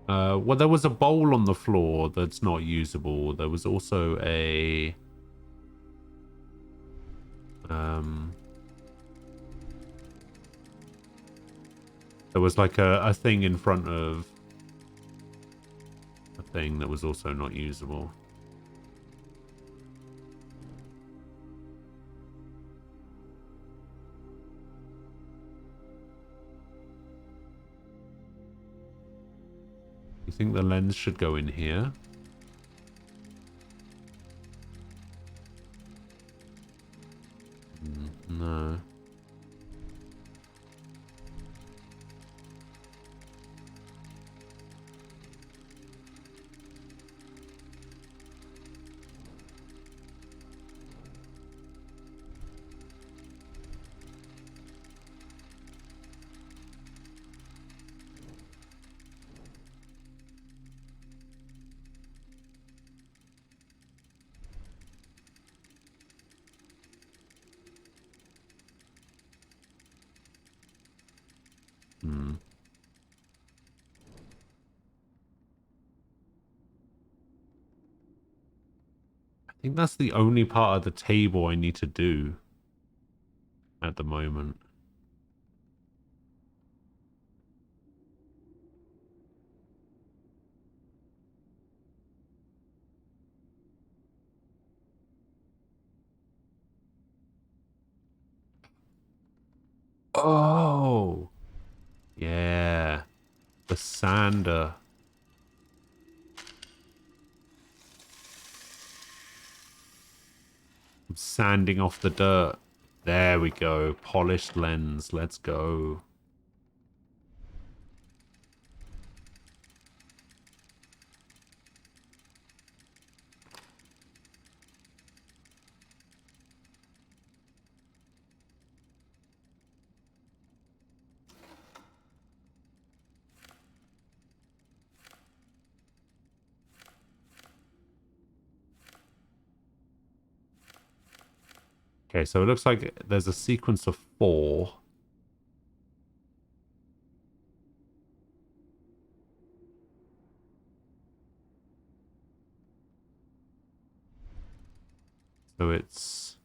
Well, there was a bowl on the floor that's not usable. There was also a... There was like a thing in front of a thing that was also not usable. You think the lens should go in here? No. I think that's the only part of the table I need to do at the moment. Oh, yeah. The sander. I'm sanding off the dirt. There we go. Polished lens. Let's go. Okay, so it looks like there's a sequence of 4. So it's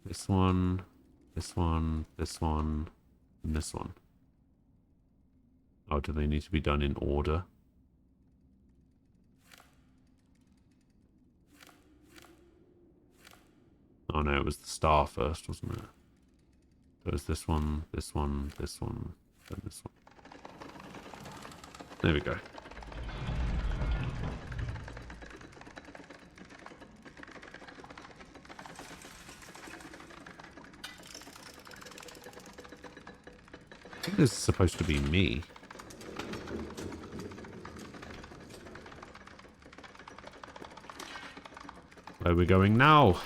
this one, this one, this one, and this one. Oh, do they need to be done in order? Oh no, it was the star first, wasn't it? So it was this one, this one, this one, then this one. There we go. I think this is supposed to be me. Where are we going now?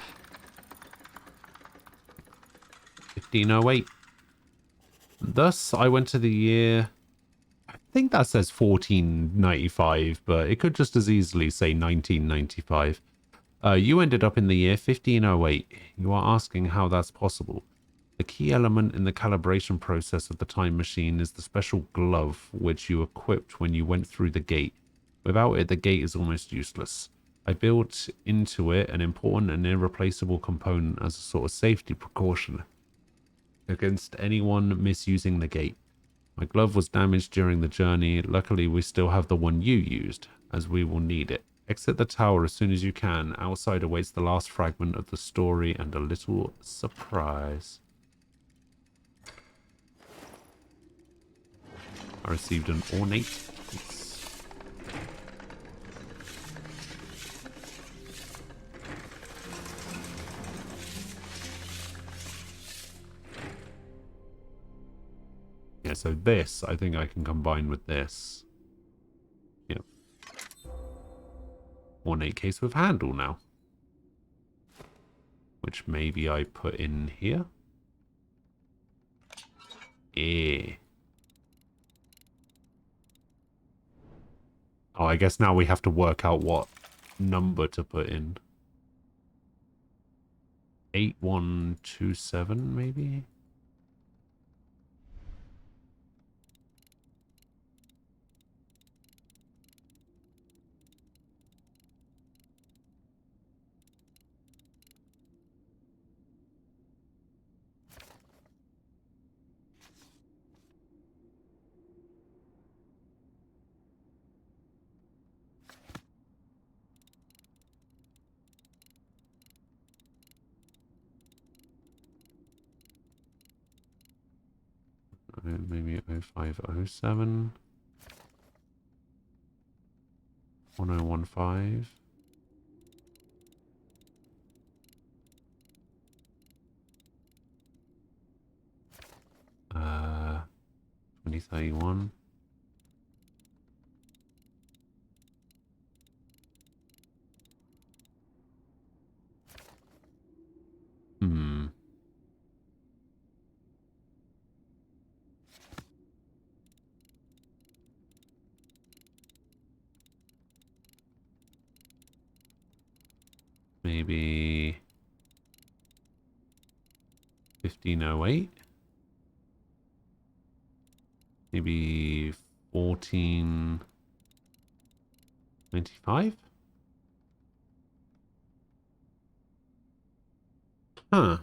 1508. Thus, I went to the year... I think that says 1495, but it could just as easily say 1995. You ended up in the year 1508. You are asking how that's possible. The key element in the calibration process of the time machine is the special glove which you equipped when you went through the gate. Without it, the gate is almost useless. I built into it an important and irreplaceable component as a sort of safety precaution against anyone misusing the gate. My glove was damaged during the journey. Luckily, we still have the one you used, as we will need it. Exit the tower as soon as you can. Outside awaits the last fragment of the story and a little surprise. I received an ornate piece. Yeah, so this, I think I can combine with this. Yep. Ornate case with handle now. Which maybe I put in here. Eh. I guess now we have to work out what number to put in. 8127, maybe? Maybe 0507. 1015. Uh, 2031. Hmm. Maybe 1508. Maybe 1495. Huh.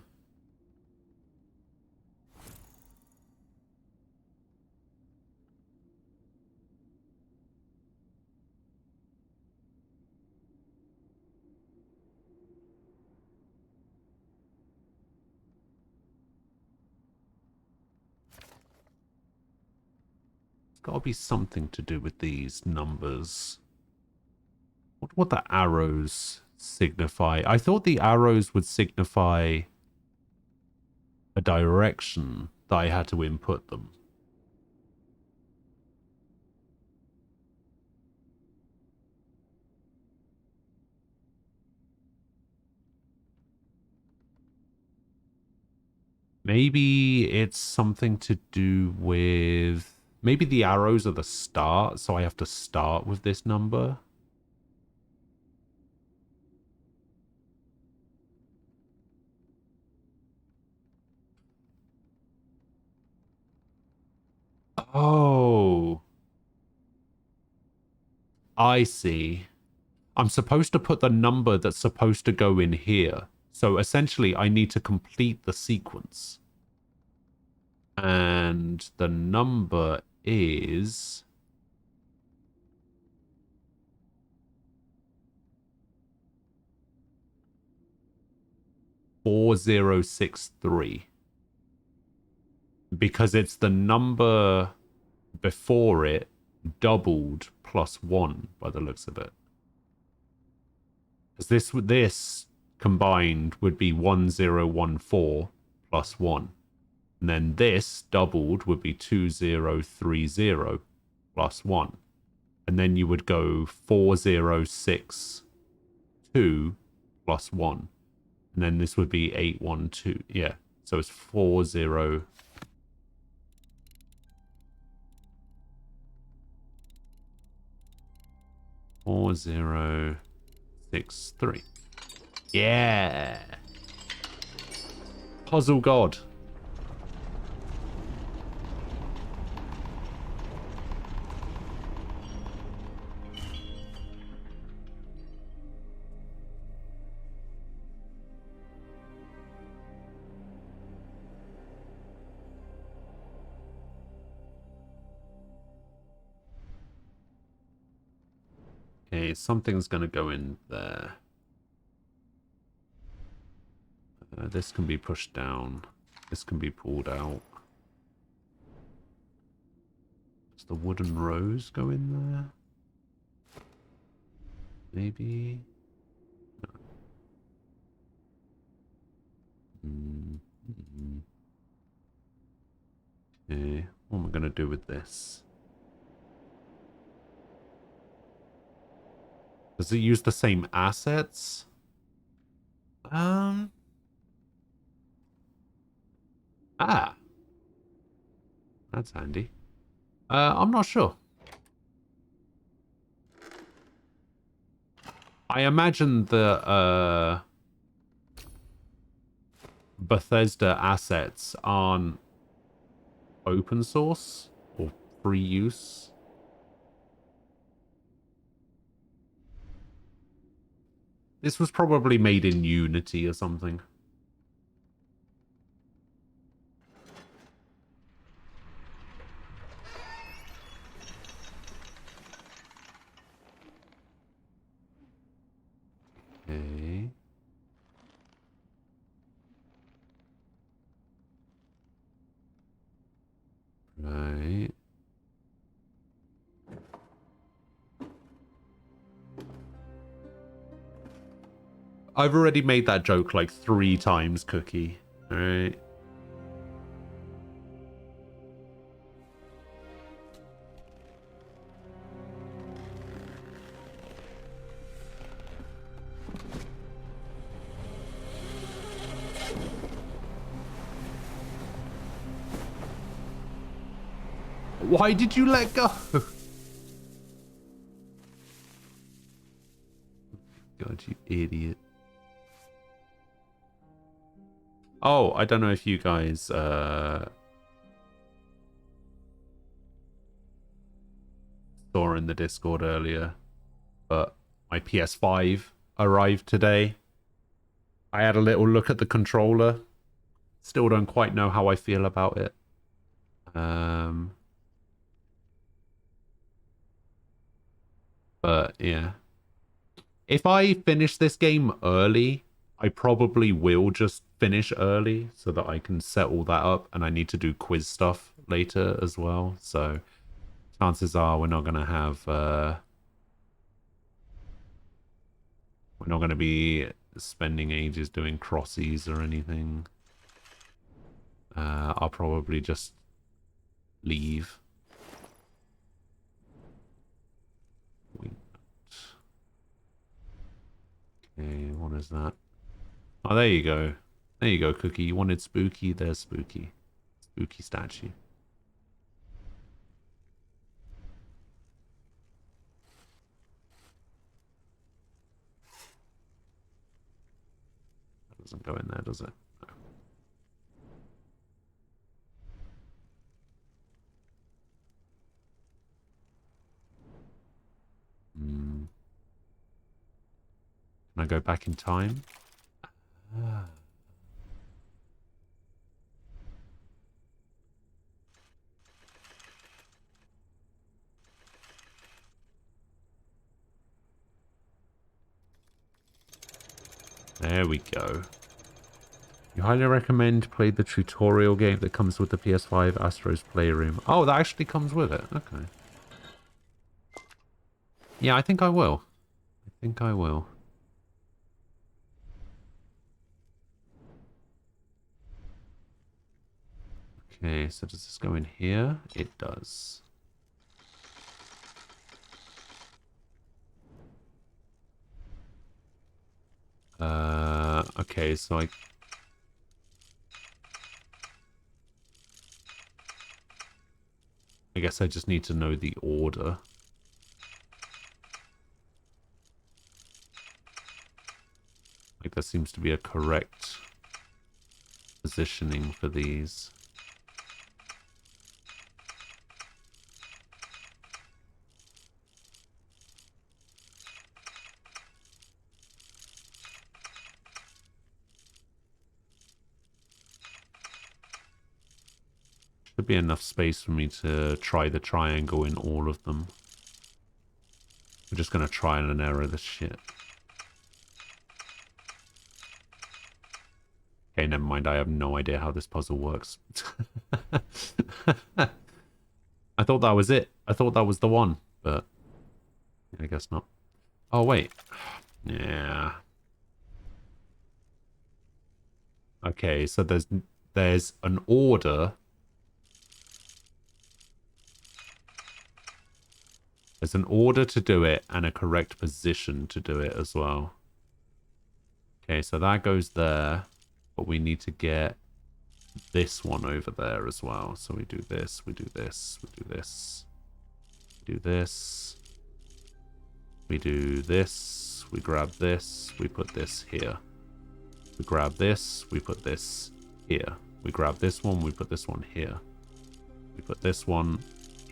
It's got to be something to do with these numbers. What would the arrows signify? I thought the arrows would signify a direction that I had to input them. Maybe it's something to do with... Maybe the arrows are the start, so I have to start with this number. Oh. I see. I'm supposed to put the number that's supposed to go in here. So essentially, I need to complete the sequence. And the number is... 4063. Because it's the number before it doubled plus 1 by the looks of it. Because this combined would be 1014 plus 1. And then this doubled would be 2030 plus 1. And then you would go 4062 plus 1. And then this would be 812. Yeah. So it's 40. 4063. Yeah. Puzzle God. Okay, something's going to go in there. This can be pushed down. This can be pulled out. Does the wooden rose go in there? Maybe? No. Okay, what am I going to do with this? Does it use the same assets? Ah. That's handy. I'm not sure. I imagine the Bethesda assets aren't open source or free use. This was probably made in Unity or something. Okay. Right. I've already made that joke like 3 times, Cookie. Alright. Why did you let go? God, you idiot. Oh, I don't know if you guys saw in the Discord earlier, but my PS5 arrived today. I had a little look at the controller. Still don't quite know how I feel about it. But yeah. If I finish this game early, I probably will just finish early so that I can set all that up, and I need to do quiz stuff later as well. So chances are we're not gonna have we're not gonna be spending ages doing crossies or anything. I'll probably just leave. Okay, what is that? Oh, there you go. There you go, Cookie. You wanted spooky? There's spooky. Spooky statue. That doesn't go in there, does it? No. Can I go back in time? Ah. There we go. You highly recommend play the tutorial game that comes with the PS5 Astro's Playroom. Oh, that actually comes with it. Okay. Yeah, I think I will. I think I will. Okay, so does this go in here? It does. Okay, so I guess I just need to know the order. Like, there seems to be a correct positioning for these. Should be enough space for me to try the triangle in all of them. We're just gonna try and error this shit. Okay, never mind. I have no idea how this puzzle works. I thought that was it. I thought that was the one, but I guess not. Oh, wait. Yeah. Okay, so there's an order. There's an order to do it and a correct position to do it as well. Okay, so that goes there, but we need to get this one over there as well. So we do this, we do this, we do this, we do this. We do this. We grab this. We put this here. We grab this. We put this here. We grab this one. We put this one here. We put this one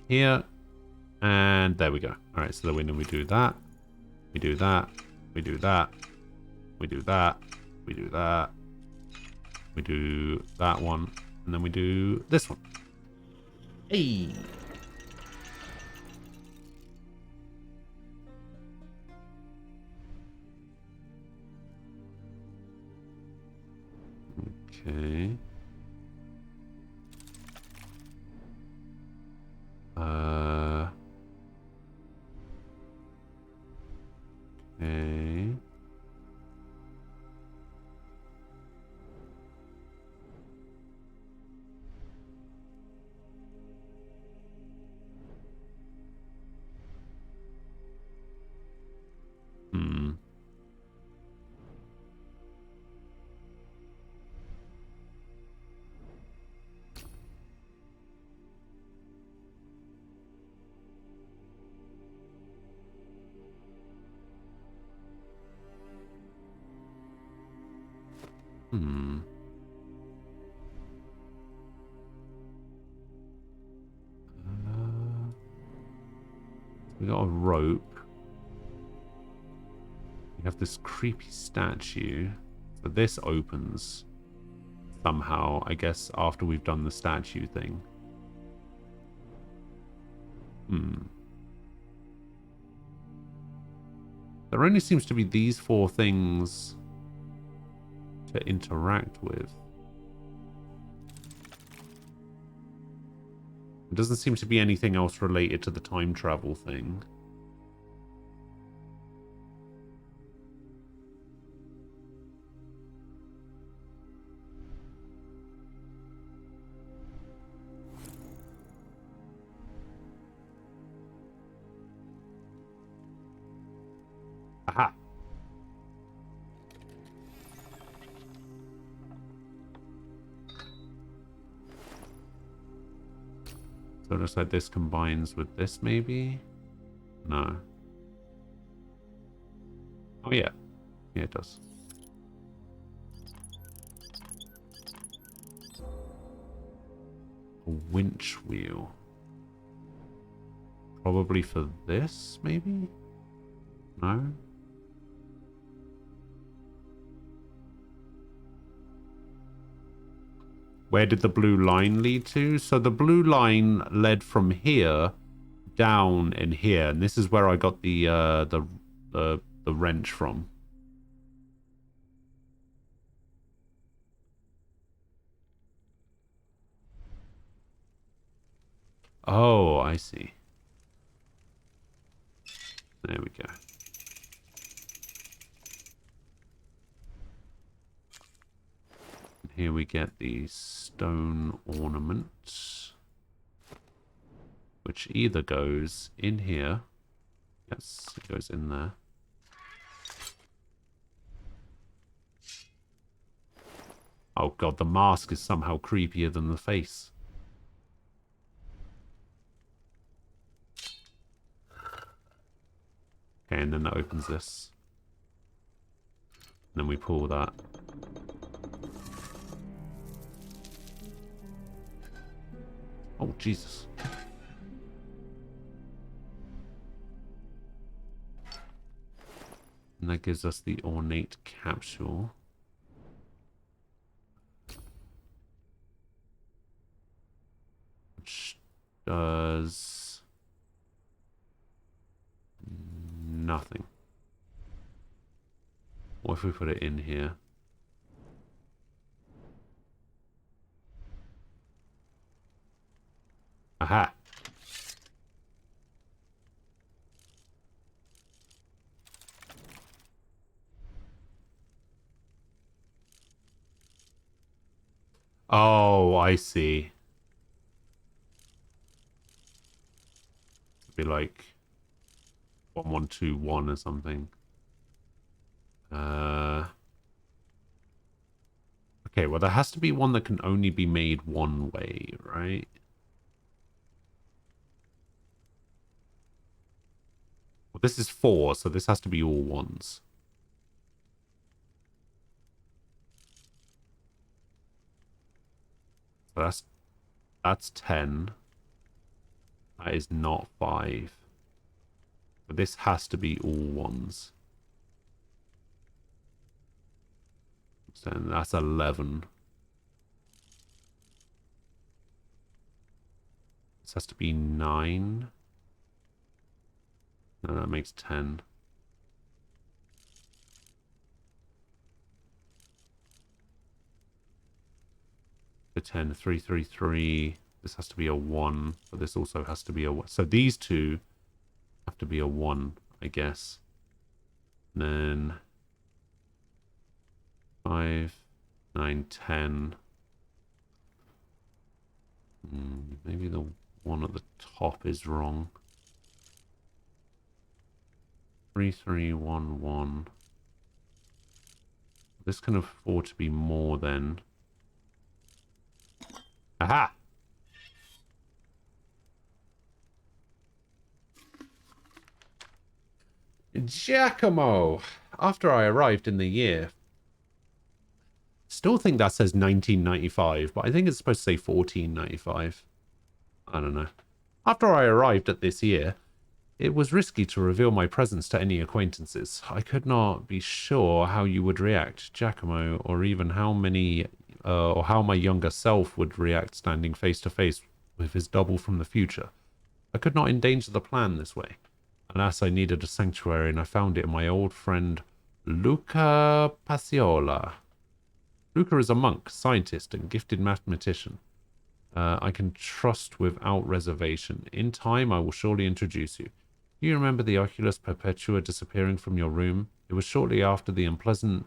here. And there we go. All right, so then we do that. We do that. We do that. We do that. We do that. We do that one. And then we do this one. Hey! Okay. Okay. Hmm. Hmm. We got a rope. We have this creepy statue. So this opens somehow, I guess, after we've done the statue thing. Hmm. There only seems to be these 4 things to interact with. There doesn't seem to be anything else related to the time travel thing. Aha! So it looks like this combines with this, maybe? No. Oh, yeah. Yeah, it does. A winch wheel. Probably for this, maybe? No? Where did the blue line lead to? So the blue line led from here down in here, and this is where I got the wrench from. Oh, I see. There we go. And here we get the stone ornament, which either goes in here. Yes, it goes in there. Oh god, the mask is somehow creepier than the face. Okay, and then that opens this. And then we pull that. Oh, Jesus. And that gives us the ornate capsule. Which does nothing. What if we put it in here? Aha! Oh, I see. It'd be like 1121 or something. Okay, well there has to be one that can only be made one way, right? Well, This is 4, so this has to be all 1s. So that's 10. That is not 5. But this has to be all 1s. So that's 11. This has to be 9. No, that makes 10. The 10, 3, 3, 3. This has to be a 1, but this also has to be a 1. So these two have to be a 1, I guess. And then 5, 9, 10. Maybe the one at the top is wrong. 3, 3, 1, 1. This can afford to be more than... Aha! Giacomo! After I arrived in the year... Still think that says 1995, but I think it's supposed to say 1495. I don't know. After I arrived at this year, it was risky to reveal my presence to any acquaintances. I could not be sure how you would react, Giacomo, or even how my younger self would react standing face to face with his double from the future. I could not endanger the plan this way. Alas, I needed a sanctuary, and I found it in my old friend Luca Pasiola. Luca is a monk, scientist, and gifted mathematician. I can trust without reservation. In time, I will surely introduce you. Do you remember the Oculus Perpetua disappearing from your room? It was shortly after the unpleasant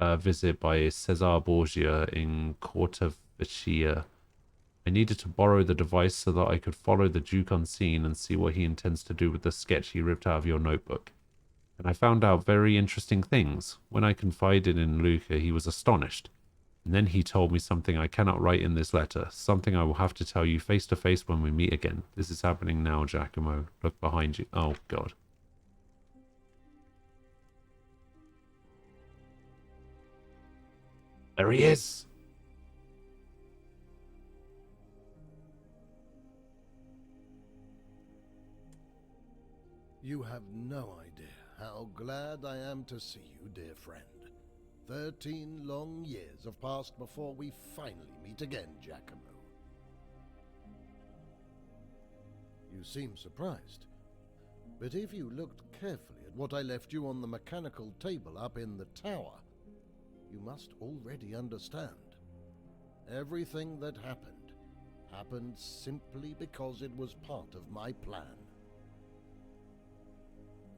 visit by Cesar Borgia in Corta Vecchia. I needed to borrow the device so that I could follow the Duke unseen and see what he intends to do with the sketch he ripped out of your notebook. And I found out very interesting things. When I confided in Luca, he was astonished. And then he told me something I cannot write in this letter, something I will have to tell you face to face when we meet again. This is happening now, Giacomo. Look behind you. Oh, God. There he is! You have no idea how glad I am to see you, dear friend. 13 long years have passed before we finally meet again, Giacomo. You seem surprised. But if you looked carefully at what I left you on the mechanical table up in the tower, you must already understand. Everything that happened simply because it was part of my plan.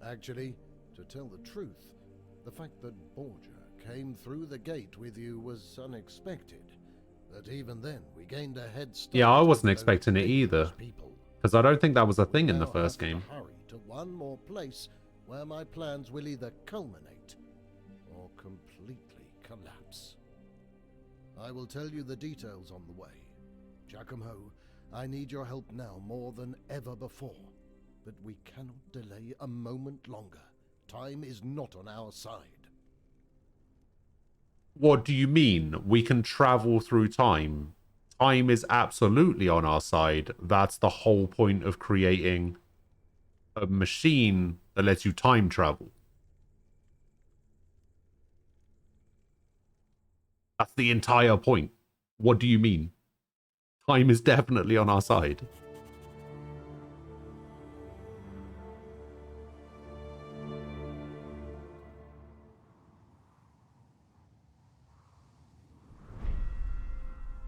Actually, to tell the truth, the fact that Borgia came through the gate with you was unexpected. But even then, we gained a head start. Yeah, I wasn't expecting it either. Because I don't think that was a thing in the first game. Hurry to one more place where my plans will either culminate or completely collapse. I will tell you the details on the way. Giacomo, I need your help now more than ever before. But we cannot delay a moment longer. Time is not on our side. What do you mean? We can travel through time. Time is absolutely on our side. That's the whole point of creating a machine that lets you time travel. That's the entire point. What do you mean? Time is definitely on our side.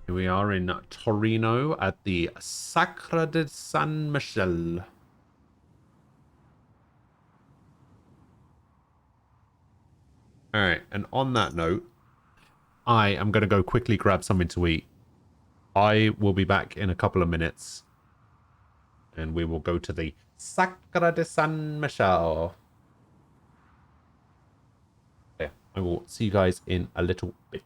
Here we are in Torino at the Sacra di San Michele. Alright, and on that note, I am going to go quickly grab something to eat. I will be back in a couple of minutes. And we will go to the Sacra di San Michele. Yeah, I will see you guys in a little bit.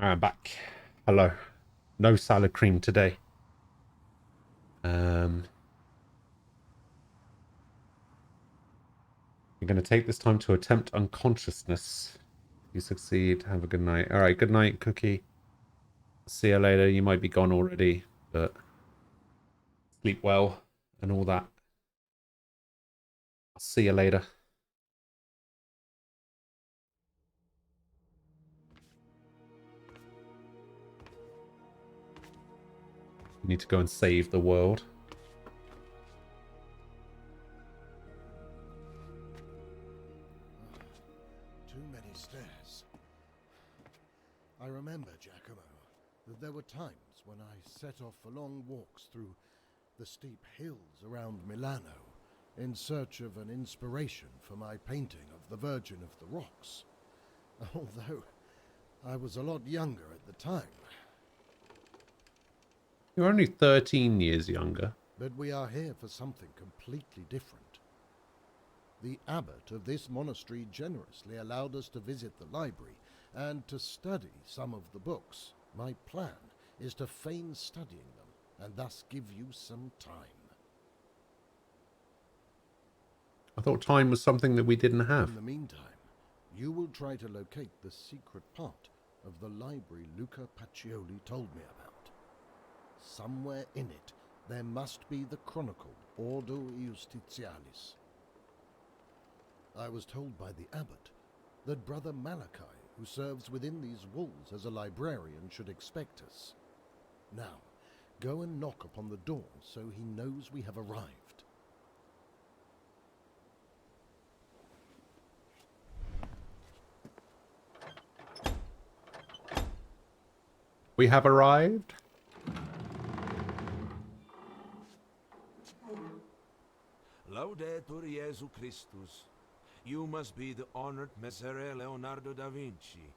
I'm back. Hello. No salad cream today. You're going to take this time to attempt unconsciousness. You succeed. Have a good night. All right. Good night, Cookie. See you later. You might be gone already, but sleep well and all that. I'll see you later. You need to go and save the world. Too many stairs. I remember, Giacomo, that there were times when I set off for long walks through the steep hills around Milano in search of an inspiration for my painting of the Virgin of the Rocks. Although I was a lot younger at the time. You're only 13 years younger. But we are here for something completely different. The abbot of this monastery generously allowed us to visit the library and to study some of the books. My plan is to feign studying them and thus give you some time. I thought time was something that we didn't have. In the meantime, you will try to locate the secret part of the library Luca Pacioli told me about. Somewhere in it, there must be the chronicle Ordo Justitialis. I was told by the abbot that Brother Malachi, who serves within these walls as a librarian, should expect us. Now, go and knock upon the door so he knows we have arrived. We have arrived. Laudetur Jesu Christus. You must be the honored Messer Leonardo da Vinci.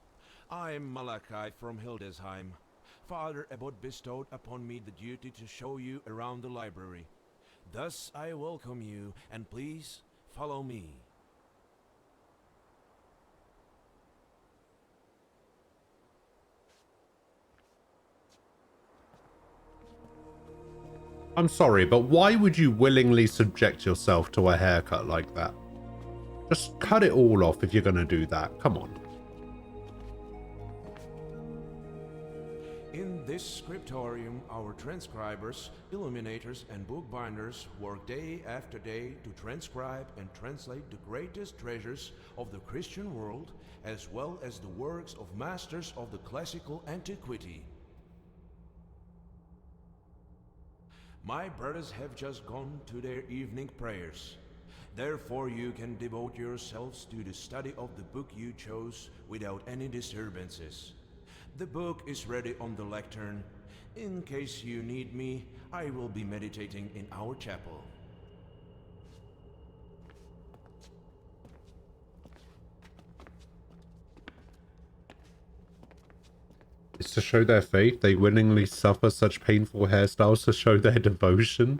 I am Malachi from Hildesheim. Father Abbot bestowed upon me the duty to show you around the library. Thus I welcome you, and please follow me. I'm sorry, but why would you willingly subject yourself to a haircut like that? Just cut it all off if you're going to do that. Come on. In this scriptorium, our transcribers, illuminators, and bookbinders work day after day to transcribe and translate the greatest treasures of the Christian world, as well as the works of masters of the classical antiquity. My brothers have just gone to their evening prayers. Therefore you can devote yourselves to the study of the book you chose without any disturbances. The book is ready on the lectern. In case you need me, I will be meditating in our chapel. It's to show their faith. They willingly suffer such painful hairstyles to show their devotion.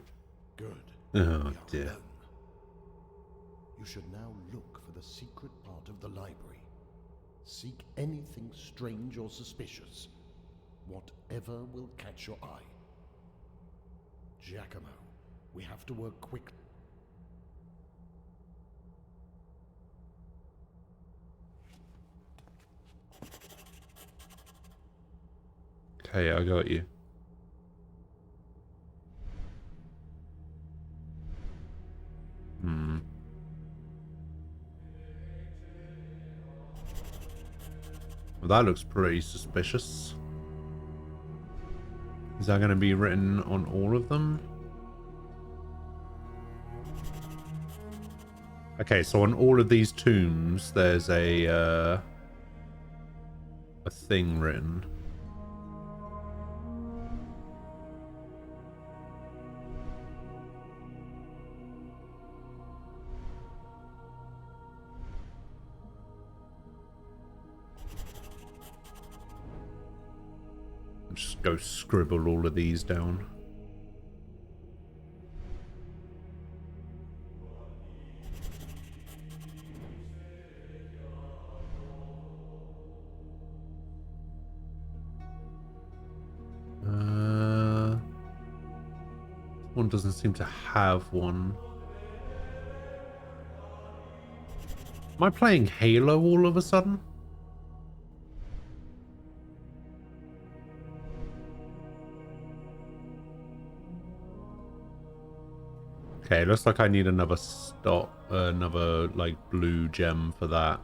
Good. Oh, dear. You should now look for the secret part of the library. Seek anything strange or suspicious. Whatever will catch your eye. Giacomo, we have to work quickly. Okay, I got you. Well, that looks pretty suspicious. Is that going to be written on all of them? Okay, so on all of these tombs, there's a thing written. Just go scribble all of these down. one doesn't seem to have one. Am I playing Halo all of a sudden? Okay, looks like I need another another like blue gem for that.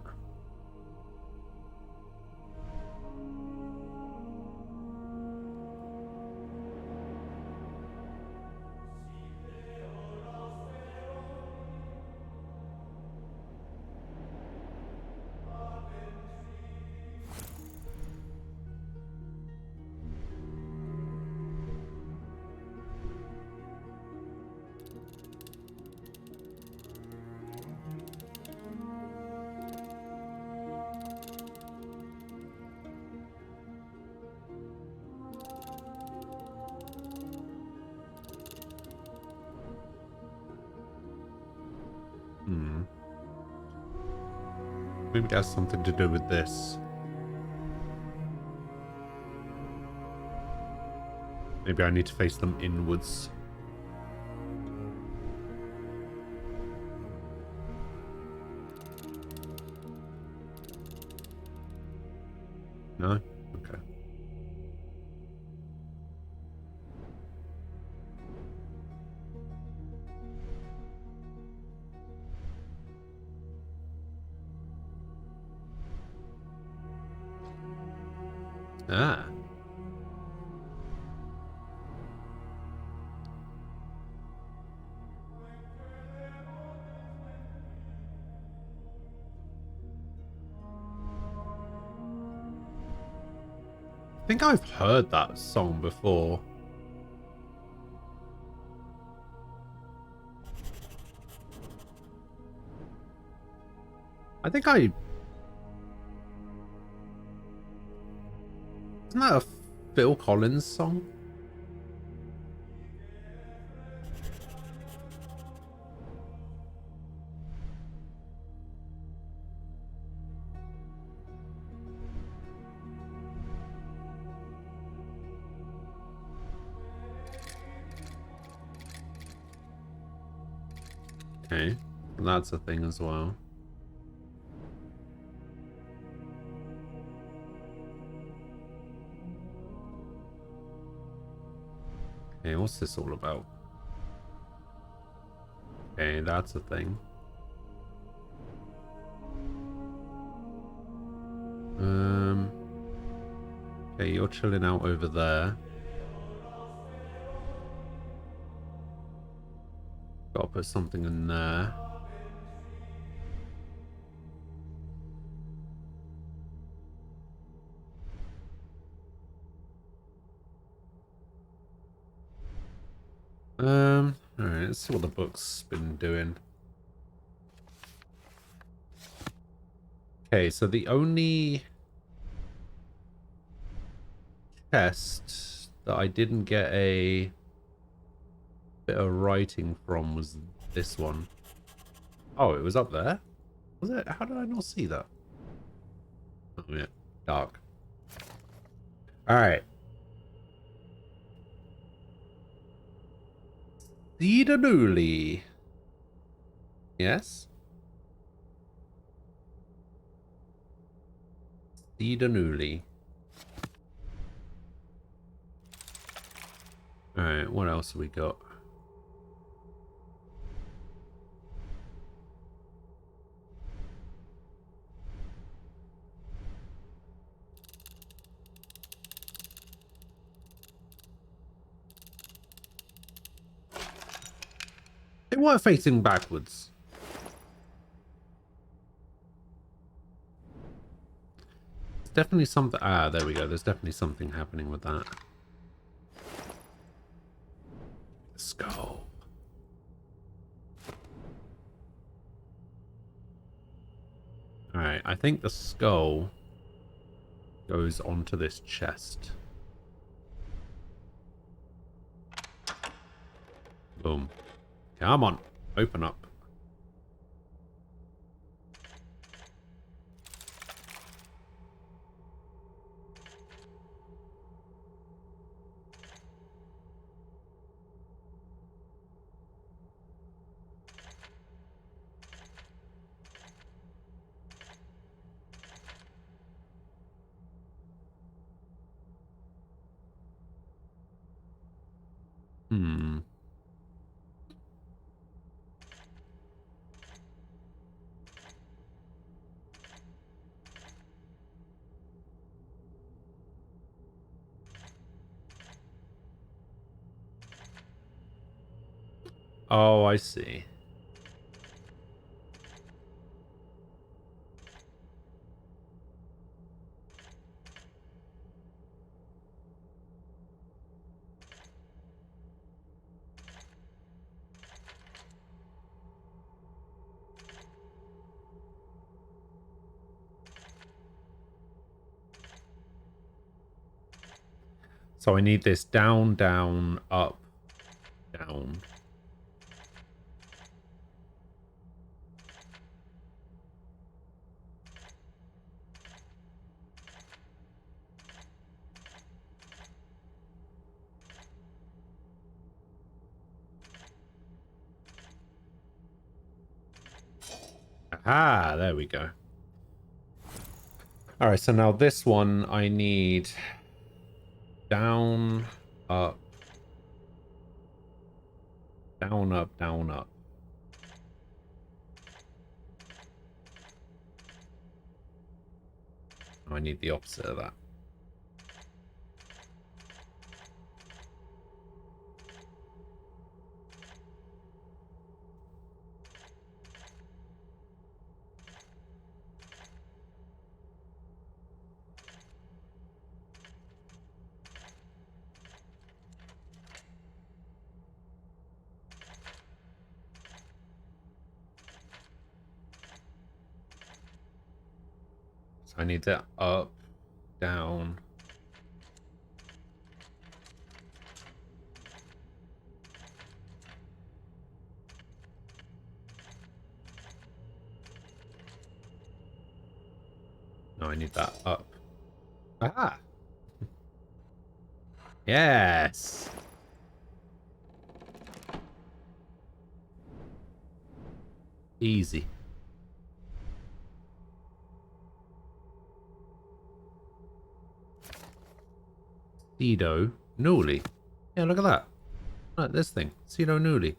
Maybe it has something to do with this. Maybe I need to face them inwards. No? Okay. Ah. I think I've heard that song before. I think I... Isn't that a Phil Collins song? Okay, that's a thing as well. Okay, what's this all about? Okay, that's a thing. Okay, you're chilling out over there. Gotta put something in there. Alright, let's see what the book's been doing. Okay, so the only chest that I didn't get a bit of writing from was this one. Oh, it was up there? Was it? How did I not see that? Oh, yeah. Dark. Alright. Cedarnewley. Yes? Cedarnewley. Alright, what else have we got? They weren't facing backwards. There's definitely something... Ah, there we go. There's definitely something happening with that. Skull. Alright, I think the skull goes onto this chest. Boom. Come on, open up. Oh, I see. So I need this down, down, up, down. Aha, there we go. All right, so now this one I need down, up, down, up, down, up. I need the opposite of that. So I need that up, down. No, I need that up. Ah! Yes! Easy. Cedo Newly. Yeah, look at that. Look at this thing. Cedo Newly.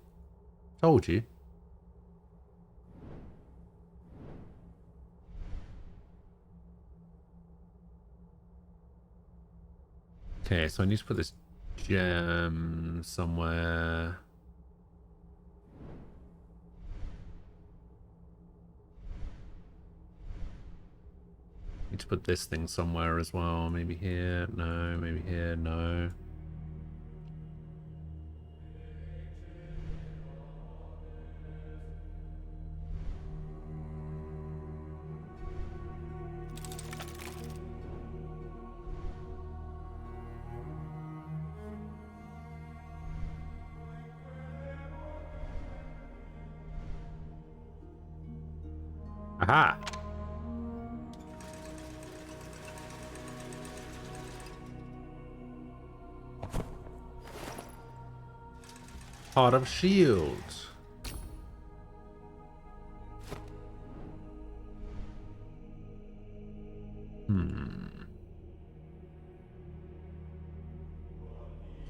Told you. Okay, so I need to put this gem somewhere. Need to put this thing somewhere as well. Maybe here. No. Maybe here. No. Aha! Heart of Shield.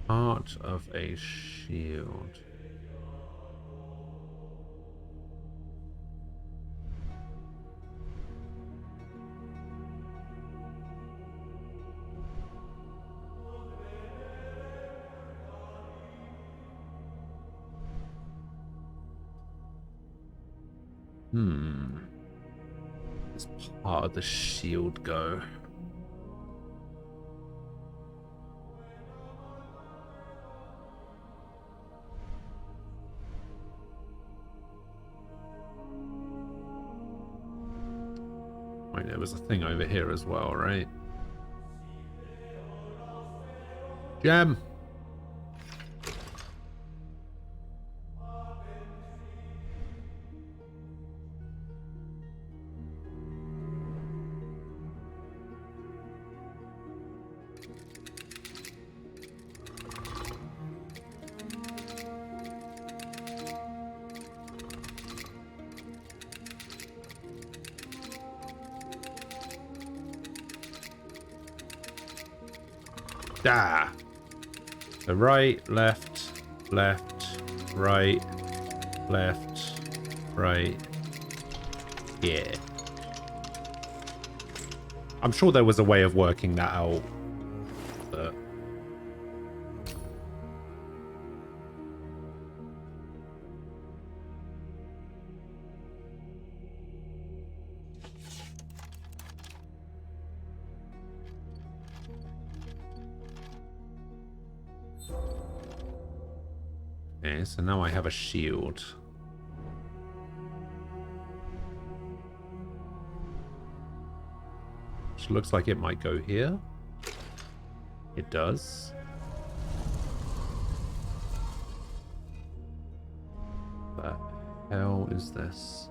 Heart of a Shield. This part of the shield go. Wait, there was a thing over here as well, right? Gem! Ah! So right, left, left, right, left, right. Yeah. I'm sure there was a way of working that out, but... Okay, so now I have a shield. Which looks like it might go here. It does. What the hell is this?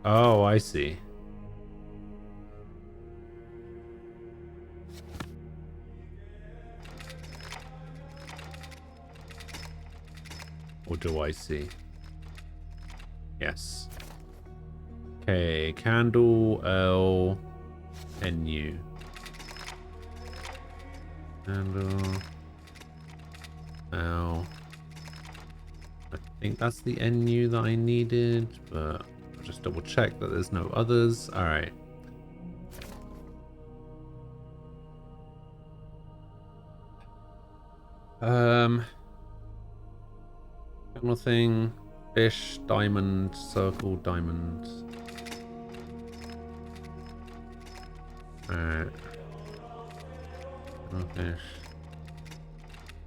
Oh, I see. Or do I see? Yes. Okay, candle L NU. Candle L. I think that's the NU that I needed, but I'll just double check that there's no others. Alright. One thing. Fish, diamond, circle, diamond. Alright. Fish.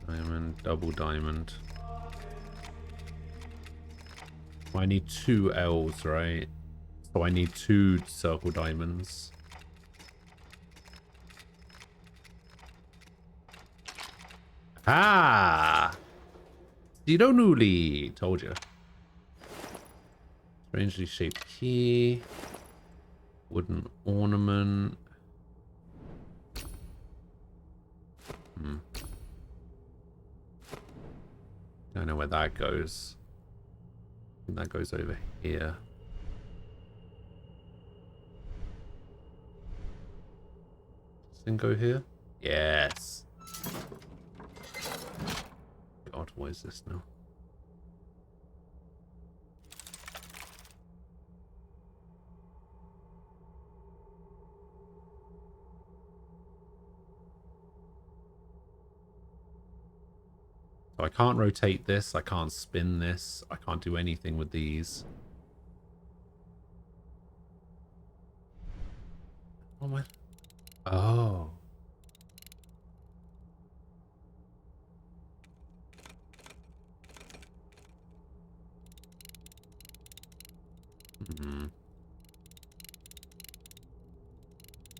Diamond, double diamond. I need 2 L's, right? So I need 2 circle diamonds. Ah! Sidonuli! Told you. Strangely shaped key. Wooden ornament. Don't know where that goes. I think that goes over here. Does this thing go here? Yes. God, what is this now? So I can't rotate this, I can't spin this, I can't do anything with these. Oh my... Oh.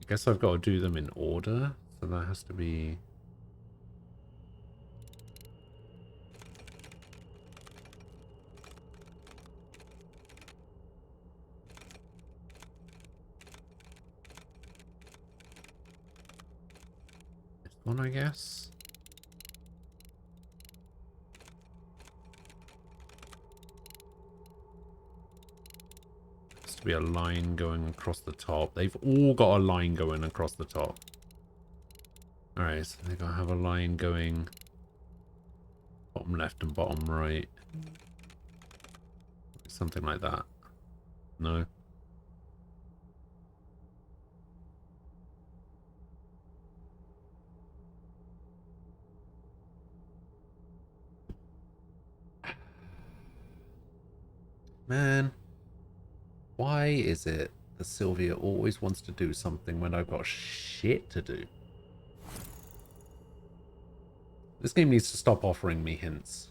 I guess I've got to do them in order, so that has to be... this one, I guess? Has to be a line going across the top. They've all got a line going across the top. Alright, so they've got to have a line going bottom left and bottom right. Something like that. No. Man. Why is it that Sylvia always wants to do something when I've got shit to do? This game needs to stop offering me hints.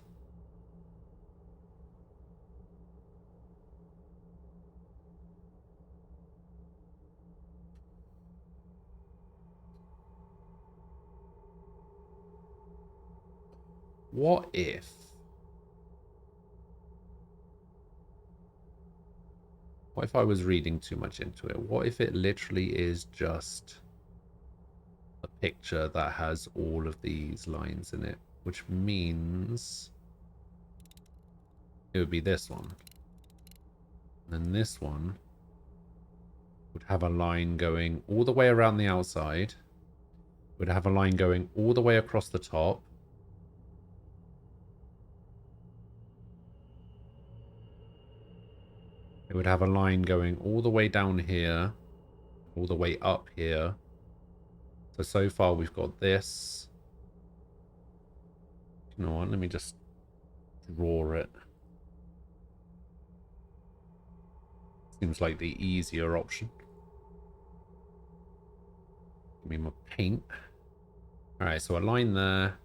What if... What if I was reading too much into it? What if it literally is just a picture that has all of these lines in it? Which means it would be this one. And then this one would have a line going all the way around the outside. Would have a line going all the way across the top. It would have a line going all the way down here, all the way up here. So far we've got this. You know what? Let me just draw it. Seems like the easier option. Give me my paint. Alright, so a line there.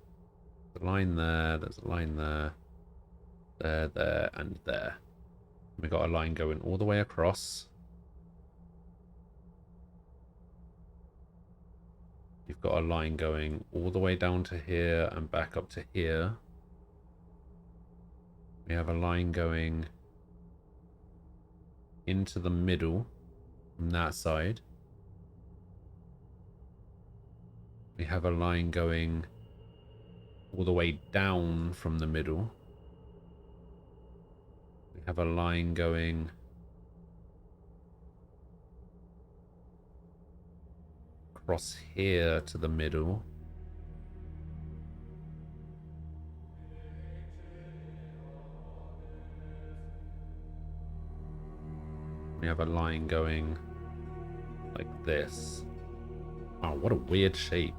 A line there. There's a line there. There, and there. We got a line going all the way across. You've got a line going all the way down to here and back up to here. We have a line going into the middle from that side. We have a line going all the way down from the middle. We have a line going across here to the middle. We have a line going like this. Oh, what a weird shape.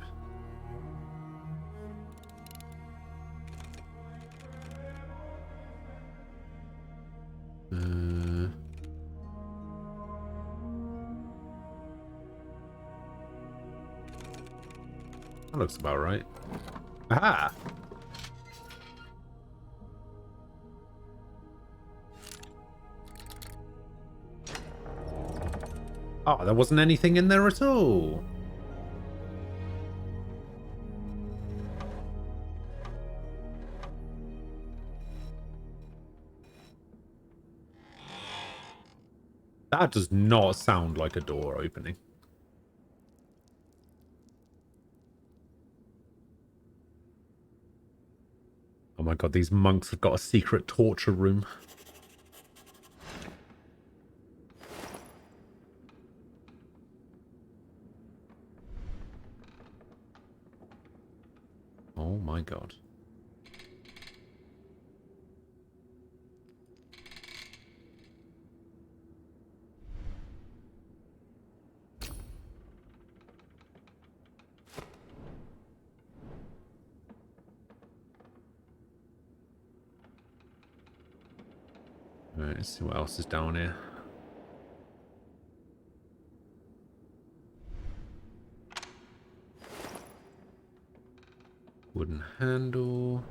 That looks about right. Aha! Oh, there wasn't anything in there at all. That does not sound like a door opening. Oh my god, these monks have got a secret torture room. Oh my god. Alright, let's see what else is down here. Wooden handle.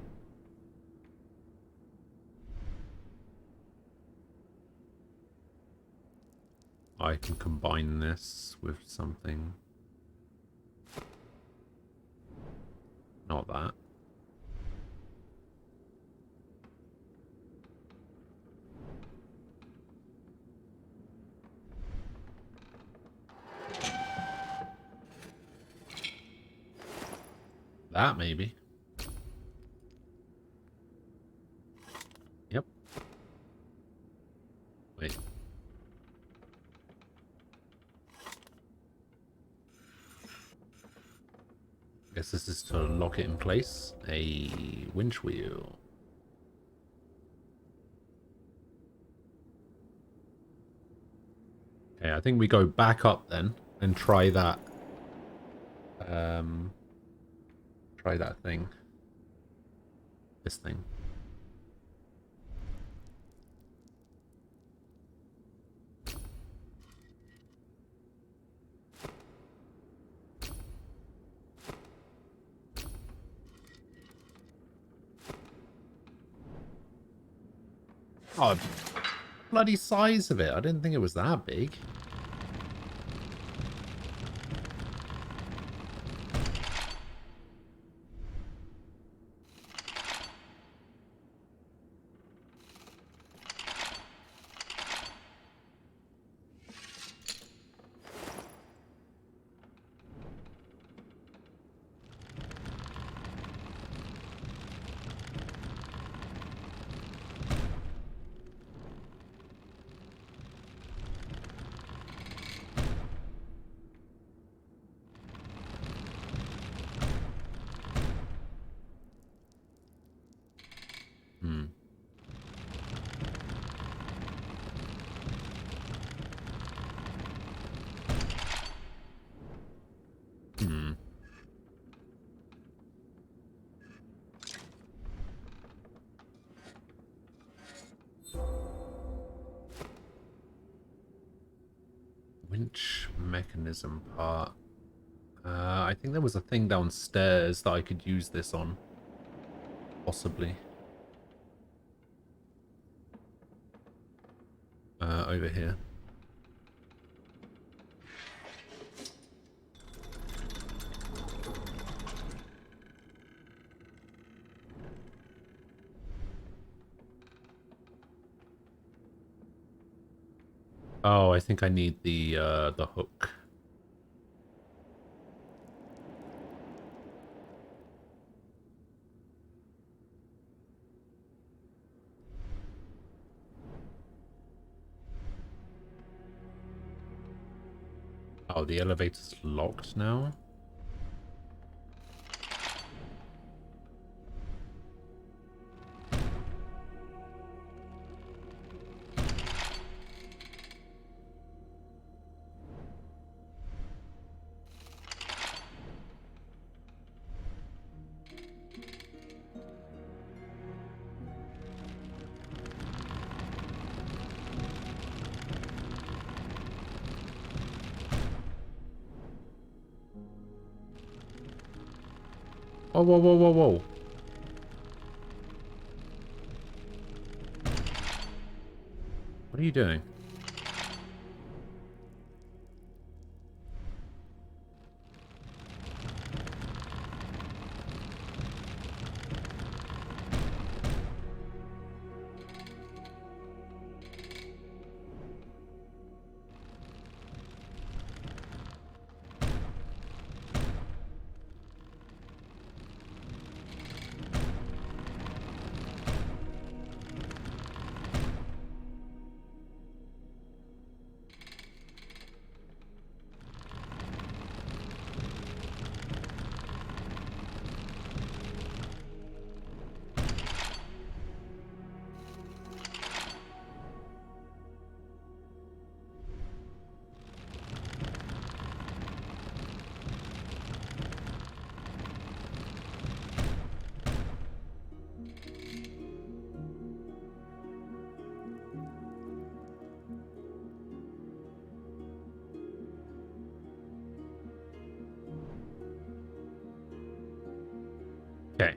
I can combine this with something. Not that. That maybe. Yep. Wait. Guess this is to lock it in place. A winch wheel. Okay, I think we go back up then and try that. Try that thing. This thing. Oh, bloody size of it. I didn't think it was that big. Winch mechanism part. I think there was a thing downstairs that I could use this on. Possibly. Over here. Oh, I think I need the hook. Oh, the elevator's locked now? Whoa, whoa, whoa, whoa, whoa. What are you doing? Okay.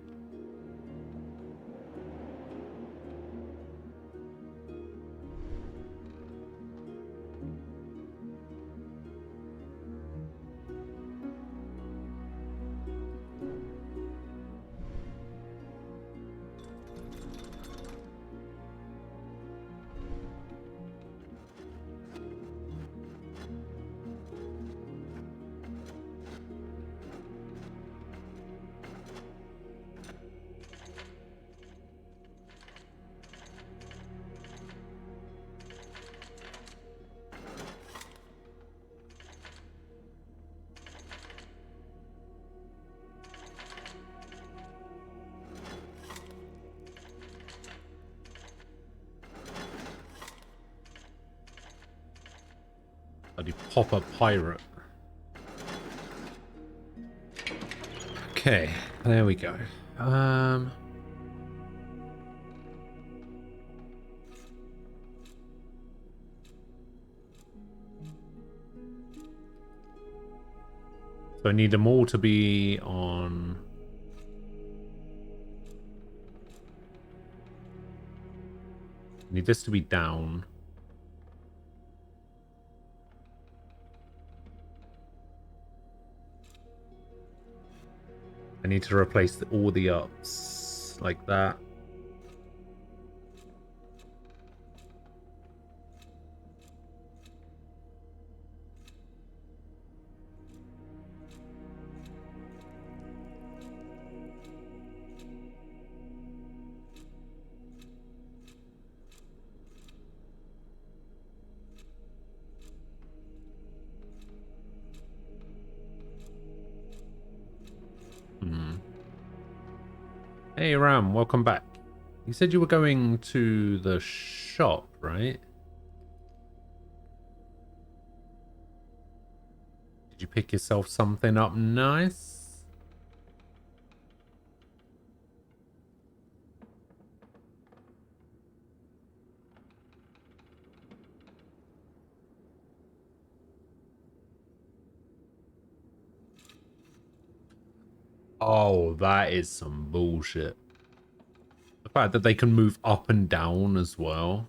Bloody pop-up pirate. Okay, there we go. So I need them all to be on... I need this to be down. I need to replace all the ups like that. Hey Ram, welcome back. You said you were going to the shop, right? Did you pick yourself something up nice? Oh, that is some bullshit. The fact that they can move up and down as well.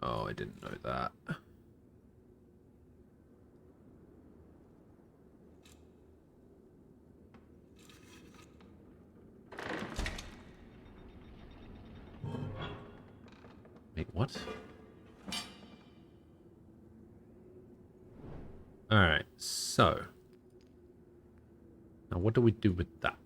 Oh, I didn't know that. Wait, what? Alright, so. Now what do we do with that?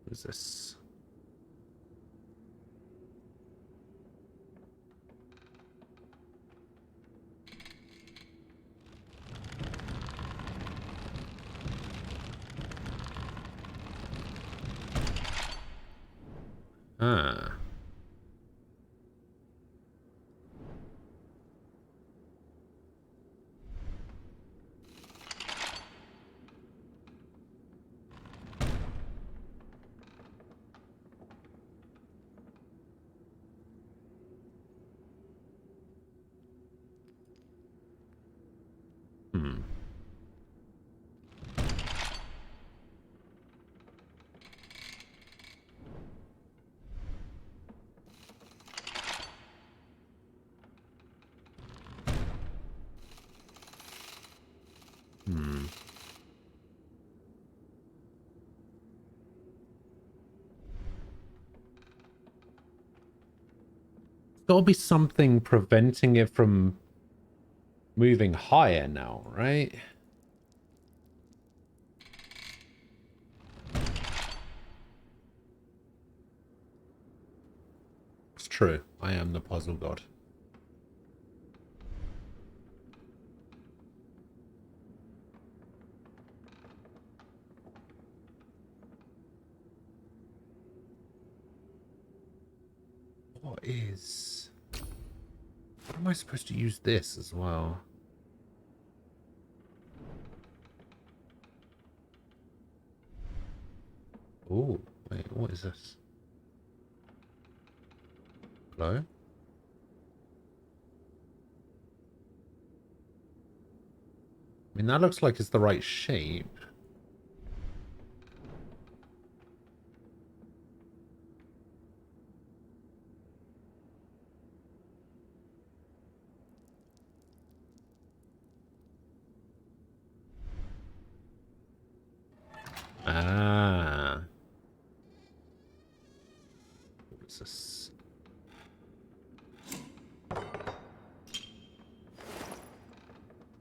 What is this? Ah. Hmm. Hmm. There'll be something preventing it from moving higher now, right? It's true. I am the puzzle god. What is... How am I supposed to use this as well? Oh, wait, what is this? Hello? I mean, that looks like it's the right shape. Ah. What is this?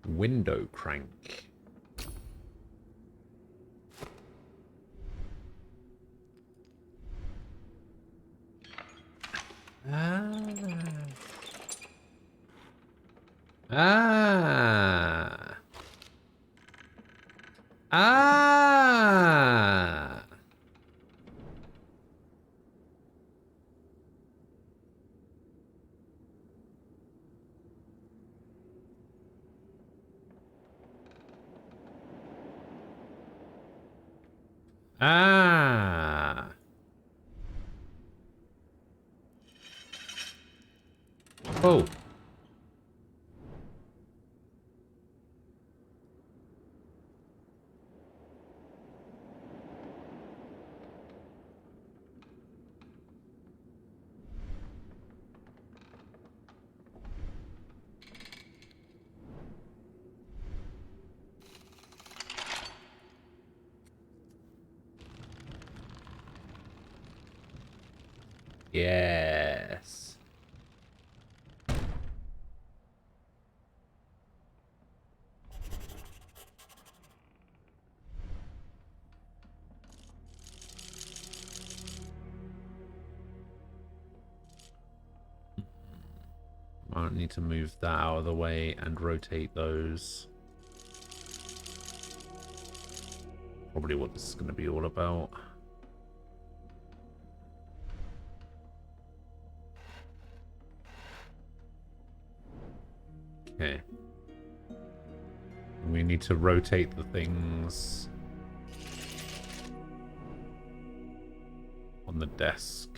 Window crank. Ah. Ah. Ah. Ah. Oh. Yes. I don't need to move that out of the way and rotate those. Probably what this is going to be all about. Okay. We need to rotate the things on the desk.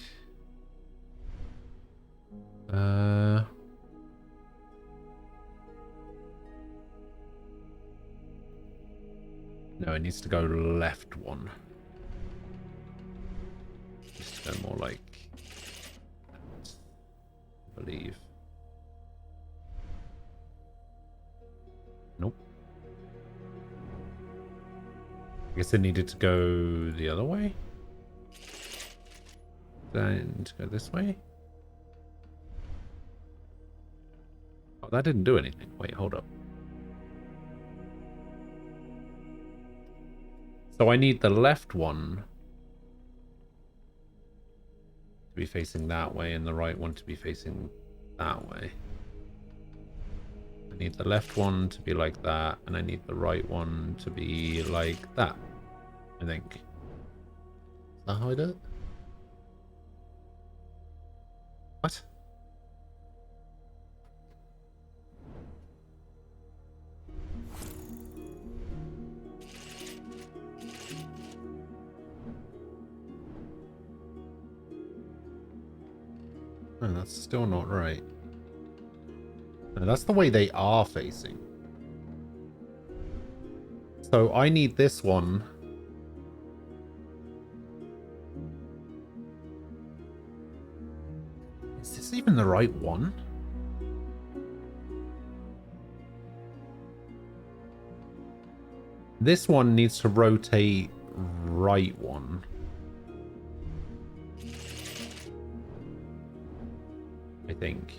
No, it needs to go left one. It needs to go more like that, I believe. Nope. I guess it needed to go the other way. Then to go this way. Oh, that didn't do anything. Wait, hold up. So I need the left one to be facing that way and the right one to be facing that way. I need the left one to be like that, and I need the right one to be like that, I think. Is that how I do it? What? No, that's still not right. No, that's the way they are facing. So I need this one. Is this even the right one? This one needs to rotate right one. I think.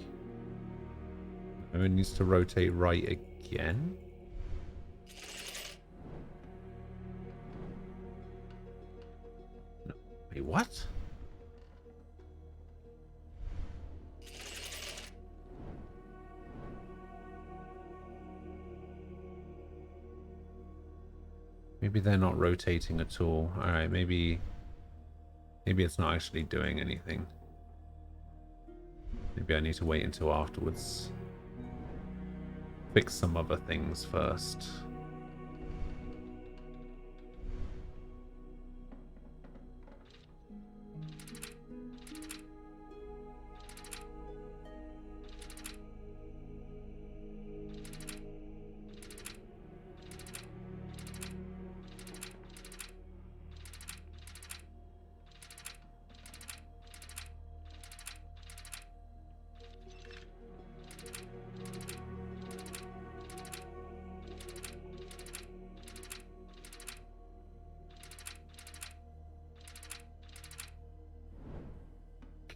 And it needs to rotate right again. No. Wait, what? Maybe they're not rotating at all. Alright, maybe it's not actually doing anything. Maybe I need to wait until afterwards. Fix some other things first.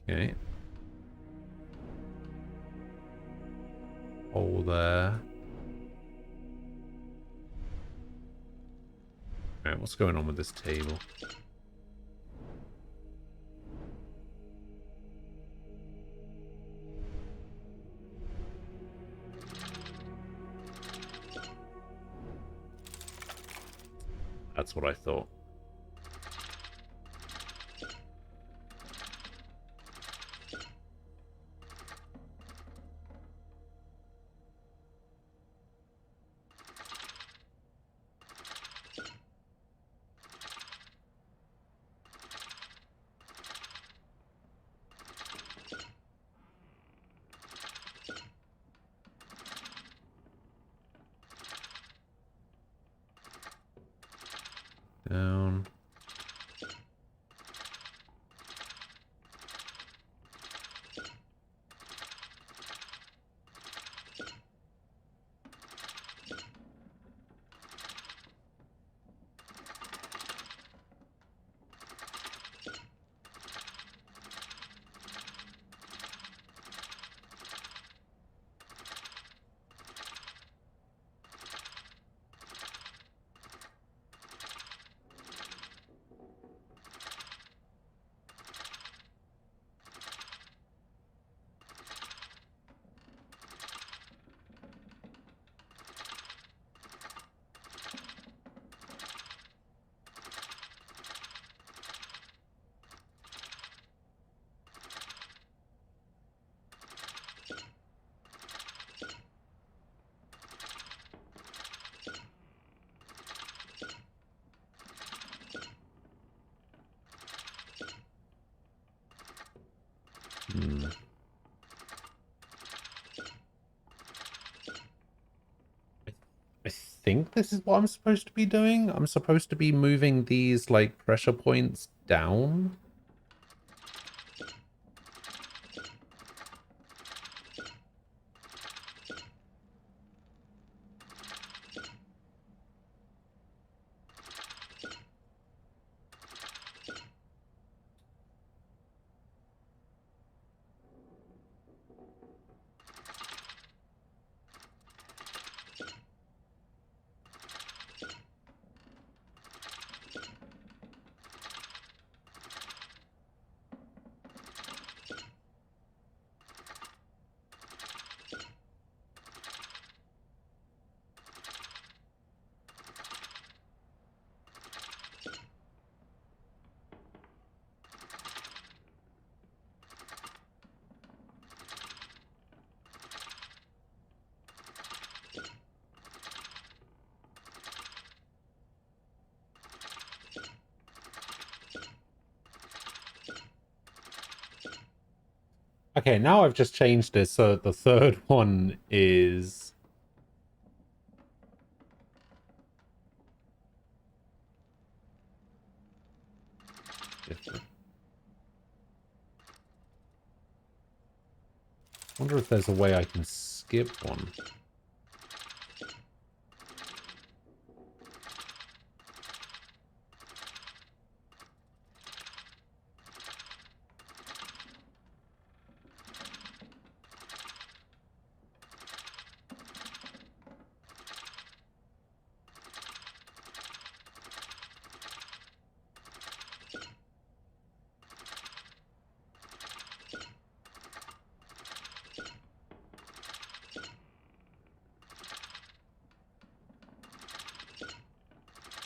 Okay. Hole there. Alright, what's going on with this table? That's what I thought. Down. think this is what I'm supposed to be doing. I'm supposed to be moving these, like, pressure points down. Okay, now I've just changed it so the third one is different. I wonder if there's a way I can skip one.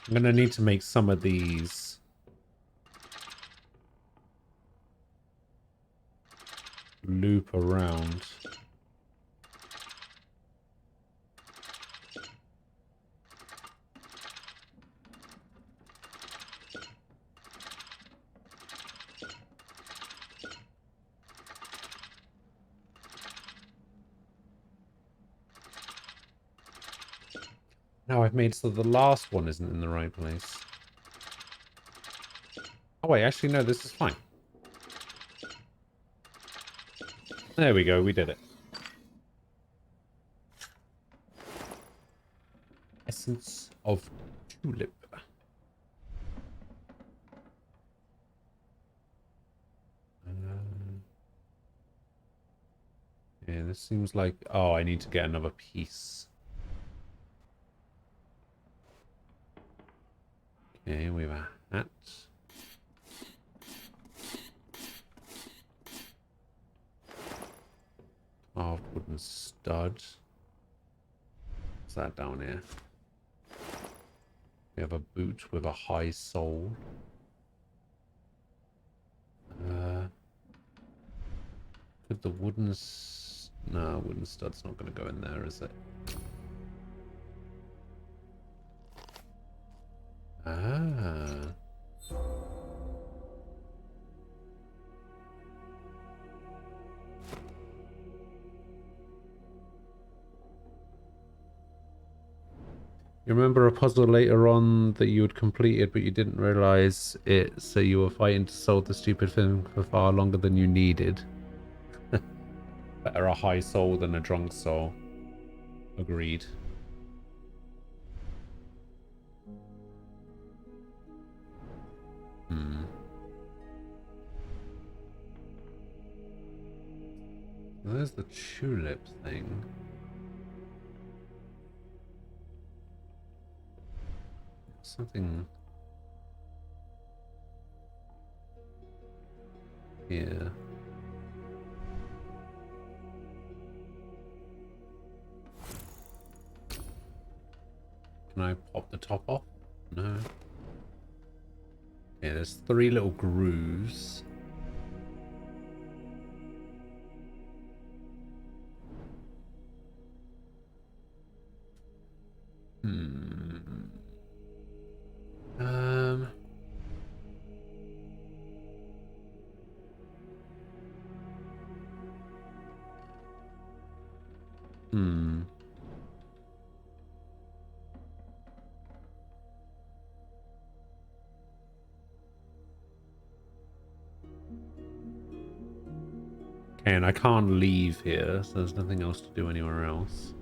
I'm gonna need to make some of these loop around. Now I've made so the last one isn't in the right place. Oh wait, actually no, this is fine. There we go, we did it. Essence of tulip. Yeah, this seems like... Oh, I need to get another piece. Okay, we have a hat. Carved wooden stud. What's that down here? We have a boot with a high sole. Could the wooden... No, wooden stud's not going to go in there, is it? Ah. You remember a puzzle later on that you had completed, but you didn't realize it, so you were fighting to solve the stupid thing for far longer than you needed. Better a high soul than a drunk soul. Agreed. Hmm. There's the tulip thing. Something here. Can I pop the top off? No. Yeah, there's 3 little grooves. Hmm. Hmm. And I can't leave here, so there's nothing else to do anywhere else.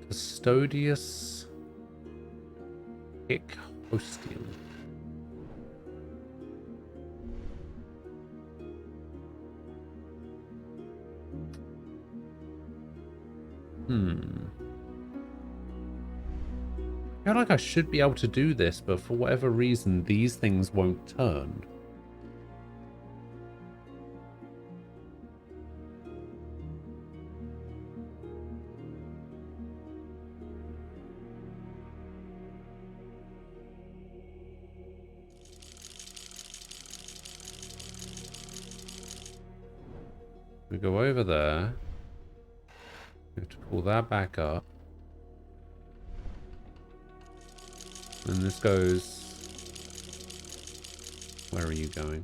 Custodius Hick Hostium. I feel like I should be able to do this, but for whatever reason, these things won't turn. We go over there. We have to pull that back up. And this goes... Where are you going?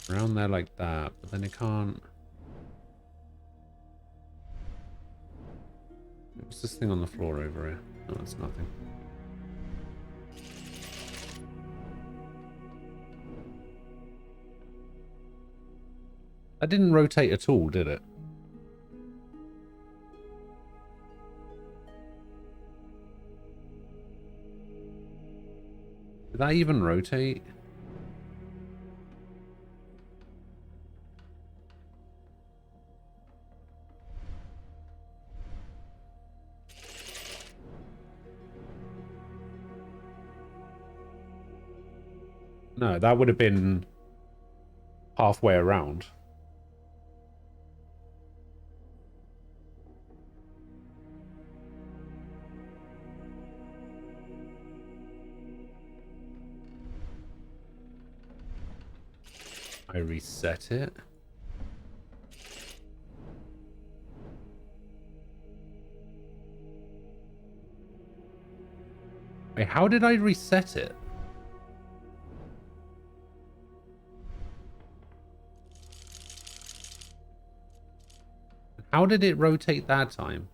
Around there like that, but then it can't... What's this thing on the floor over here? No, it's nothing. That didn't rotate at all, did it? Did that even rotate? No, that would have been halfway around. I reset it. Wait, how did I reset it? How did it rotate that time?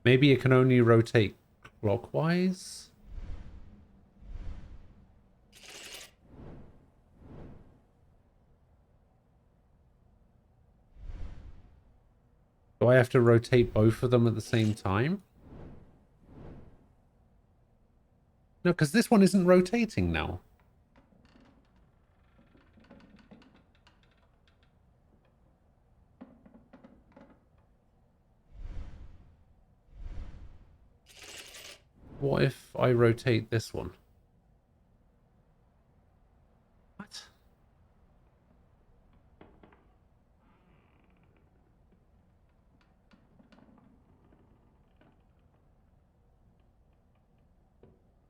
Maybe it can only rotate clockwise? Do I have to rotate both of them at the same time? No, because this one isn't rotating now. What if I rotate this one? What?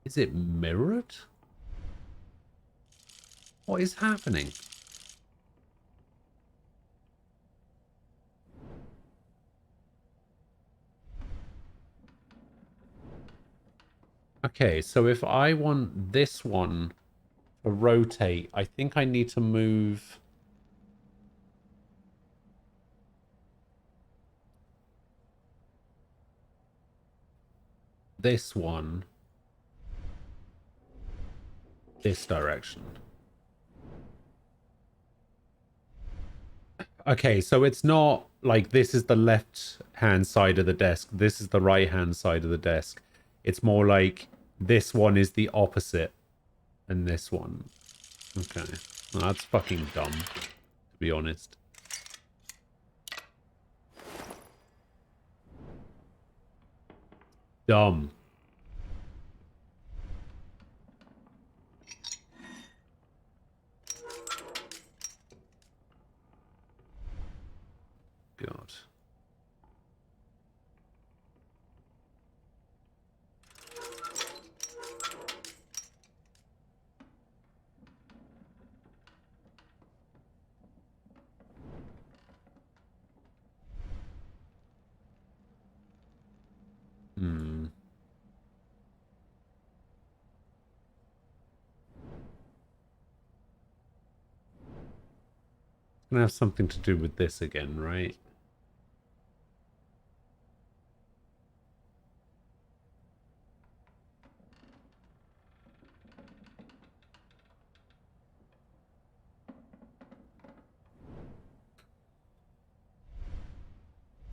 Is it mirrored? What is happening? Okay, so if I want this one to rotate, I think I need to move this one this direction. Okay, so it's not like this is the left hand side of the desk, this is the right hand side of the desk. It's more like this one is the opposite and this one. Okay, well, that's fucking dumb, to be honest. Dumb. God. Hmm. Gonna have something to do with this again, right?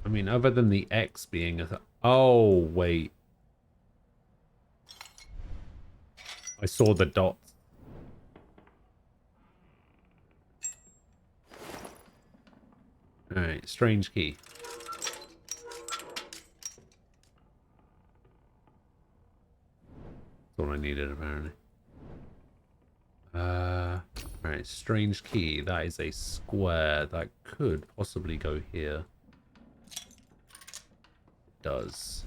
I mean, other than the X being a... Oh, wait. I saw the dots. Alright, strange key. That's all I needed, apparently. Alright, strange key. That is a square. That could possibly go here. It does.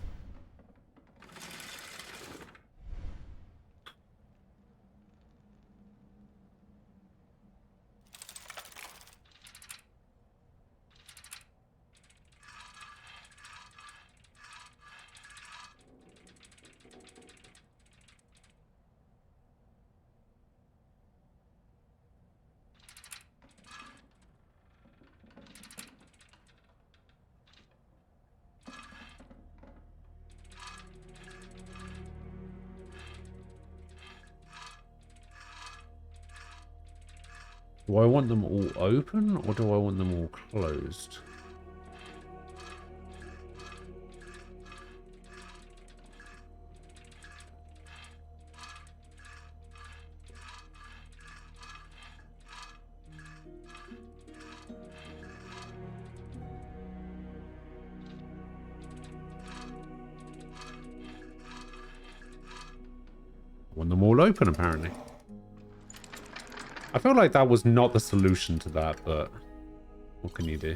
Do I want them all open, or do I want them all closed? I want them all open, apparently. I feel like that was not the solution to that, but what can you do?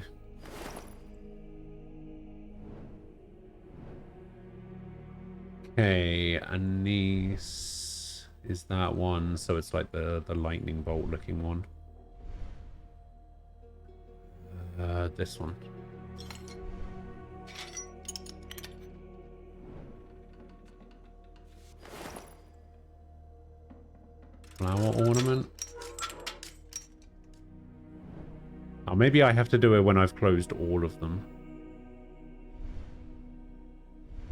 Okay, Anise is that one, so it's like the lightning bolt looking one. This one. Flower ornament. Oh, maybe I have to do it when I've closed all of them.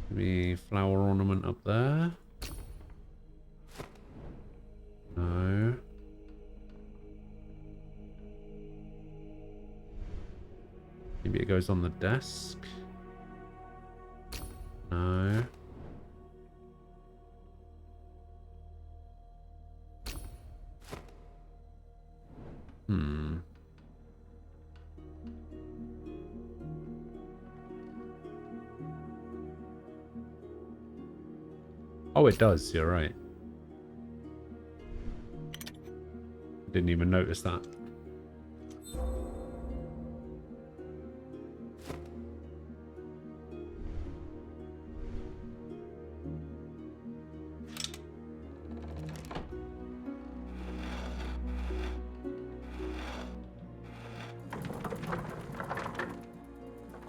Maybe flower ornament up there. No. Maybe it goes on the desk. No. Hmm. Oh, it does. You're right. Didn't even notice that.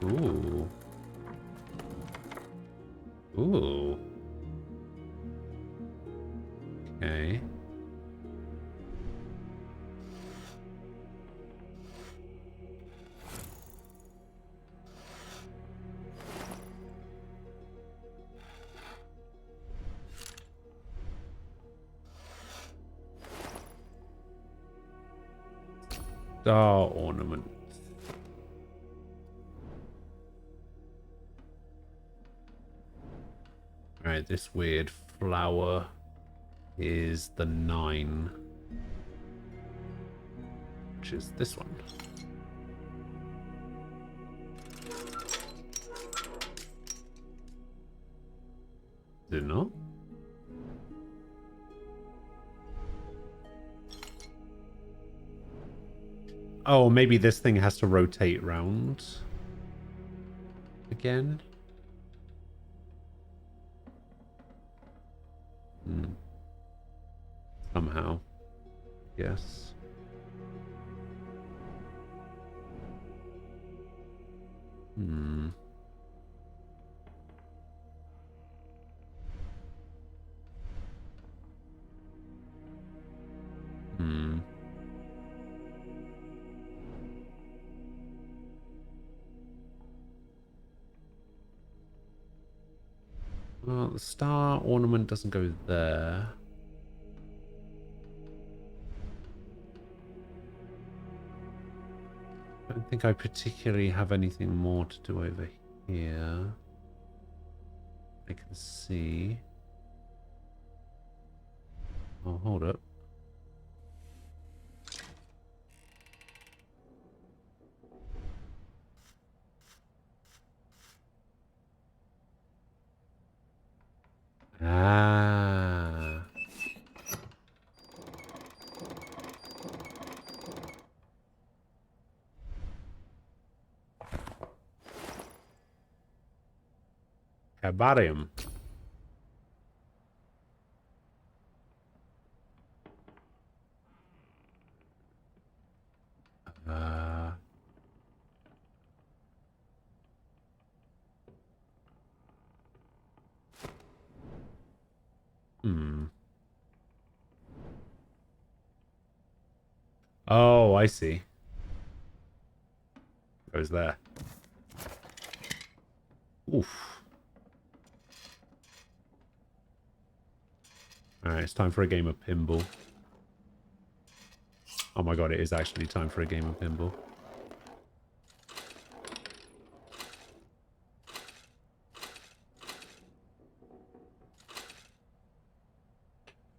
Ooh. Ooh. Okay. Star ornament. Alright, this weird flower is the 9. Which is this one. Is it not? Oh, maybe this thing has to rotate round again. Hmm. Somehow. Yes. Hmm. Hmm. the star ornament doesn't go there. I don't think I particularly have anything more to do over here. I can see. Oh, hold up. Ah. Herbarium. Uh, hmm. Oh, I see. Goes there. Oof. Alright, it's time for a game of pinball. Oh my god, it is actually time for a game of pinball.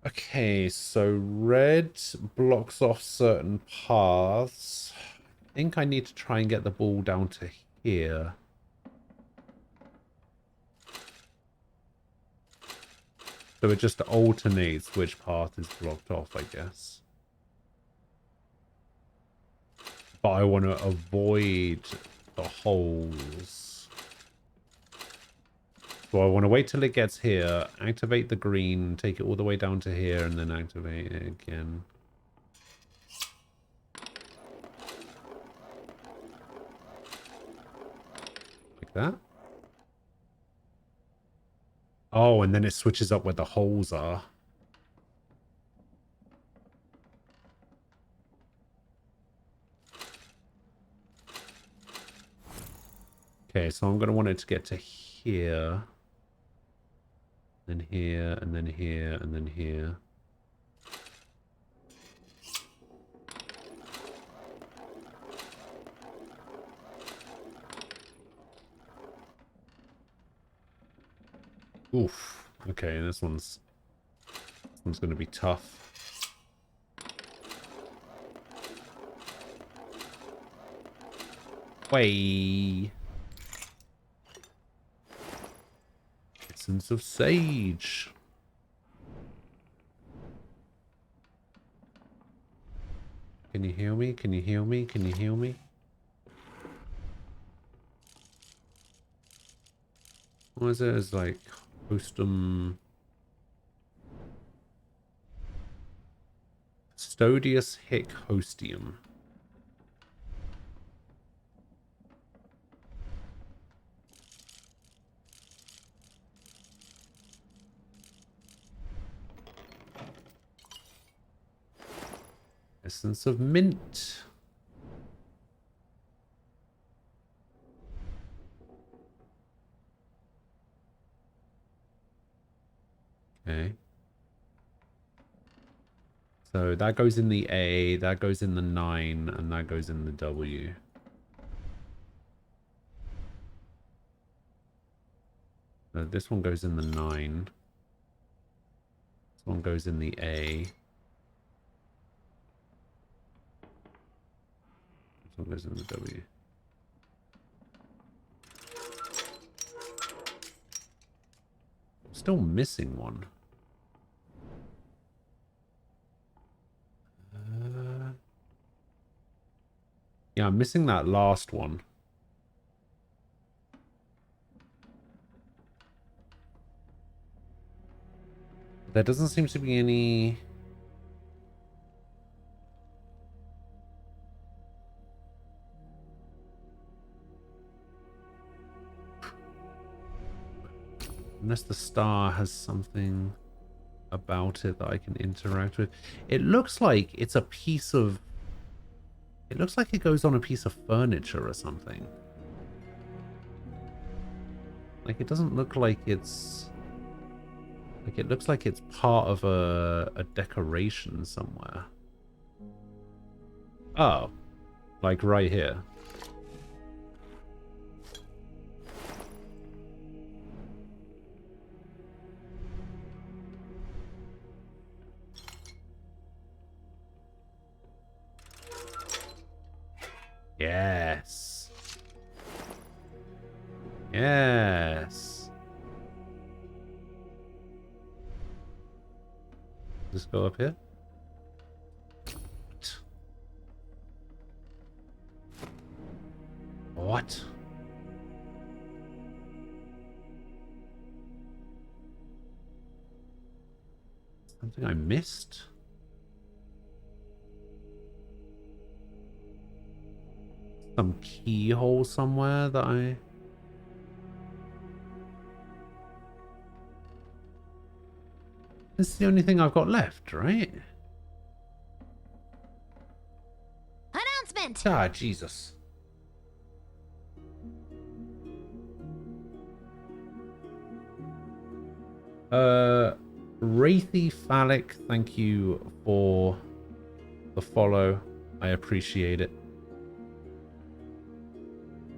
Okay, so red blocks off certain paths. I think I need to try and get the ball down to here. So it just alternates which path is blocked off, I guess. But I want to avoid the holes. So I want to wait till it gets here, activate the green, take it all the way down to here, and then activate it again. Like that. Oh, and then it switches up where the holes are. Okay, so I'm going to want it to get to here. Then here, and then here, and then here. Oof. Okay, this one's going to be tough. Way. Essence of Sage. Can you heal me? Can you heal me? Can you heal me? What is it? It's like Hostum. Stodius Hic Hostium. Essence of Mint. Okay. So that goes in the A, that goes in the 9, and that goes in the W. This one goes in the 9. This one goes in the A. This one goes in the W. Still missing one. Yeah, I'm missing that last one. There doesn't seem to be any... Unless the star has something about it that I can interact with. It looks like it's a piece of... It looks like it goes on a piece of furniture or something. Like, it doesn't look like it's Like, it looks like it's part of a decoration somewhere. Oh. Like right here. Yes. Yes. Just go up here. What? Something I missed? Some keyhole somewhere that I... This is the only thing I've got left, right? Announcement! Ah, Jesus. Wraithy Phallic, thank you for the follow. I appreciate it.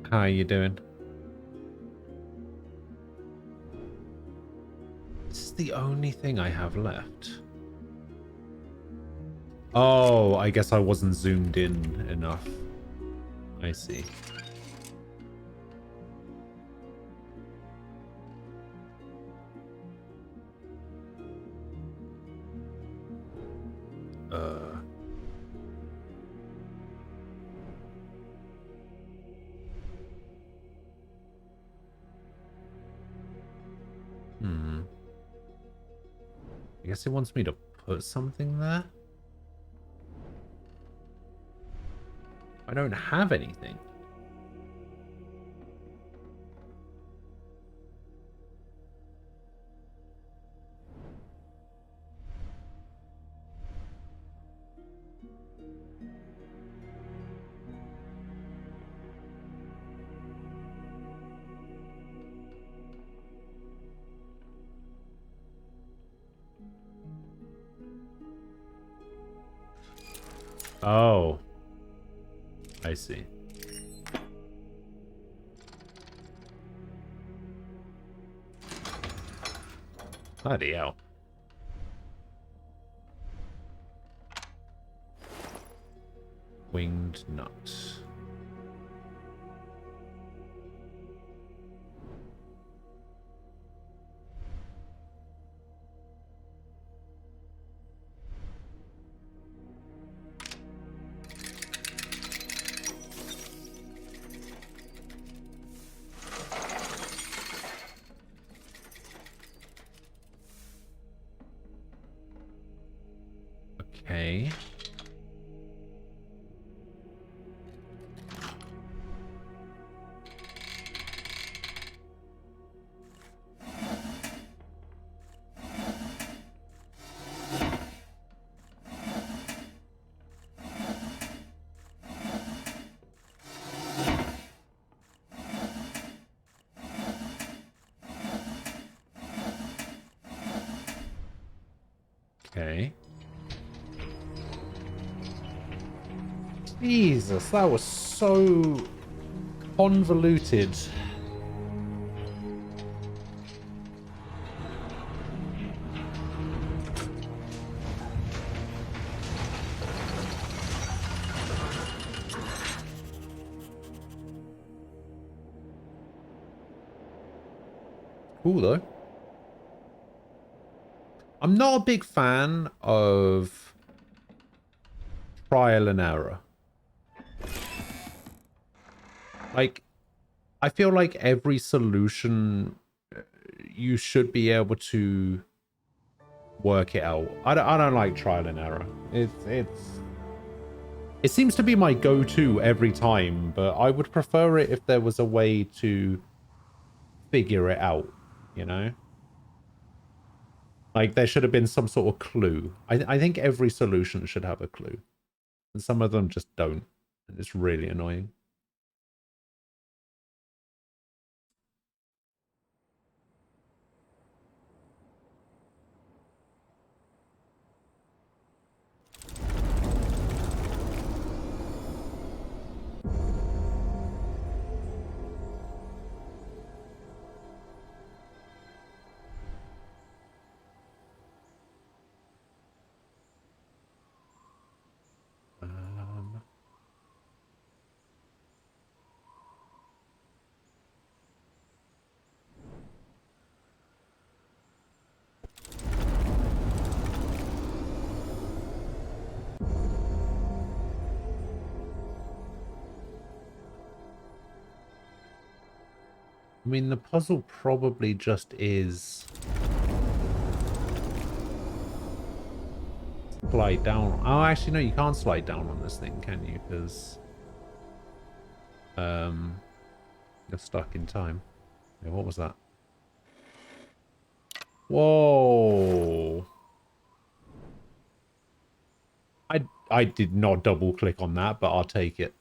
How are you doing? This is the only thing I have left. Oh, I guess I wasn't zoomed in enough. I see. I guess it wants me to put something there. I don't have anything. Oh. I see. Bloody hell. Winged nut. Okay. Okay. Jesus, that was so convoluted. Cool though. I'm not a big fan of trial and error. Like, I feel like every solution you should be able to work it out. I don't like trial and error. It seems to be my go-to every time, but I would prefer it if there was a way to figure it out, you know? Like, there should have been some sort of clue. I think every solution should have a clue. And some of them just don't. And it's really annoying. I mean, the puzzle probably just is... slide down. Oh, actually, no, you can't slide down on this thing, can you? Because... you're stuck in time. Yeah, what was that? Whoa! I did not double click on that, but I'll take it.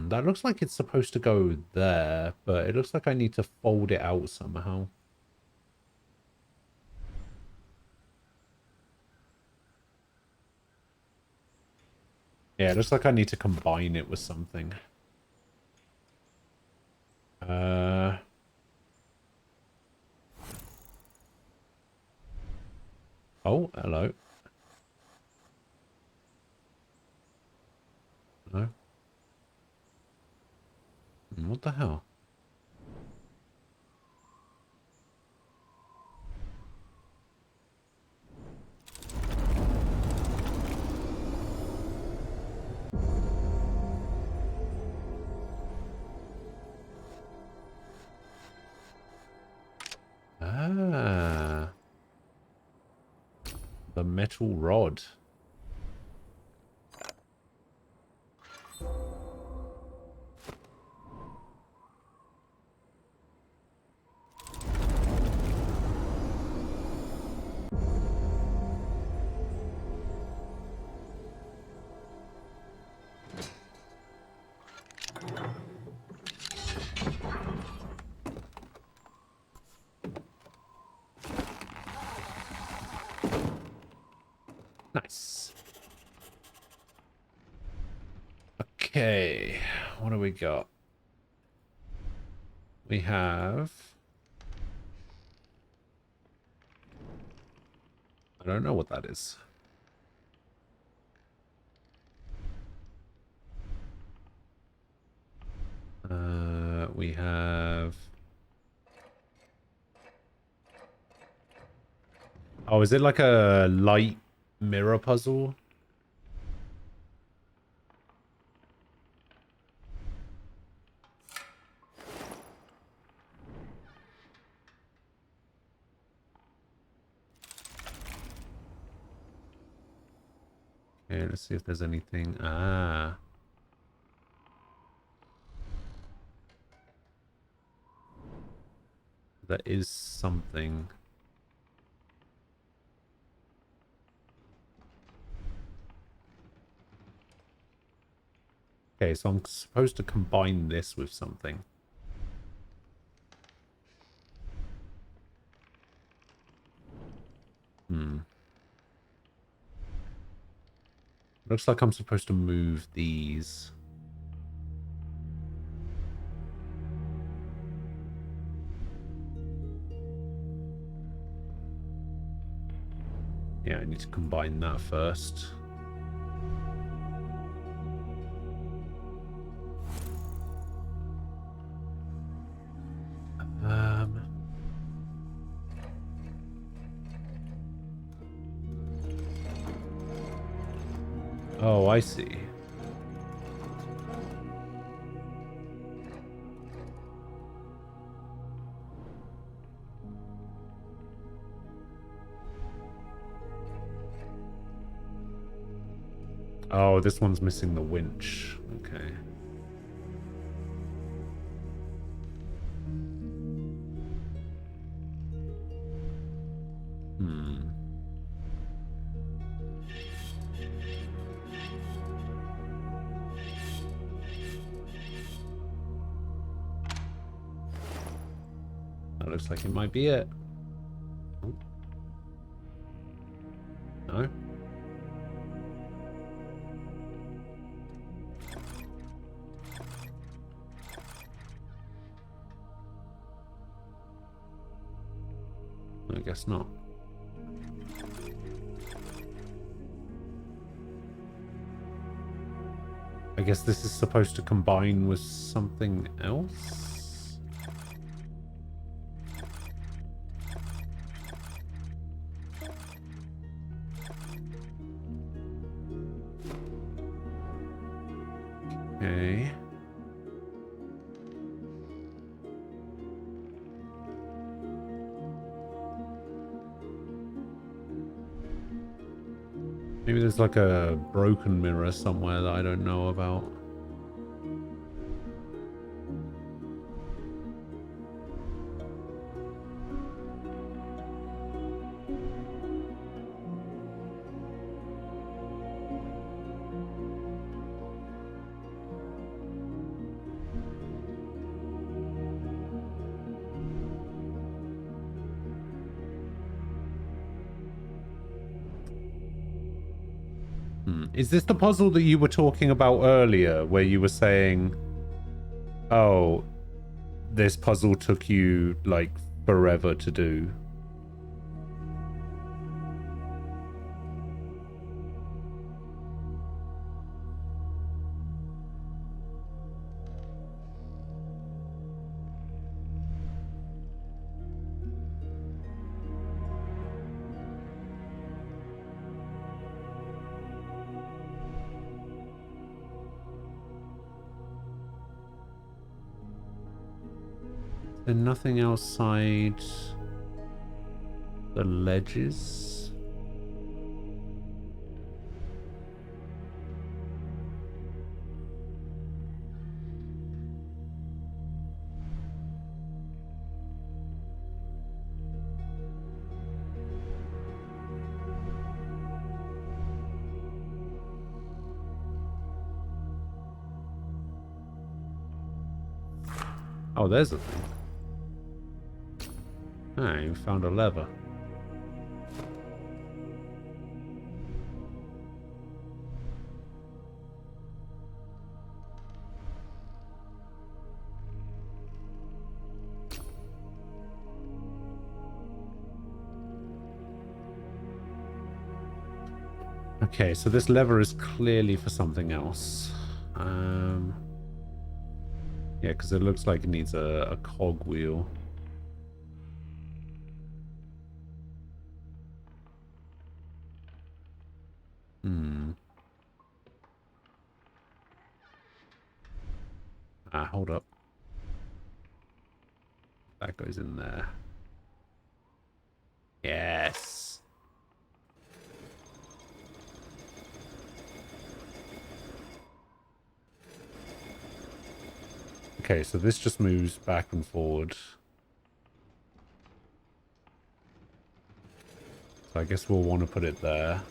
That looks like it's supposed to go there, but it looks like I need to fold it out somehow. Yeah, it looks like I need to combine it with something. Oh, hello. No. What the hell? Ah. The metal rod. Nice. Okay, what do we got? We have... I don't know what that is. We have... Oh, is it like a light mirror puzzle? Okay, let's see if there's anything. Ah. There is something. Okay, so I'm supposed to combine this with something. Looks like I'm supposed to move these. Yeah, I need to combine that first. Oh, I see. Oh, this one's missing the winch. Okay. That looks like it might be it. Oh. No? I guess not. I guess this is supposed to combine with something else? Okay. Maybe there's like a broken mirror somewhere that I don't know about. Is this the puzzle that you were talking about earlier, where you were saying, oh, this puzzle took you, like, forever to do? There's nothing outside the ledges? Oh, there's a thing. Ah, you found a lever. Okay, so this lever is clearly for something else. Yeah, because it looks like it needs a cog wheel. Ah, hold up. That goes in there. Yes. Okay, so this just moves back and forward. So I guess we'll want to put it there.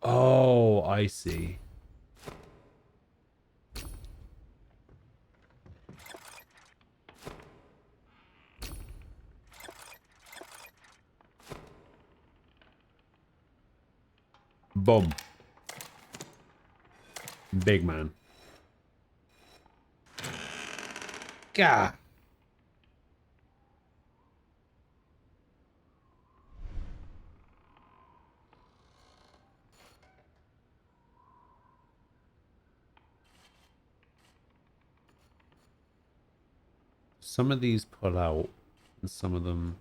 Oh, I see. Boom. Big man. Gah. Some of these pull out, and some of them...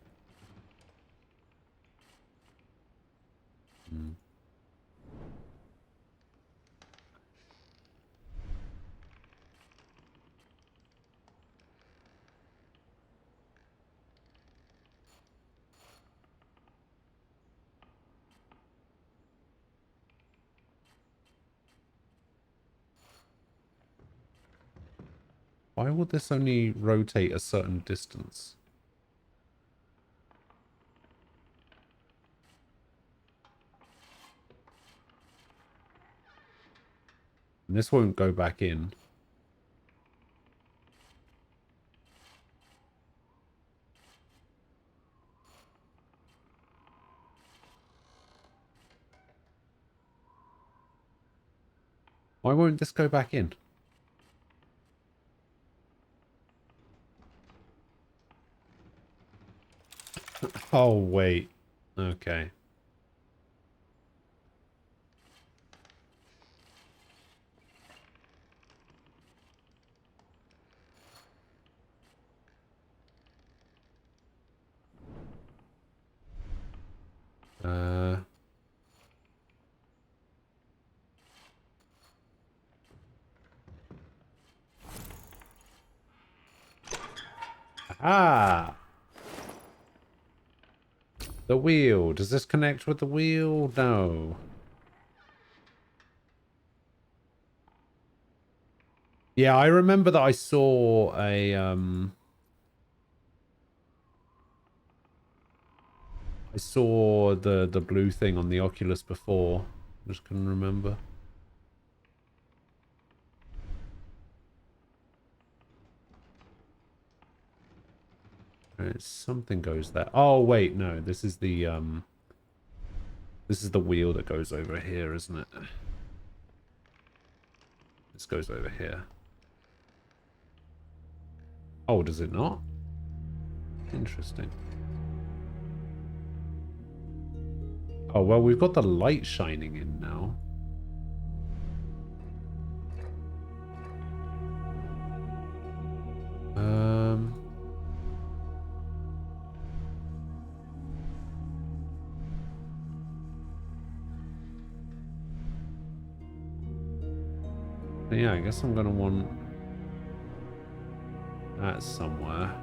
Why would this only rotate a certain distance? And this won't go back in. Why won't this go back in? Oh, wait. Okay. Ah! The wheel. Does this connect with the wheel? No. Yeah, I remember that I saw a, I saw the blue thing on the Oculus before. Just couldn't remember. Right, something goes there. Oh wait, no, this is the wheel that goes over here, isn't it? This goes over here. Oh, does it not? Interesting. Oh, well, we've got the light shining in now. Yeah, I guess I'm gonna want that somewhere.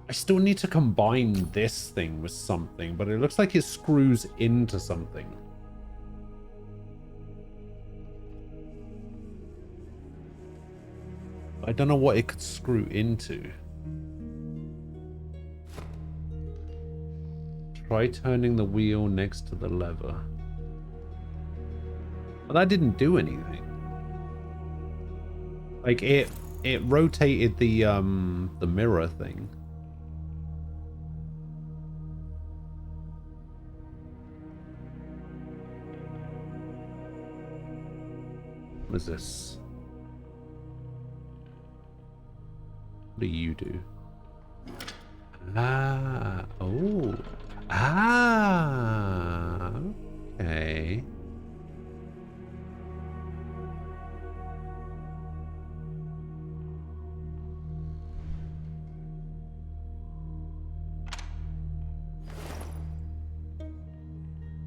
I still need to combine this thing with something, but it looks like it screws into something. I don't know what it could screw into. Try turning the wheel next to the lever. But that didn't do anything. Like it rotated the mirror thing. What is this? What do you do? Ah, oh. Ah, okay.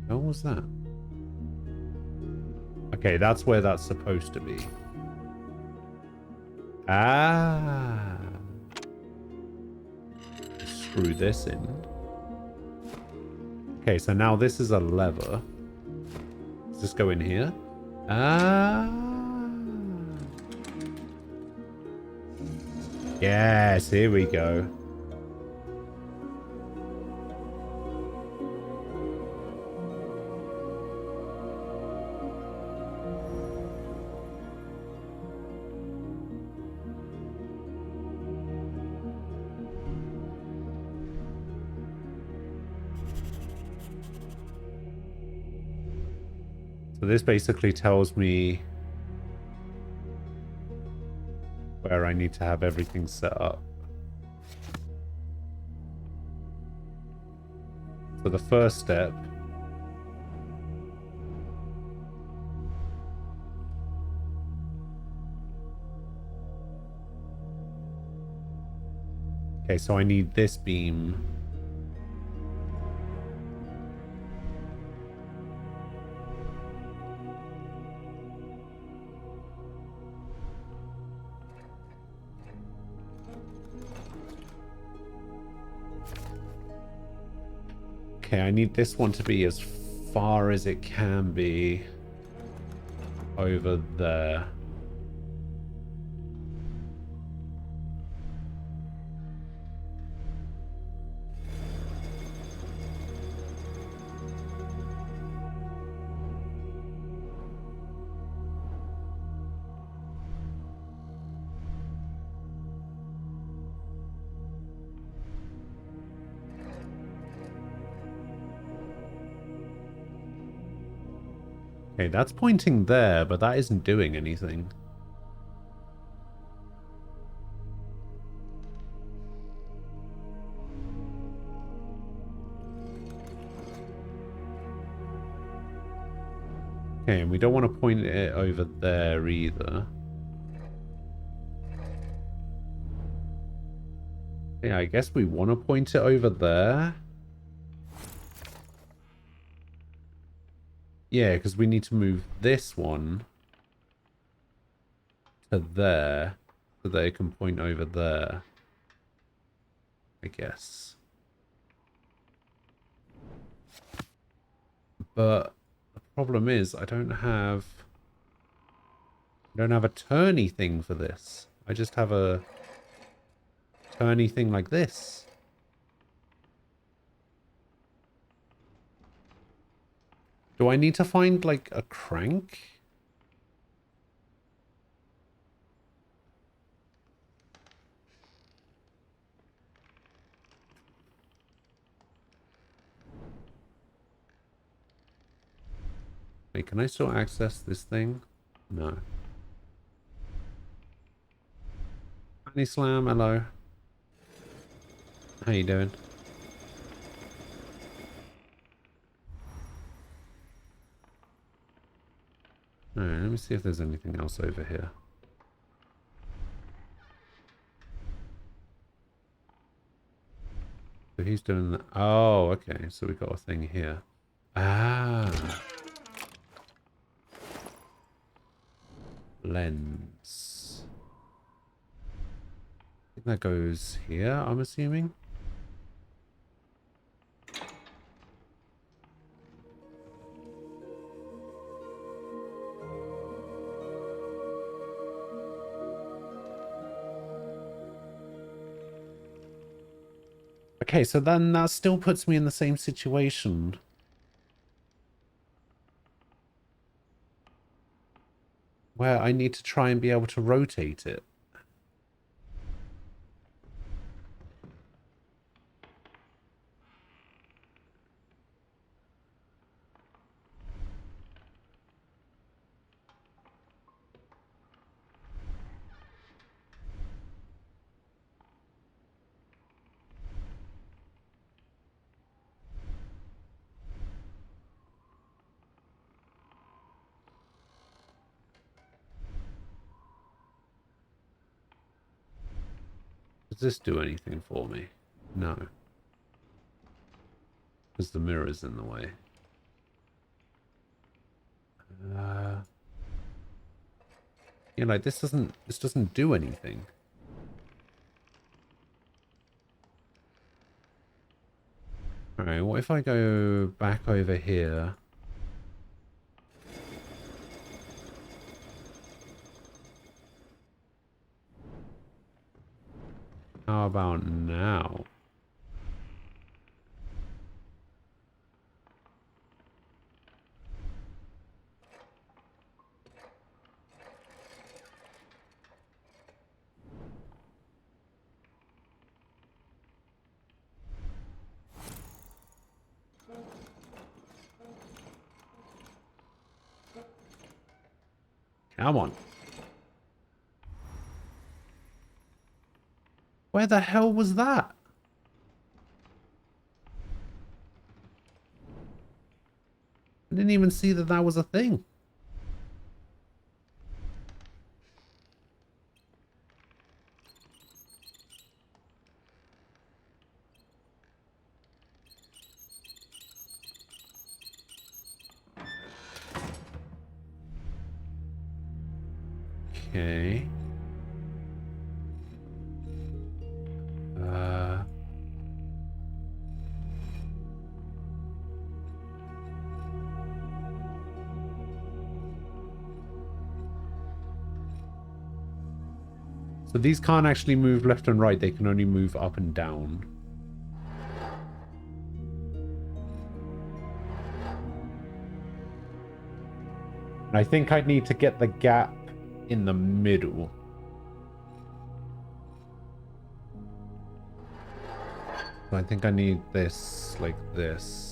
What was that? Okay, that's where that's supposed to be. Ah. Screw this in. Okay, so now this is a lever. Does this go in here? Ah. Yes, here we go. So this basically tells me where I need to have everything set up. So the first step . Okay, so I need this beam. Okay, I need this one to be as far as it can be over there. Okay, that's pointing there, but that isn't doing anything. Okay, and we don't want to point it over there either. Yeah, I guess we want to point it over there. Yeah, because we need to move this one to there so they can point over there, I guess. But the problem is I don't have a turny thing for this. I just have a turny thing like this. Do I need to find like a crank? Wait, can I still access this thing? No. Honey Slam, hello. How you doing? Alright, let me see if there's anything else over here. So he's doing that. Oh, okay. So we got a thing here. Ah. Lens. I think that goes here, I'm assuming. Okay, so then that still puts me in the same situation. Where I need to try and be able to rotate it. Does this do anything for me? No. Because the mirror's in the way. Yeah, like this doesn't do anything. Alright, what if I go back over here? How about now? Come on. Where the hell was that? I didn't even see that that was a thing. Okay. So these can't actually move left and right. They can only move up and down. And I think I'd need to get the gap in the middle. So I think I need this like this.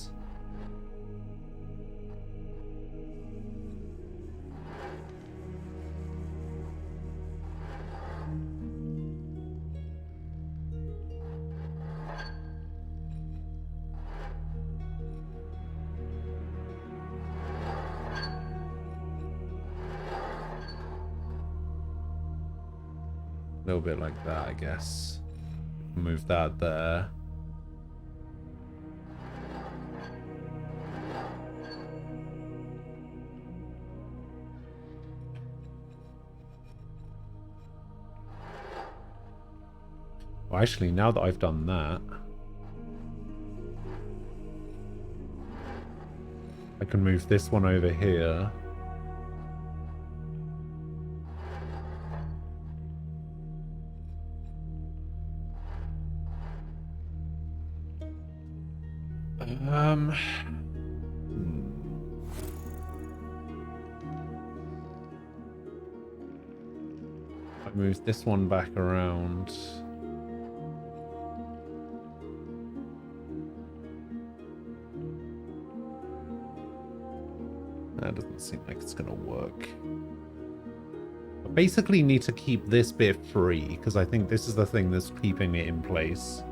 A little bit like that, I guess. Move that there. Oh, actually, now that I've done that, I can move this one over here. Hmm. I moved this one back around. That doesn't seem like it's gonna work. I basically need to keep this bit free, because I think this is the thing that's keeping it in place.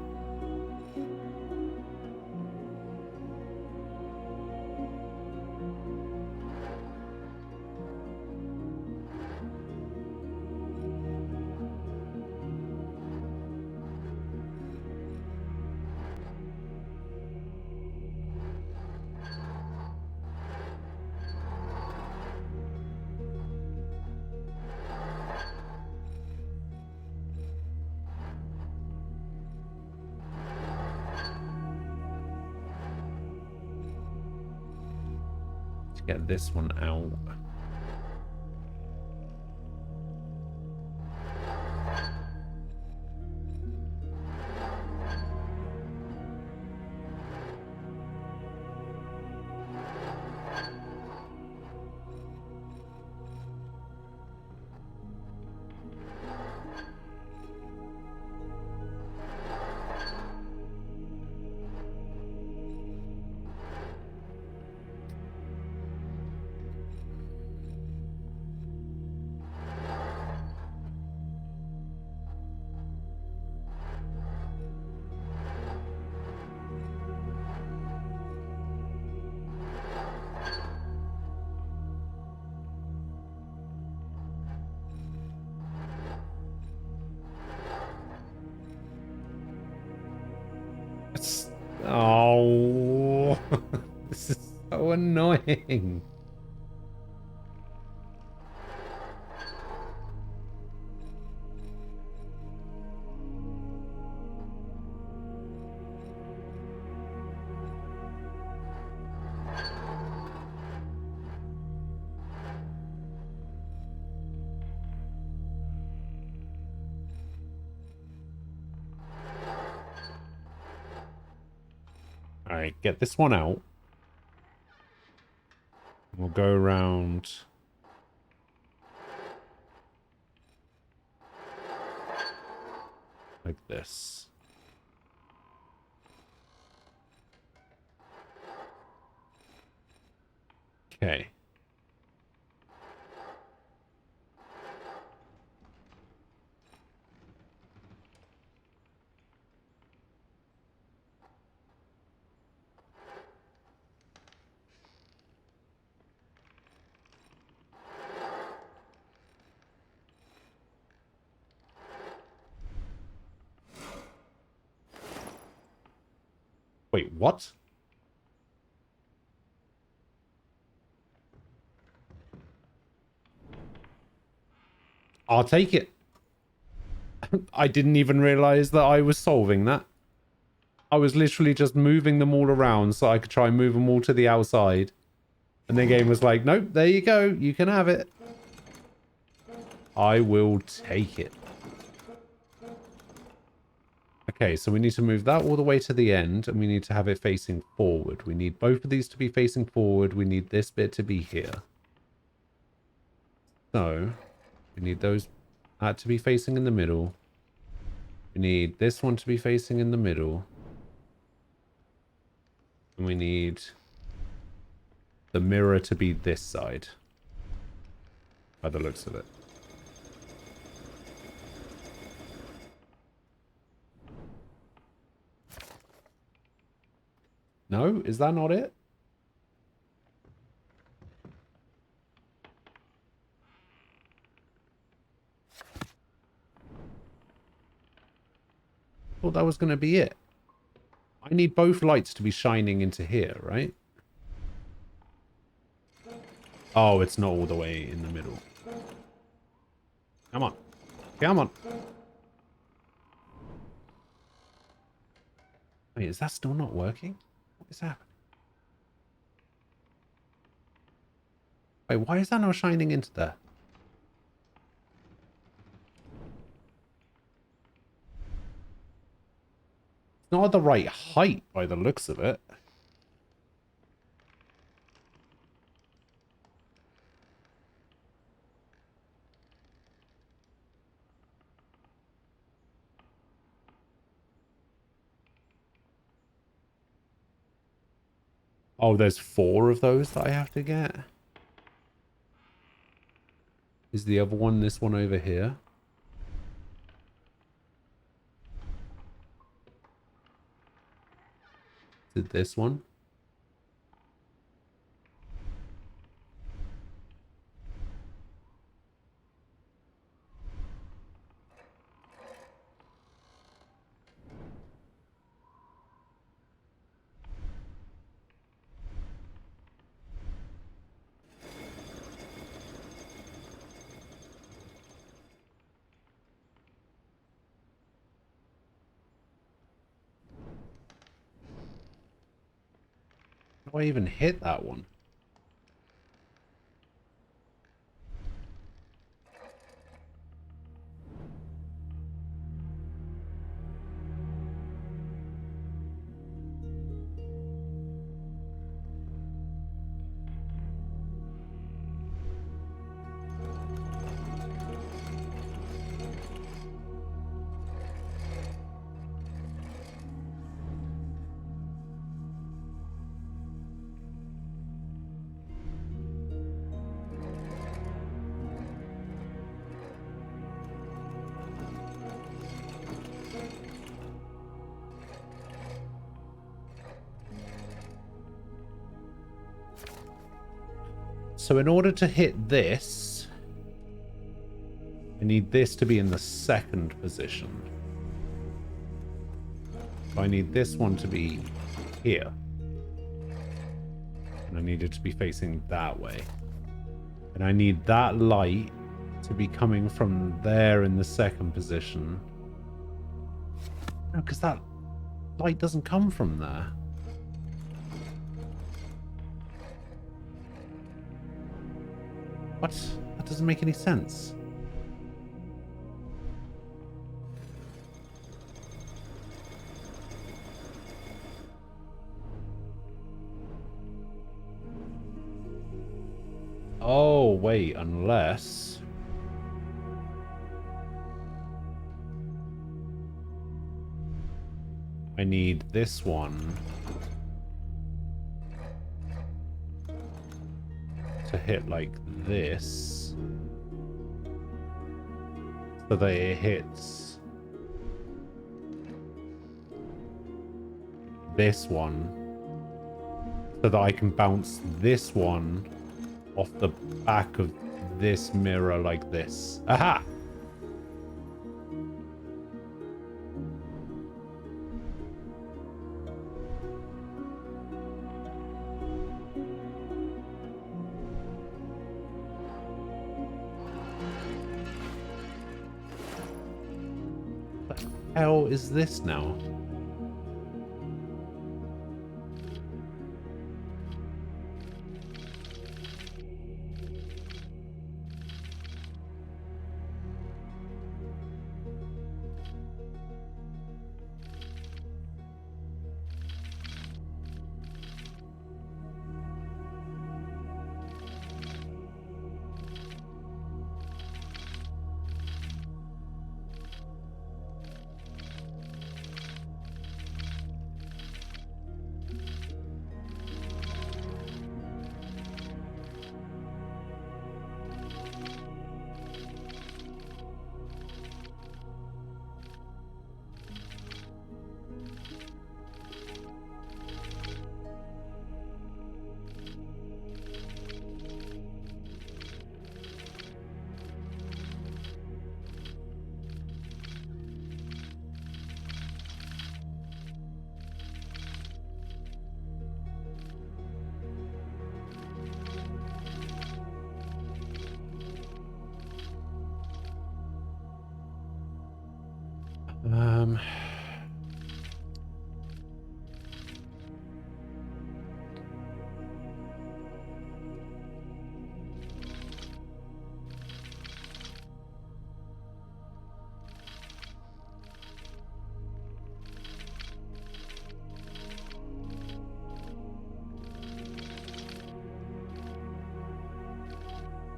To get this one out. Oh, this is so annoying. All right, get this one out. We'll go around. Like this. Okay. Wait, what? I'll take it. I didn't even realize that I was solving that. I was literally just moving them all around so I could try and move them all to the outside. And the game was like, nope, there you go. You can have it. I will take it. Okay, so we need to move that all the way to the end, and we need to have it facing forward. We need both of these to be facing forward. We need this bit to be here. So, we need that to be facing in the middle. We need this one to be facing in the middle. And we need the mirror to be this side. By the looks of it. No? Is that not it? Thought that was going to be it. I need both lights to be shining into here, right? Oh, it's not all the way in the middle. Come on. Come on. Wait, is that still not working? What is happening? Wait, why is that not shining into there? It's not at the right height by the looks of it. Oh, there's 4 of those that I have to get. Is the other one this one over here? Is it this one? How do I even hit that one? So in order to hit this, I need this to be in the 2nd position. So I need this one to be here. And I need it to be facing that way. And I need that light to be coming from there in the 2nd position. No, because that light doesn't come from there. What? That doesn't make any sense. Oh, wait, unless... I need this one to hit like this so that it hits this one so that I can bounce this one off the back of this mirror like this. Aha! What the hell is this now?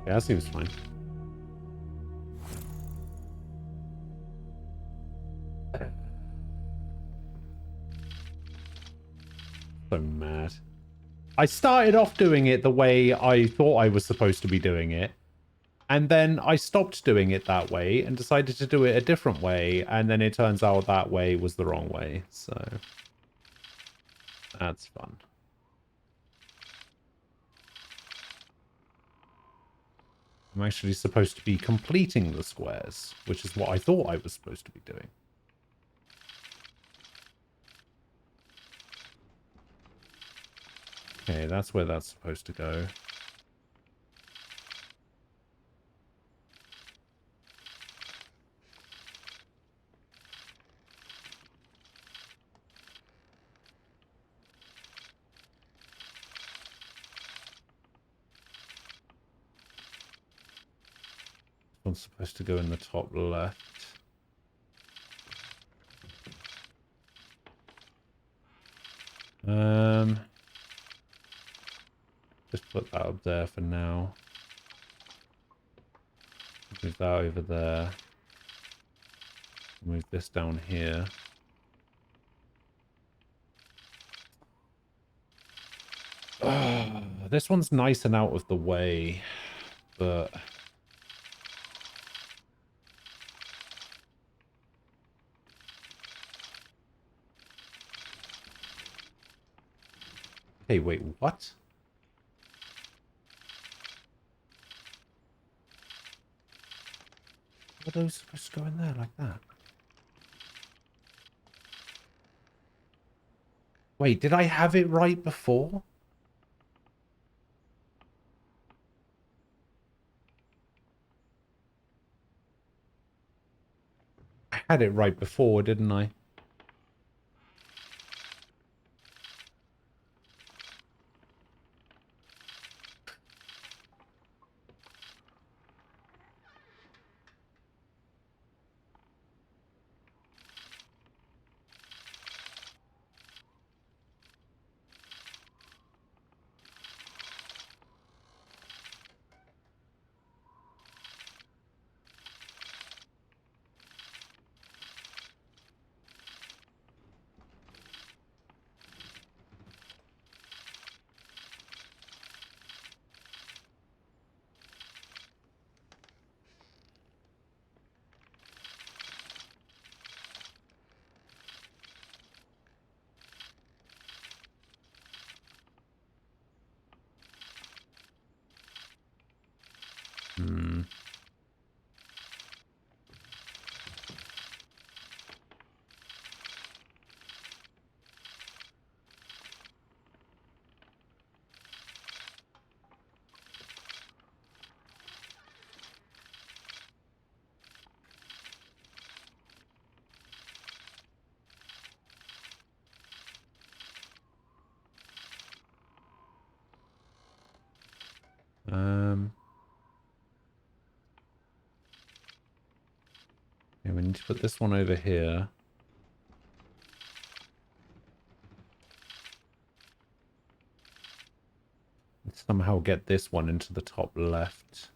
Yeah, that seems fine. So mad. I started off doing it the way I thought I was supposed to be doing it. And then I stopped doing it that way and decided to do it a different way. And then it turns out that way was the wrong way. So that's fun. I'm actually supposed to be completing the squares, which is what I thought I was supposed to be doing. Okay, that's where that's supposed to go. One's supposed to go in the top left. Just put that up there for now. Move that over there. Move this down here. This one's nice and out of the way, but... Hey, wait, what? Are those supposed to go in there like that? Wait, did I have it right before? I had it right before, didn't I? Hmm. Okay, we need to put this one over here. And somehow get this one into the top left.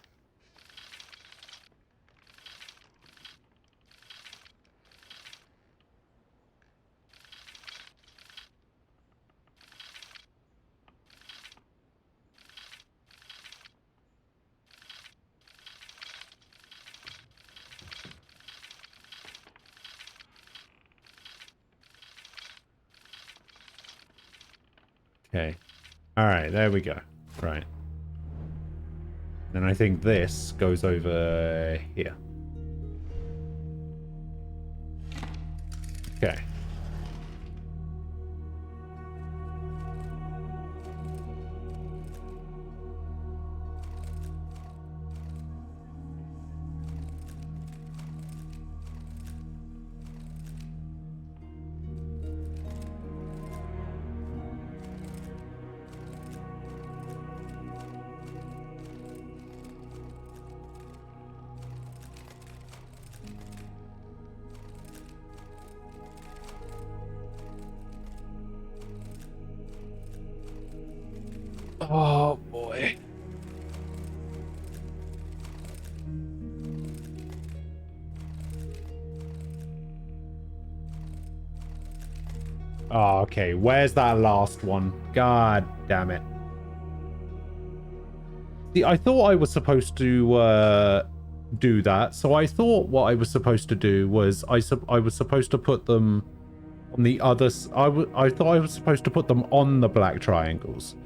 Okay. Alright, there we go. Right. Then I think this goes over here. Okay. Oh boy. Oh, okay. Where's that last one? God damn it. See, I thought I was supposed to do that. So I thought what I was supposed to do was I was supposed to put them on the other... I thought I was supposed to put them on the black triangles.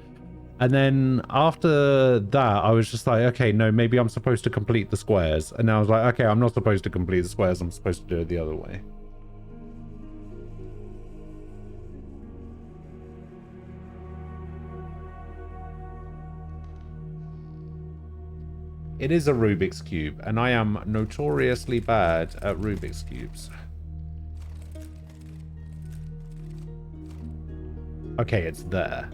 And then after that, I was just like, okay, no, maybe I'm supposed to complete the squares. And now I was like, okay, I'm not supposed to complete the squares. I'm supposed to do it the other way. It is a Rubik's Cube, and I am notoriously bad at Rubik's Cubes. Okay, it's there.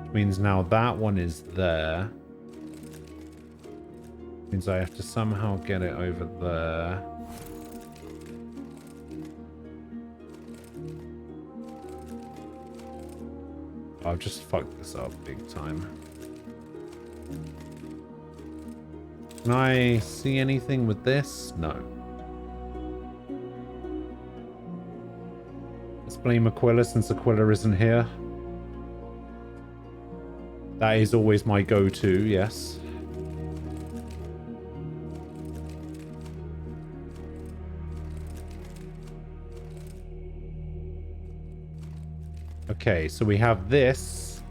Which means now that one is there. Means I have to somehow get it over there. I've just fucked this up big time. Can I see anything with this? No. Let's blame Aquila since Aquila isn't here. That is always my go-to, yes. Okay, so we have this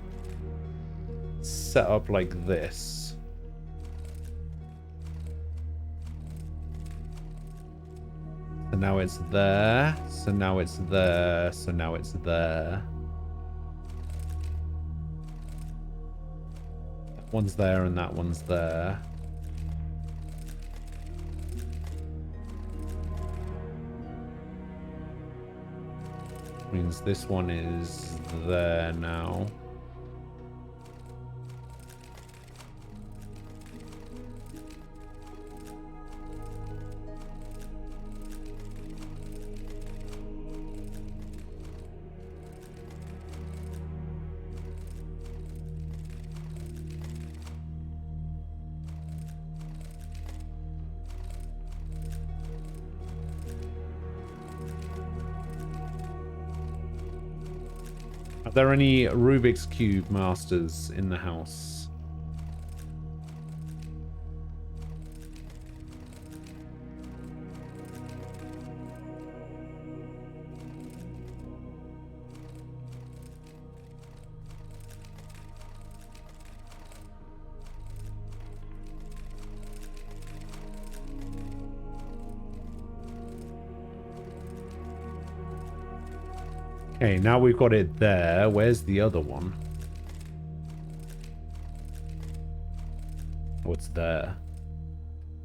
set up like this. So now it's there. So now it's there. So now it's there. That one's there and that one's there. Means this one is there now. Are there any Rubik's Cube masters in the house? Okay, now we've got it there. Where's the other one? Oh, it's there.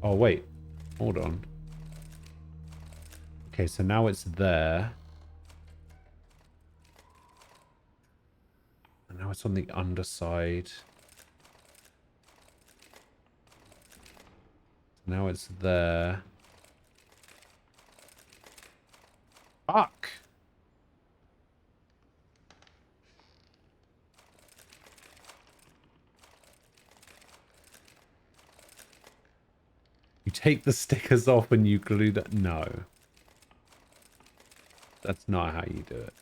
Oh, wait. Hold on. Okay, so now it's there. And now it's on the underside. Now it's there. Fuck! You take the stickers off and you glue that. No. That's not how you do it.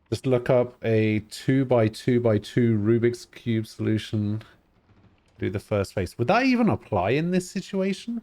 Just look up a 2x2x2 Rubik's Cube solution. Do the first phase. Would that even apply in this situation?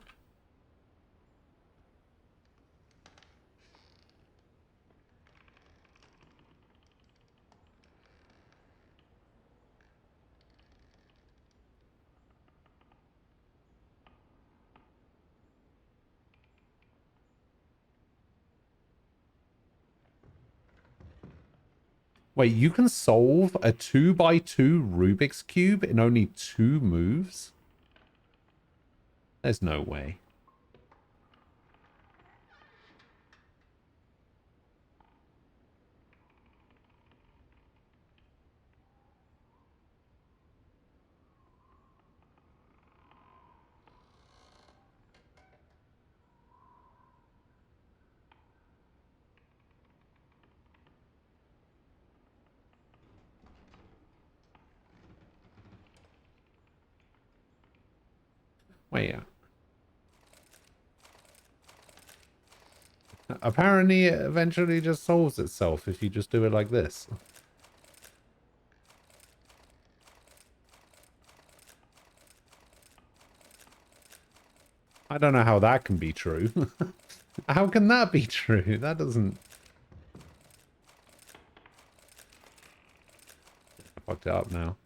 Wait, you can solve a 2x2 Rubik's Cube in only 2 moves? There's no way. Wait. Apparently it eventually just solves itself if you just do it like this. I don't know how that can be true. How can that be true? That doesn't... I fucked it up now.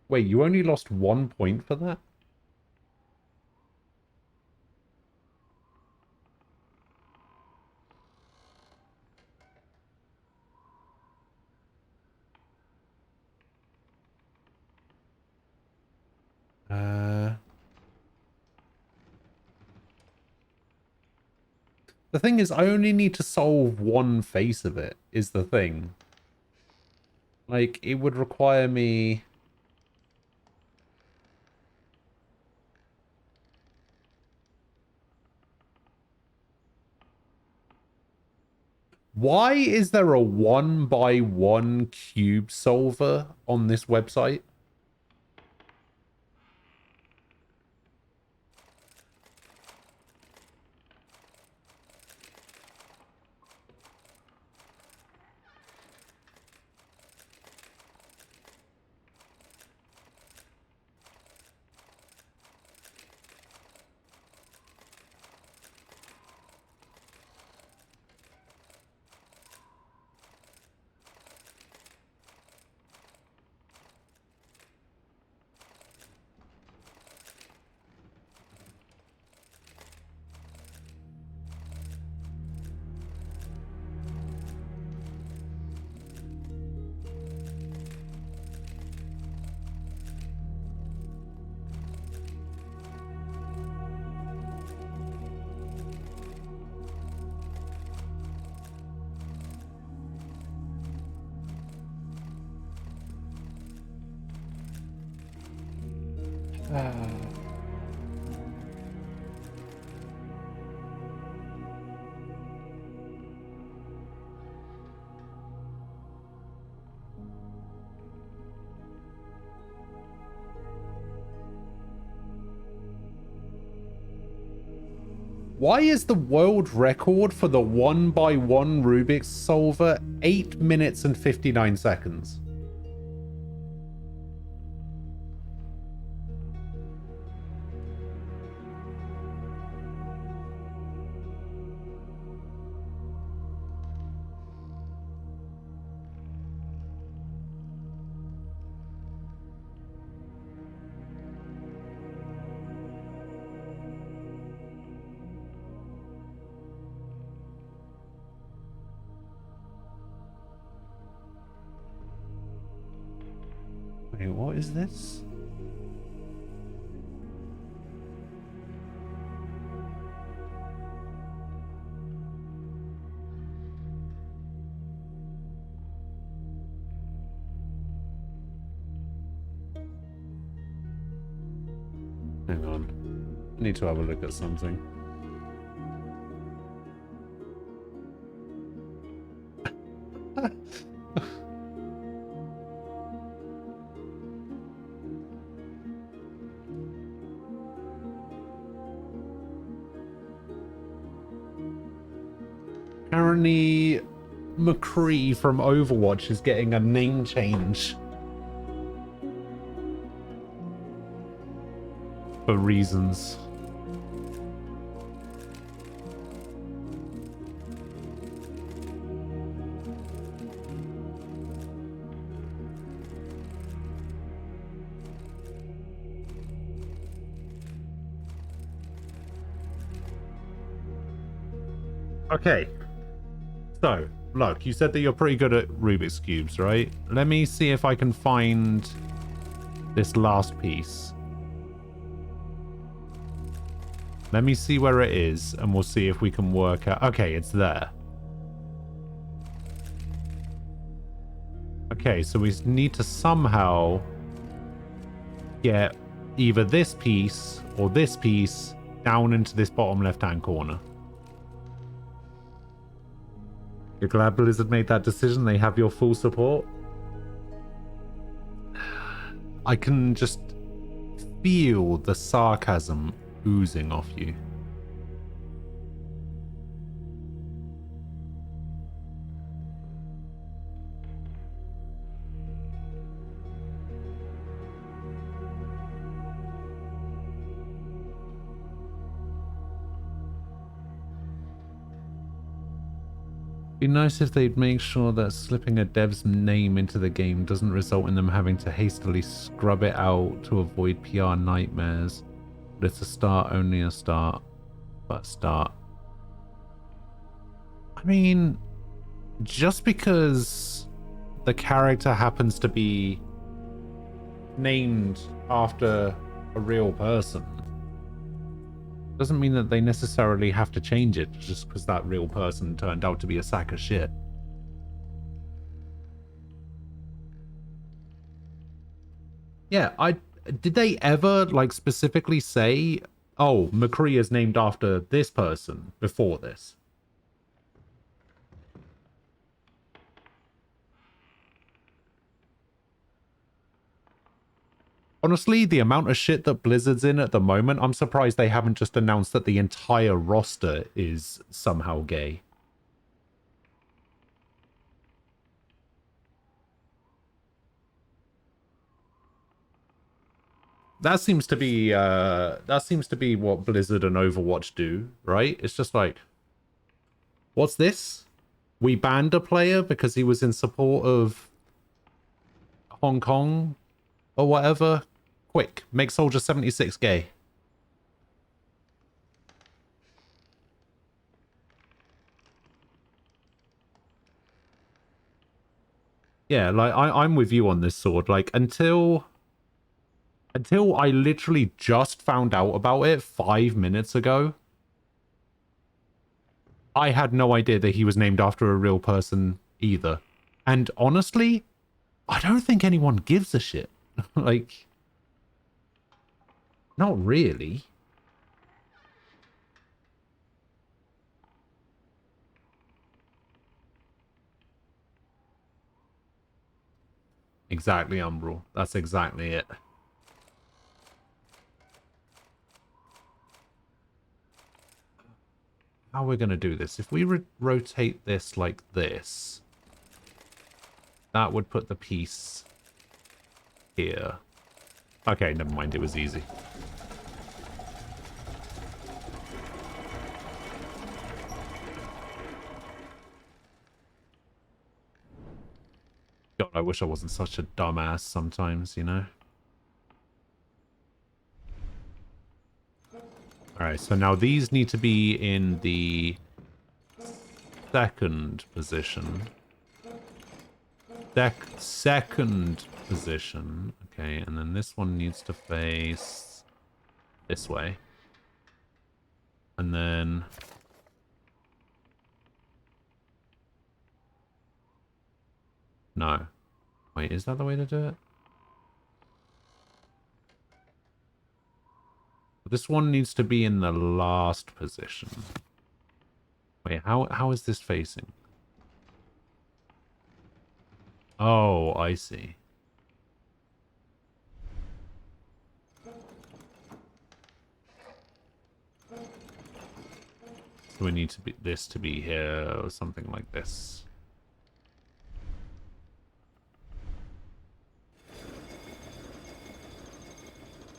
Wait, you only lost 1 point for that? The thing is, I only need to solve one face of it, is the thing. Like, it would require me... Why is there a 1x1 cube solver on this website? Why is the world record for the 1x1 Rubik's solver 8 minutes and 59 seconds? Wait, what is this? Hang on. I need to have a look at something. Apparently, McCree from Overwatch is getting a name change. For reasons. Okay. So, look, you said that you're pretty good at Rubik's Cubes, right? Let me see if I can find this last piece. Let me see where it is, and we'll see if we can work out... Okay, it's there. Okay, so we need to somehow get either this piece or this piece down into this bottom left-hand corner. You're glad Blizzard made that decision? They have your full support? I can just feel the sarcasm oozing off you. Be nice if they'd make sure that slipping a dev's name into the game doesn't result in them having to hastily scrub it out to avoid PR nightmares. But it's a start, only a start. But start. I mean, just because the character happens to be named after a real person doesn't mean that they necessarily have to change it just because that real person turned out to be a sack of shit. Yeah, did they ever like specifically say, oh, McCree is named after this person before this? Honestly, the amount of shit that Blizzard's in at the moment, I'm surprised they haven't just announced that the entire roster is somehow gay. That seems to be what Blizzard and Overwatch do, right? It's just like, what's this? We banned a player because he was in support of Hong Kong or whatever. Quick, make Soldier 76 gay. Yeah, like I'm with you on this, Sword. Like until I literally just found out about it 5 minutes ago, I had no idea that he was named after a real person either. And honestly, I don't think anyone gives a shit. Like, not really. Exactly, Umbral. That's exactly it. How are we going to do this? If we rotate this like this, that would put the piece here. Okay, never mind. It was easy. God, I wish I wasn't such a dumbass sometimes, you know? Alright, so now these need to be in the second position. Second position. Okay, and then this one needs to face this way. And then... No. Wait, is that the way to do it? This one needs to be in the last position. Wait, how is this facing? Oh, I see. So we need to be this to be here or something like this.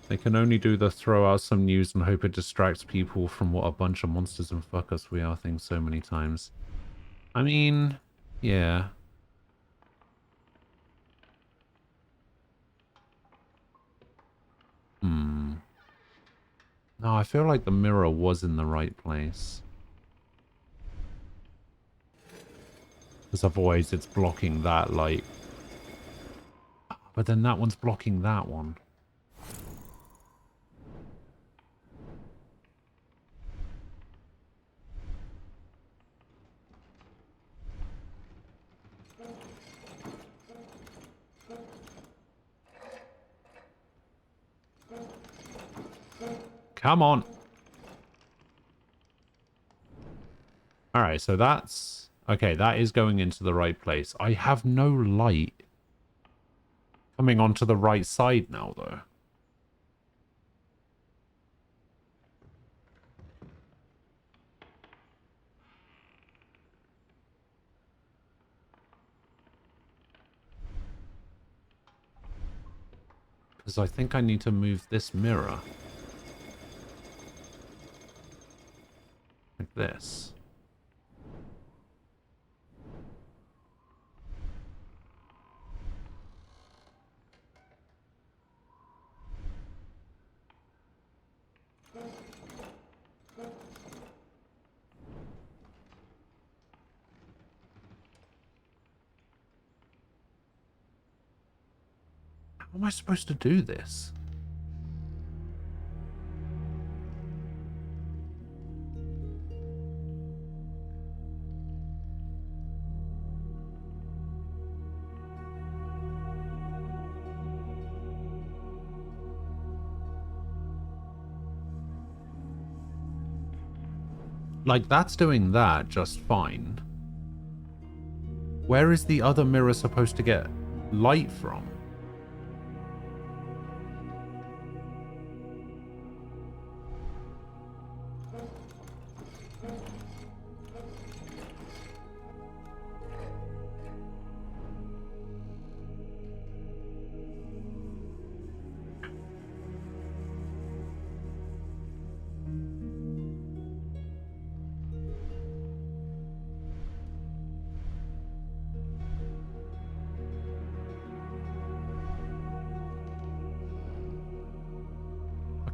They can only do the throw out some news and hope it distracts people from what a bunch of monsters and fuckers we are thing so many times. I mean, yeah. Hmm. No, I feel like the mirror was in the right place. Because otherwise it's blocking that light. But then that one's blocking that one. Come on. Alright, so that's Okay, that is going into the right place. I have no light coming onto the right side now, though. Because I think I need to move this mirror. Like this. How am I supposed to do this? Like, that's doing that just fine. Where is the other mirror supposed to get light from?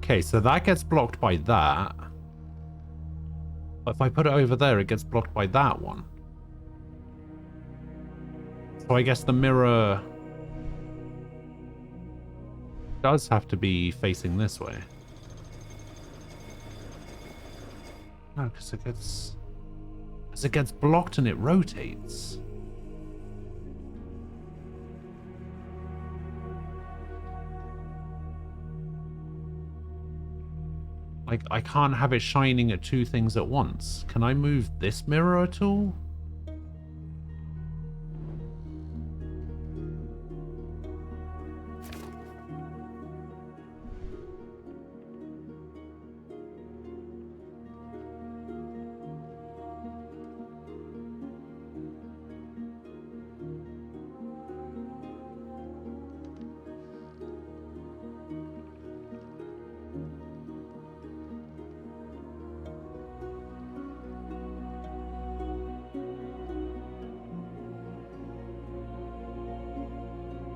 Okay, so that gets blocked by that. If I put it over there, it gets blocked by that one. So I guess the mirror does have to be facing this way. No, because it gets blocked and it rotates. Like, I can't have it shining at two things at once. Can I move this mirror at all?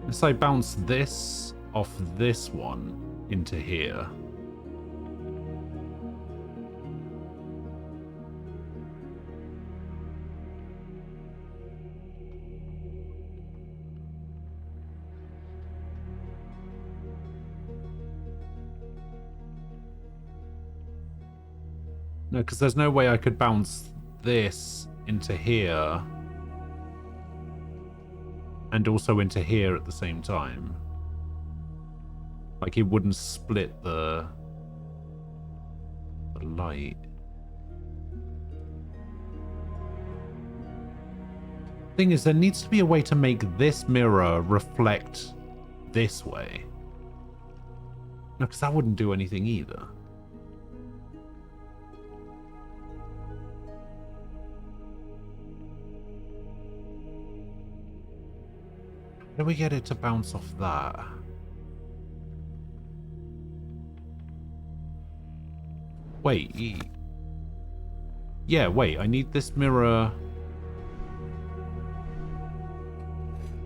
Unless I bounce this off this one into here. No, because there's no way I could bounce this into here and also into here at the same time. Like, it wouldn't split the light. Thing is, there needs to be a way to make this mirror reflect this way. No, because that wouldn't do anything either. How do we get it to bounce off that? Wait. Yeah, wait. I need this mirror.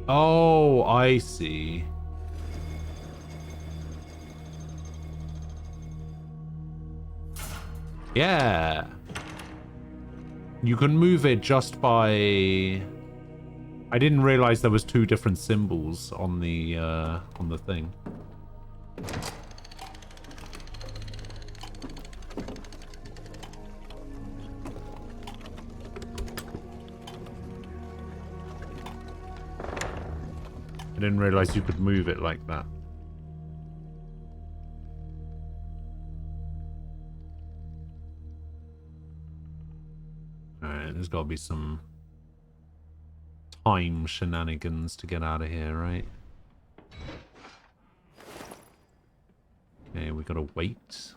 Oh, I see. Yeah. You can move it just by... I didn't realize there was two different symbols on the thing. I didn't realize you could move it like that. Alright, there's got to be some time shenanigans to get out of here, right? Okay, we gotta wait.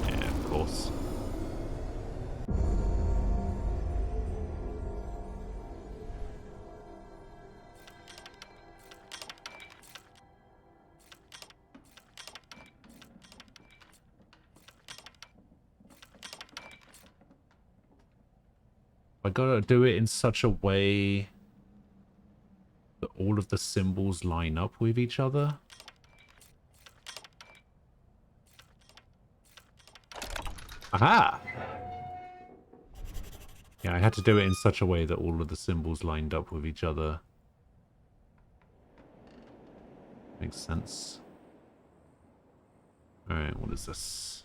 Yeah, of course. I gotta do it in such a way that all of the symbols line up with each other. Aha! Yeah, I had to do it in such a way that all of the symbols lined up with each other. Makes sense. Alright, what is this?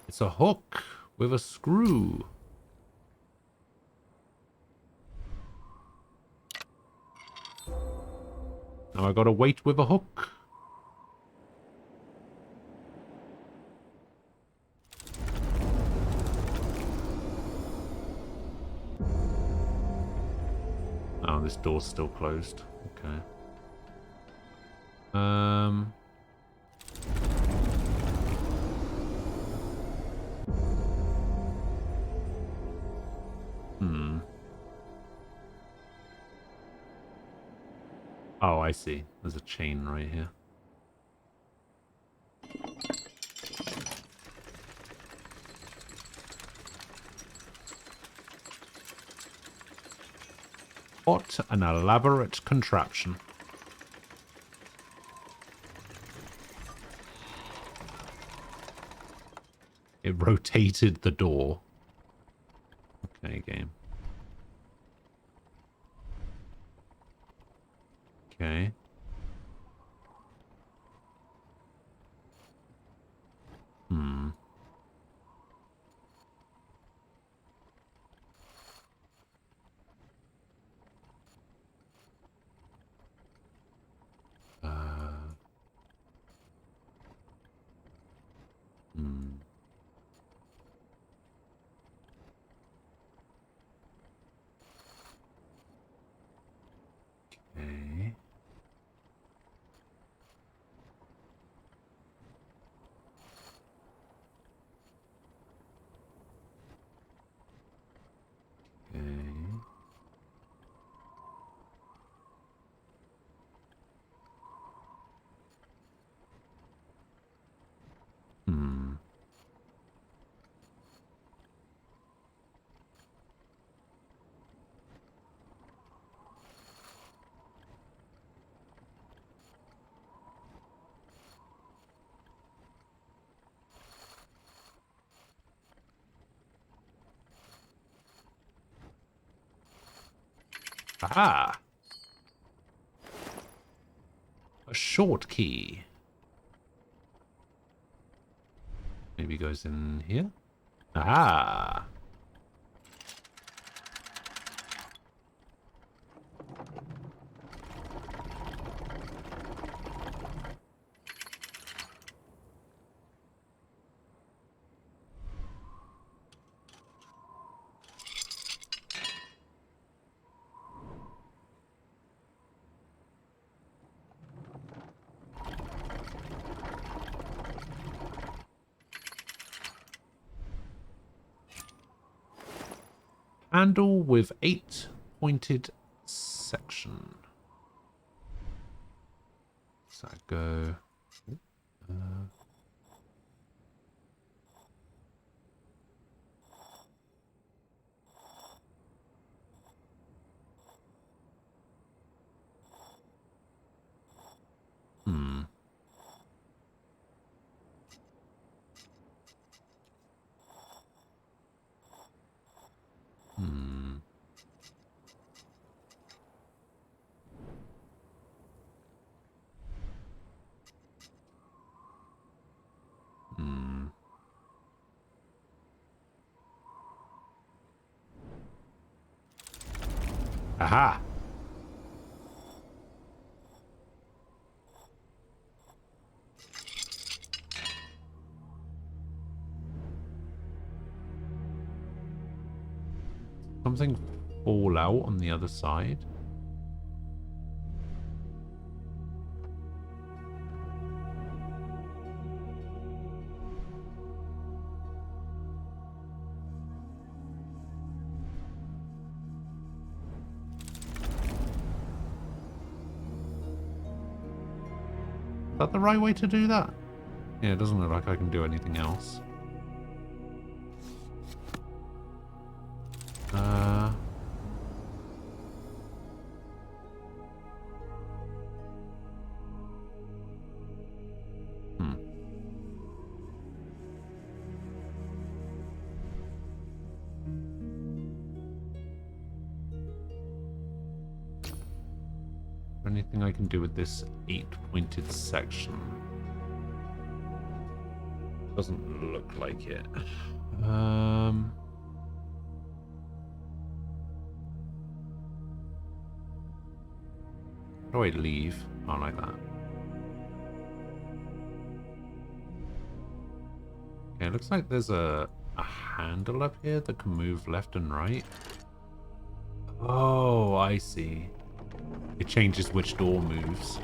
It's a hook with a screw. Now I gotta wait with a hook. Oh, this door's still closed. Okay. Oh, I see. There's a chain right here. What an elaborate contraption. It rotated the door. Okay, game. Okay. Hmm. Hmm. Okay. Okay. Hmm. Aha! A short key. Maybe goes in here. Aha! Handle with 8-pointed section. So I go. Hmm. Hmm. Hmm. Aha! something fall out on the other side? Is that the right way to do that? Yeah, it doesn't look like I can do anything else. Anything I can do with this 8-pointed section? Doesn't look like it. How do I leave? Oh, like that. Okay, it looks like there's a handle up here that can move left and right. Oh, I see. It changes which door moves.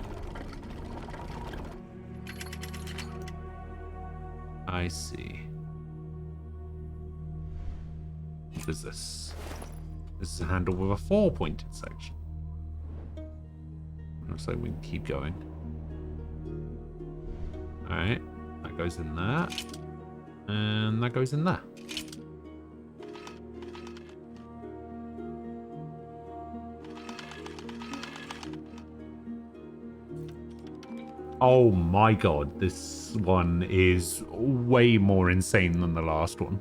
I see. What is this? This is a handle with a 4-pointed section. Looks like we can keep going. Alright, that goes in there. And that goes in there. Oh my god, this one is way more insane than the last one.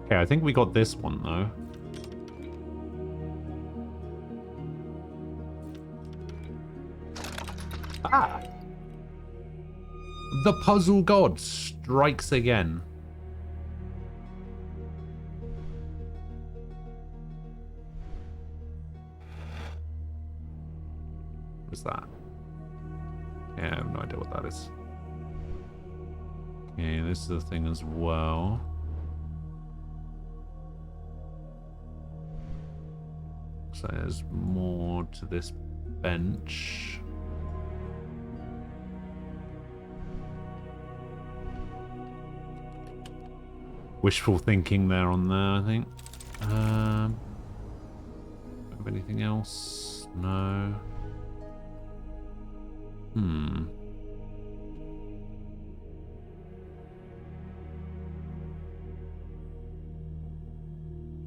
Okay, I think we got this one though. Ah! The puzzle god strikes again. What's that? Yeah, I have no idea what that is. Okay, this is a thing as well. So there's more to this bench. Wishful thinking there on there, I think. Have anything else? No.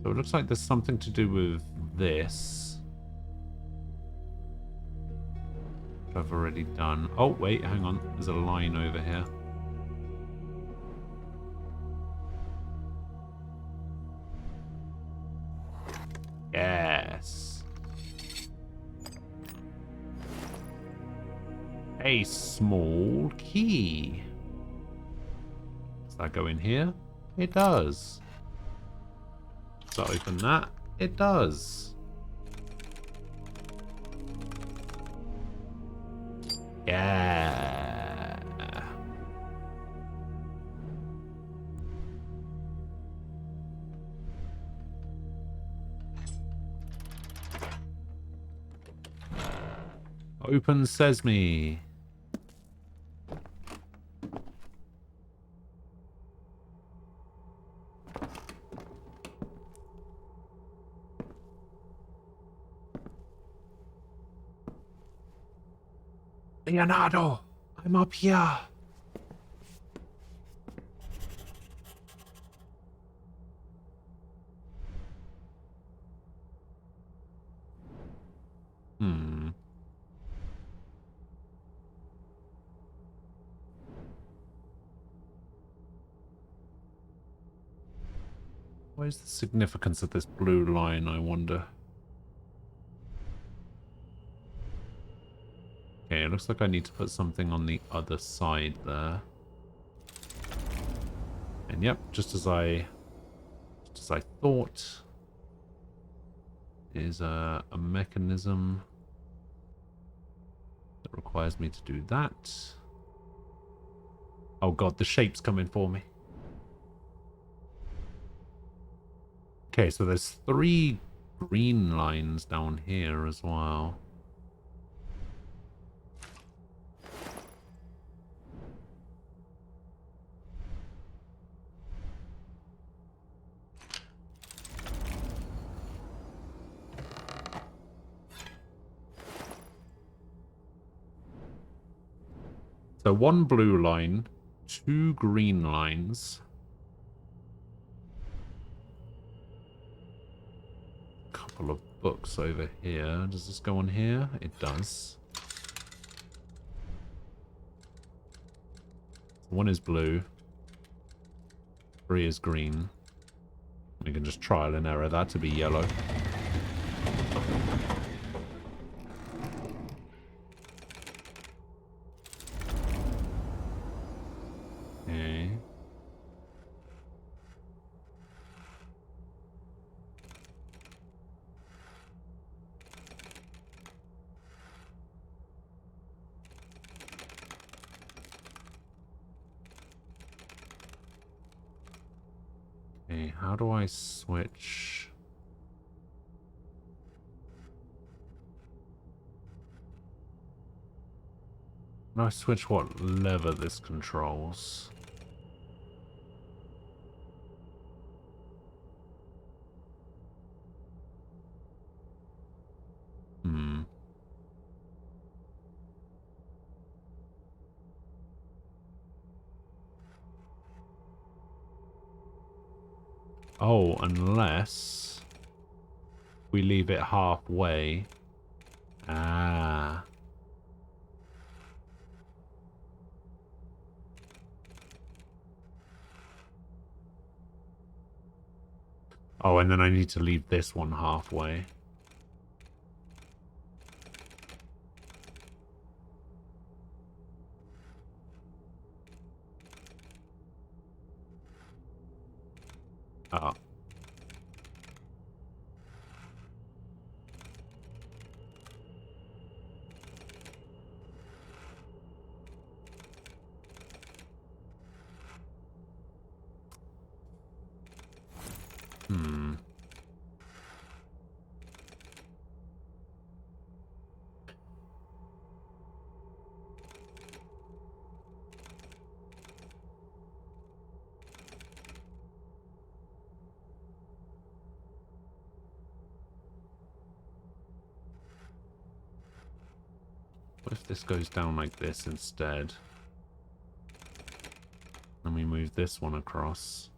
So it looks like there's something to do with this. Which I've already done. Oh, wait, hang on. There's a line over here. Yes. A small key. Does that go in here? It does. Does that open that? It does. Yeah. Open sesame. Leonardo, I'm up here. What is the significance of this blue line, I wonder? Okay, it looks like I need to put something on the other side there. And yep, just as I thought, is a mechanism That requires me to do that. Oh god, the shape's coming for me. Okay, so there's 3 green lines down here as well. So 1 blue line, 2 green lines. Couple of books over here. Does this go on here? It does. 1 is blue. 3 is green. We can just trial and error that to be yellow. Okay. Okay, how do I switch? How do I switch what lever this controls? Hmm. Oh, unless we leave it halfway. Ah. Oh, and then I need to leave this one halfway. Ah. Hmm. What if this goes down like this instead? And we move this one across.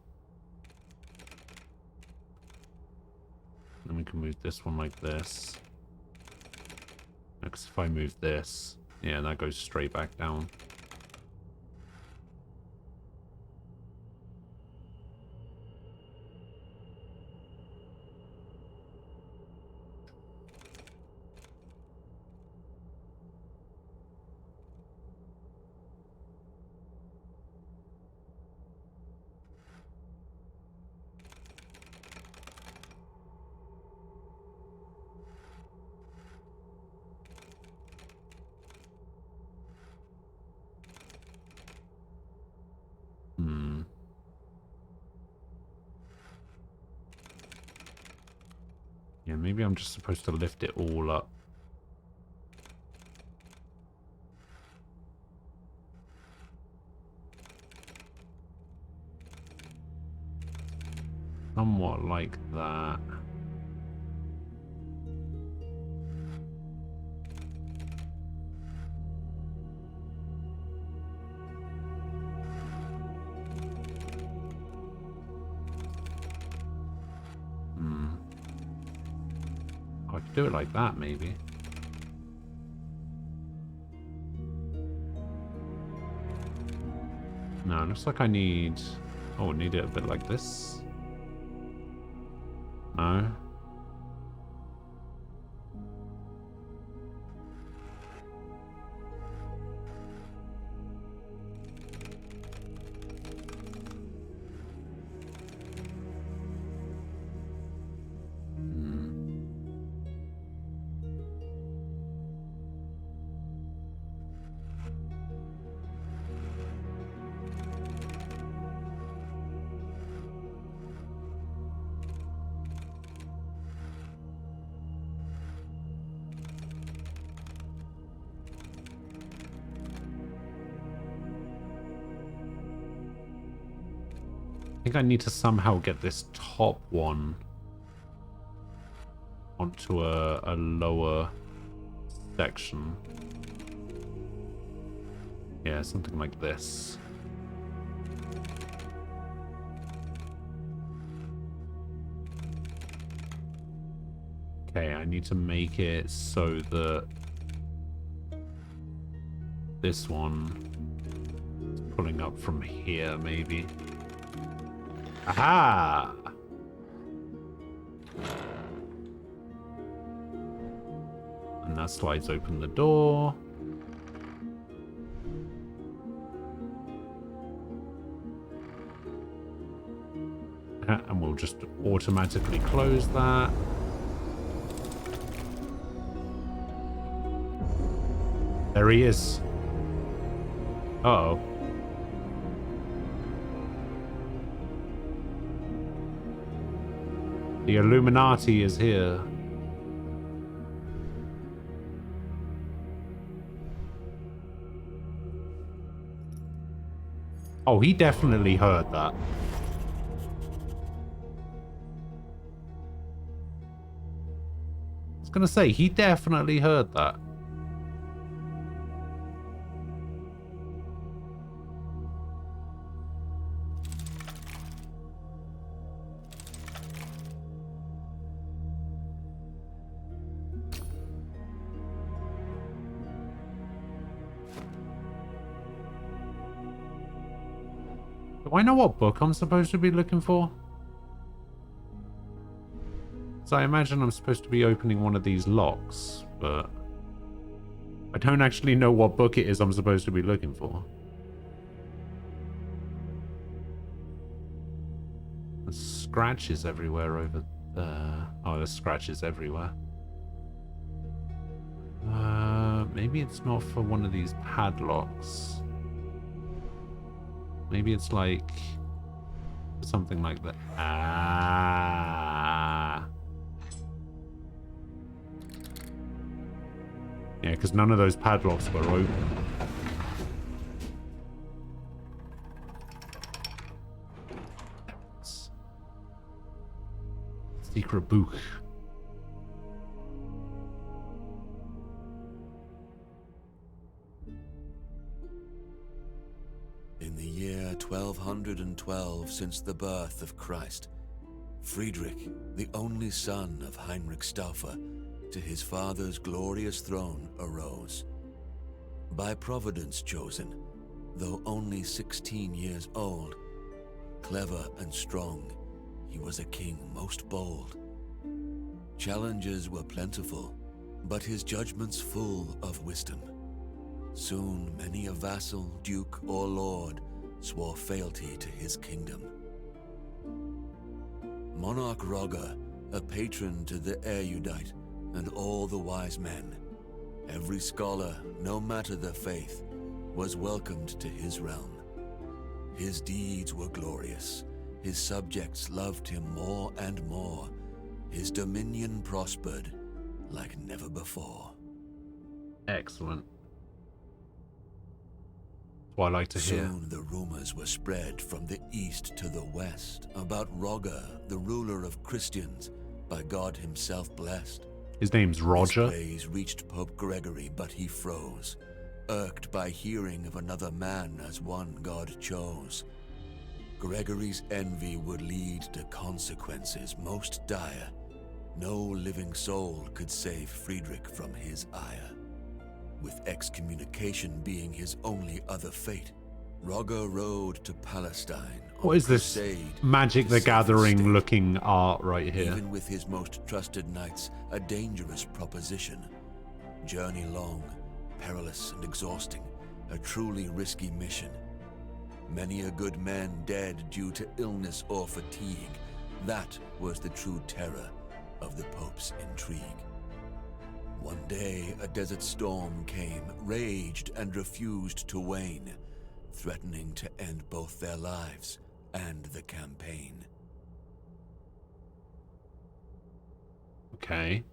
Then we can move this one like this. Because if I move this, yeah, that goes straight back down. Hmm. Yeah, maybe I'm just supposed to lift it all up. Somewhat like that. Hmm. Oh, I could do it like that, maybe. No, it looks like I need... Oh, I need it a bit like this. No. Hmm. think I need to somehow get this top one onto a lower section. Yeah, something like this. Okay, I need to make it so that this one is pulling up from here, maybe. Aha! And that slides open the door. And we'll just automatically close that. There he is. Uh-oh. The Illuminati is here. Oh, he definitely heard that. I was gonna say, he definitely heard that. Do I know what book I'm supposed to be looking for? So I imagine I'm supposed to be opening one of these locks, but I don't actually know what book it is I'm supposed to be looking for. There's scratches everywhere over there. Oh, there's scratches everywhere. Maybe it's not for one of these padlocks. Maybe it's like something like that. Ah. Yeah, because none of those padlocks were open. Secret book. In the year 1212 since the birth of Christ, Friedrich, the only son of Heinrich Stauffer, to his father's glorious throne arose. By Providence chosen, though only 16 years old, clever and strong, he was a king most bold. Challenges were plentiful, but his judgments full of wisdom. Soon many a vassal, duke, or lord swore fealty to his kingdom. Monarch Roger, a patron to the erudite and all the wise men, every scholar, no matter their faith, was welcomed to his realm. His deeds were glorious, his subjects loved him more and more, his dominion prospered like never before. Excellent. What I like to hear. Soon the rumors were spread from the east to the west about Roger, the ruler of Christians, by God himself blessed. His name's Roger. His praise reached Pope Gregory, but he froze, irked by hearing of another man as one God chose. Gregory's envy would lead to consequences most dire. No living soul could save Friedrich from his ire. With excommunication being his only other fate, Roger rode to Palestine. What is this Magic the Gathering looking art right here? Even with his most trusted knights, a dangerous proposition. Journey long, perilous and exhausting, a truly risky mission. Many a good man dead due to illness or fatigue. That was the true terror of the Pope's intrigue. One day, a desert storm came, raged and refused to wane, threatening to end both their lives and the campaign. Okay.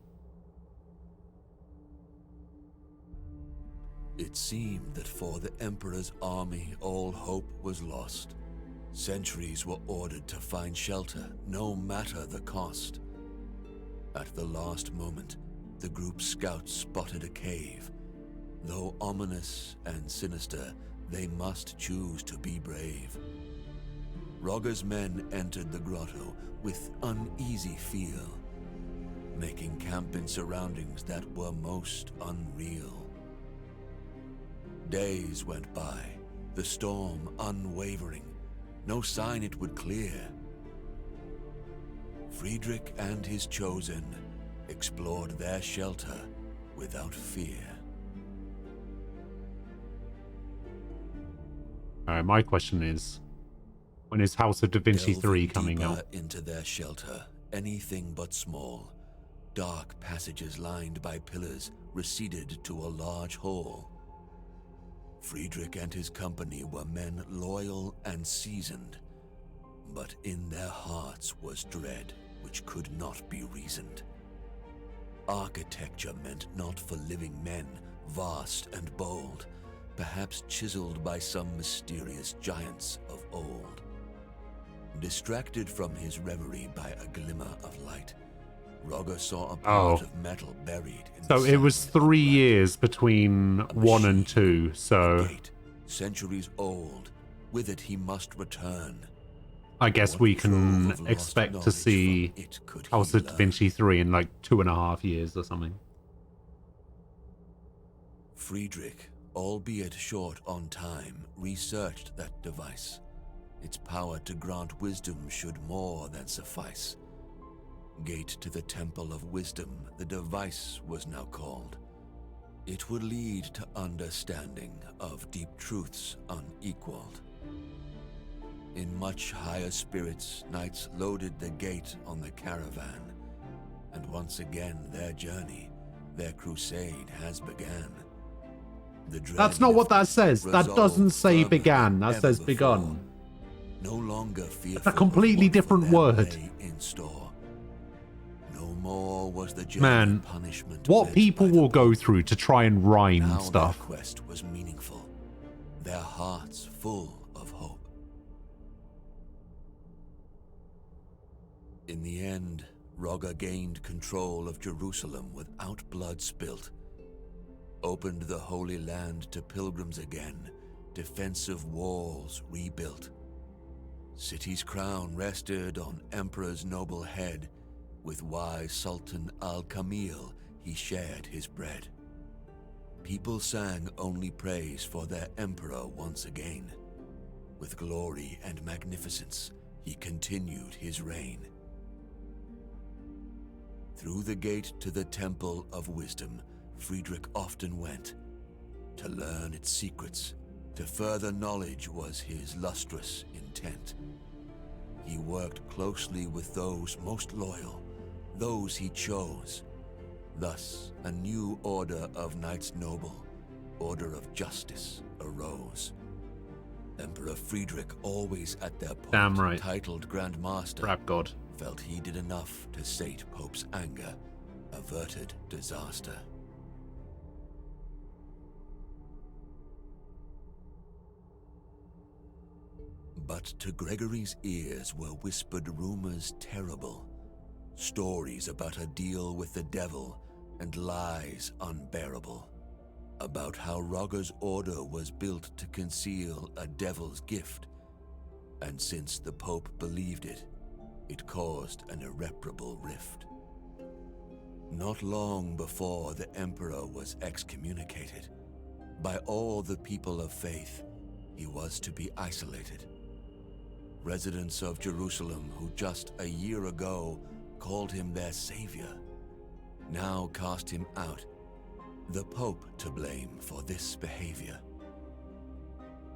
It seemed that for the Emperor's army all hope was lost. Sentries were ordered to find shelter, no matter the cost. At the last moment, the group's scouts spotted a cave. Though ominous and sinister, they must choose to be brave. Rogger's men entered the grotto with uneasy feel, making camp in surroundings that were most unreal. Days went by, the storm unwavering, no sign it would clear. Friedrich and his chosen explored their shelter without fear. Alright, my question is, when is House of Da Vinci 3 coming Delving out? deeper into their shelter, anything but small. Dark passages lined by pillars receded to a large hall. Friedrich and his company were men loyal and seasoned, but in their hearts was dread which could not be reasoned. Architecture meant not for living men, vast and bold, perhaps chiseled by some mysterious giants of old. Distracted from his reverie by a glimmer of light, Rogger saw a part of metal buried in So the it was sand 3 upright. years between A 1 and machine, 2, a so gate, centuries old. With it he must return. I guess What we trove can of lost expect to knowledge see from it could he House of Da learn? Vinci 3 in like 2.5 years or something. Friedrich, albeit short on time, researched that device. Its power to grant wisdom should more than suffice. Gate to the Temple of Wisdom, the device was now called. It would lead to understanding of deep truths unequaled. In much higher spirits, knights loaded the gate on the caravan, and once again their journey, their crusade has begun. The That's not what that dread says. That resolved doesn't say firmer began. than That ever says before. begun. No longer fearful That's a completely of what for different them word. lay in store. No more was the journey Man, punishment what meant people by the will go book. through to try and rhyme Now stuff. their quest was meaningful, their hearts full of hope. In the end, Rogger gained control of Jerusalem without blood spilt, opened the Holy Land to pilgrims again, defensive walls rebuilt. City's crown rested on Emperor's noble head, with wise Sultan al-Kamil he shared his bread. People sang only praise for their emperor once again. With glory and magnificence, he continued his reign. Through the gate to the Temple of Wisdom, Friedrich often went. To learn its secrets, to further knowledge was his lustrous intent. He worked closely with those most loyal, those he chose. Thus, a new order of Knights Noble, order of justice, arose. Emperor Friedrich, always at their point, Damn right. titled Grand Master, Rap God. felt he did enough to sate Pope's anger, averted disaster. But to Gregory's ears were whispered rumors terrible, stories about a deal with the devil and lies unbearable, about how Rogger's order was built to conceal a devil's gift, and since the Pope believed it, it caused an irreparable rift. Not long before the Emperor was excommunicated, by all the people of faith, he was to be isolated. Residents of Jerusalem who just a year ago called him their savior, now cast him out, the Pope to blame for this behavior.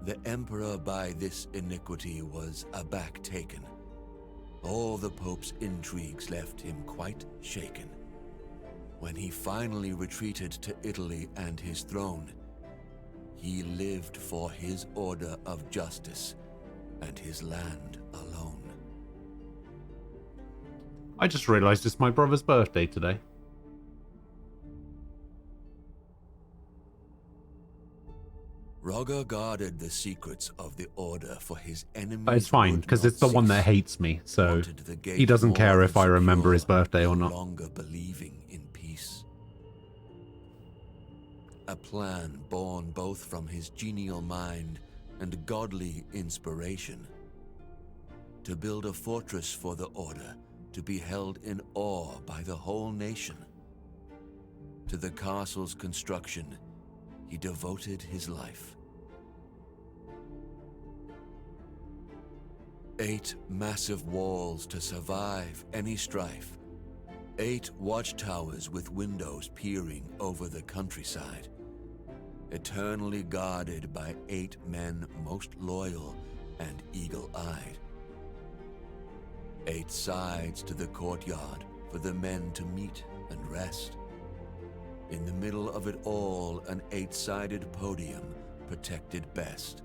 The Emperor by this iniquity was aback taken. All the Pope's intrigues left him quite shaken. When he finally retreated to Italy and his throne, he lived for his order of justice and his land alone. I just realised it's my brother's birthday today. Rogger guarded the secrets of the Order for his enemies. But it's fine, would because not it's the one that cease. hates me, so Wanted the gate he doesn't more care than if I remember his secure, birthday or no not. longer believing in peace. A plan born both from his genial mind and godly inspiration. To build a fortress for the Order, to be held in awe by the whole nation. To the castle's construction, he devoted his life. 8 massive walls to survive any strife. 8 watchtowers with windows peering over the countryside. Eternally guarded by 8 men most loyal and eagle-eyed. 8 sides to the courtyard for the men to meet and rest. In the middle of it all, an 8-sided podium protected best.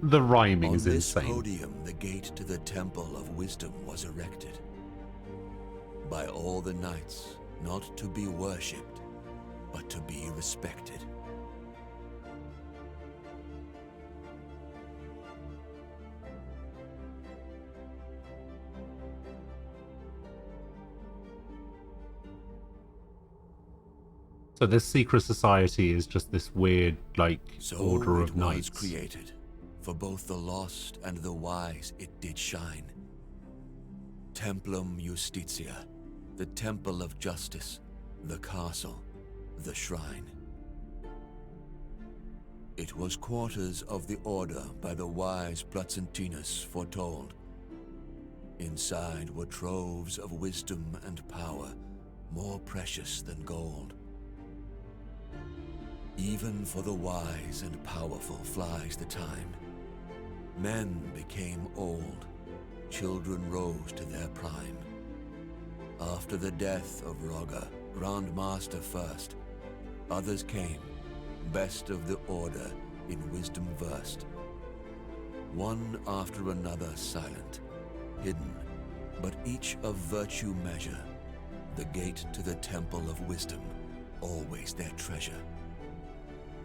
The rhyming On is this insane. podium, the gate to the Temple of Wisdom was erected. By all the knights, not to be worshipped, but to be respected. So this secret society is just this weird, like, So order of it knights. was created. For both the lost and the wise it did shine. Templum Justitia, the temple of justice, the castle, the shrine. It was quarters of the Order by the wise Placentinus foretold. Inside were troves of wisdom and power, more precious than gold. Even for the wise and powerful flies the time. Men became old, children rose to their prime. After the death of Rogger, Grand Master first, others came, best of the Order, in wisdom versed. One after another silent, hidden, but each of virtue measure. The gate to the Temple of Wisdom, always their treasure.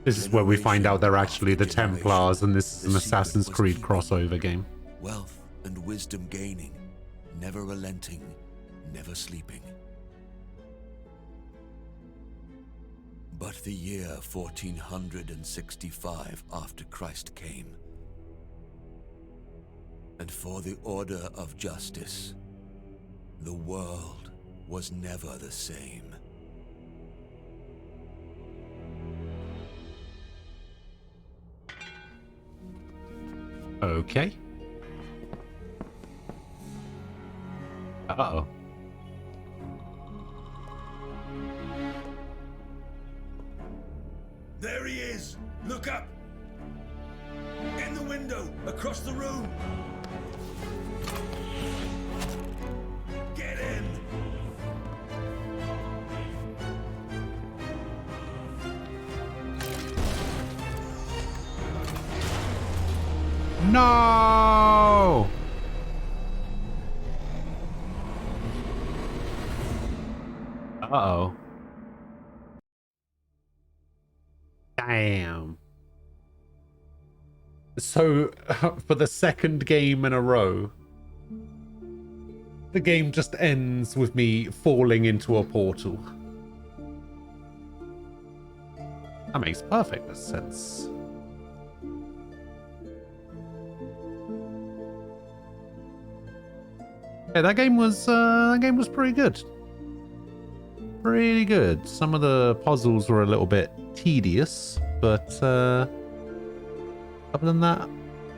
This is where we find out they're actually the Generation Templars, and this is the an secret Assassin's was Creed keeping. crossover game. Wealth and wisdom gaining, never relenting, never sleeping. But the year 1465 after Christ came, and for the Order of Justice, the world was never the same. Okay. Uh-oh. There he is! Look up! In the window, across the room! Get in! No! Uh-oh. Damn. So, for the second game in a row, the game just ends with me falling into a portal. That makes perfect sense. Yeah, that game was pretty good. Pretty good. Some of the puzzles were a little bit tedious, but other than that,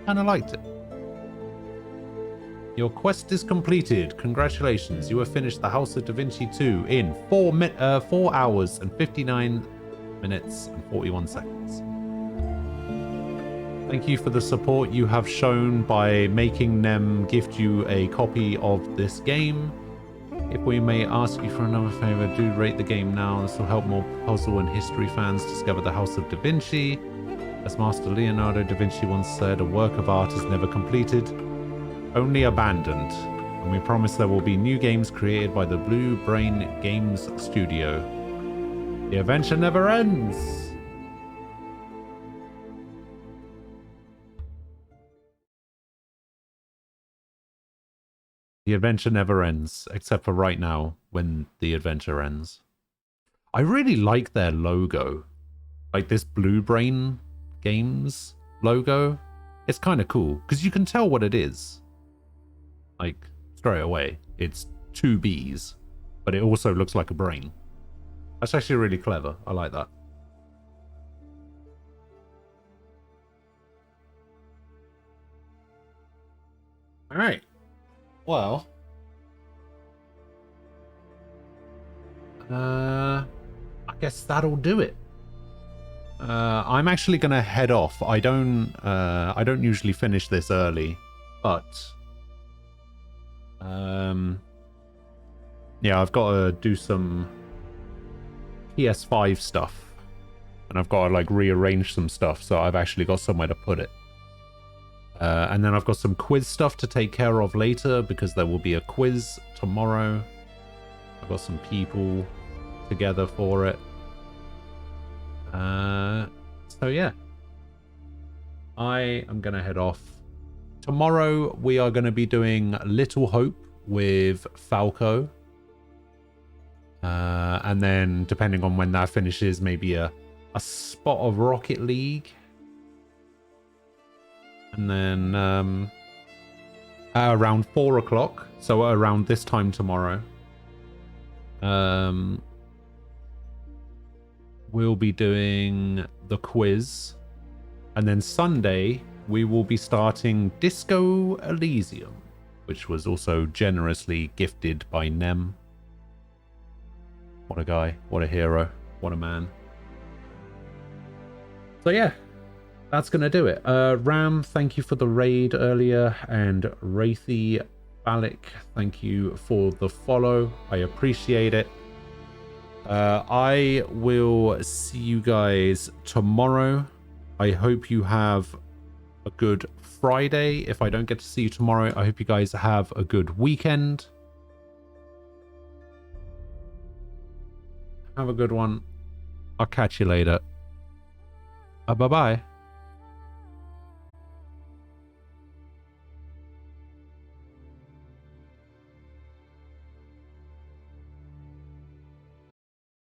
kind of liked it. Your quest is completed. Congratulations, you have finished the House of Da Vinci 2 in 4 hours and 59 minutes and 41 seconds. Thank you for the support you have shown by making them gift you a copy of this game. If we may ask you for another favor, do rate the game now. This will help more puzzle and history fans discover the House of Da Vinci. As Master Leonardo da Vinci once said, a work of art is never completed, only abandoned. And we promise there will be new games created by the Blue Brain Games Studio. The adventure never ends. The adventure never ends, except for right now, when the adventure ends. I really like their logo. Like this Blue Brain Games logo. It's kind of cool, because you can tell what it is. Like, straight away. It's two bees, but it also looks like a brain. That's actually really clever. I like that. Alright. Well. I guess that'll do it. I'm actually gonna head off. I don't usually finish this early, but yeah, I've got to do some PS5 stuff, and I've got to like rearrange some stuff, so I've actually got somewhere to put it. And then I've got some quiz stuff to take care of later, because there will be a quiz tomorrow. I've got some people together for it. So yeah, I am gonna head off. Tomorrow we are going to be doing Little Hope with Falco, and then depending on when that finishes, maybe a spot of Rocket League, and then around 4 o'clock, so around this time tomorrow, we'll be doing the quiz, and then Sunday we will be starting Disco Elysium, which was also generously gifted by Nem. What a guy, what a hero, what a man. So yeah, that's gonna do it. Ram, thank you for the raid earlier, and Wraithy Balik, thank you for the follow. I appreciate it. I will see you guys tomorrow. I hope you have a good Friday. If I don't get to see you tomorrow, I hope you guys have a good weekend. Have a good one. I'll catch you later. Bye-bye.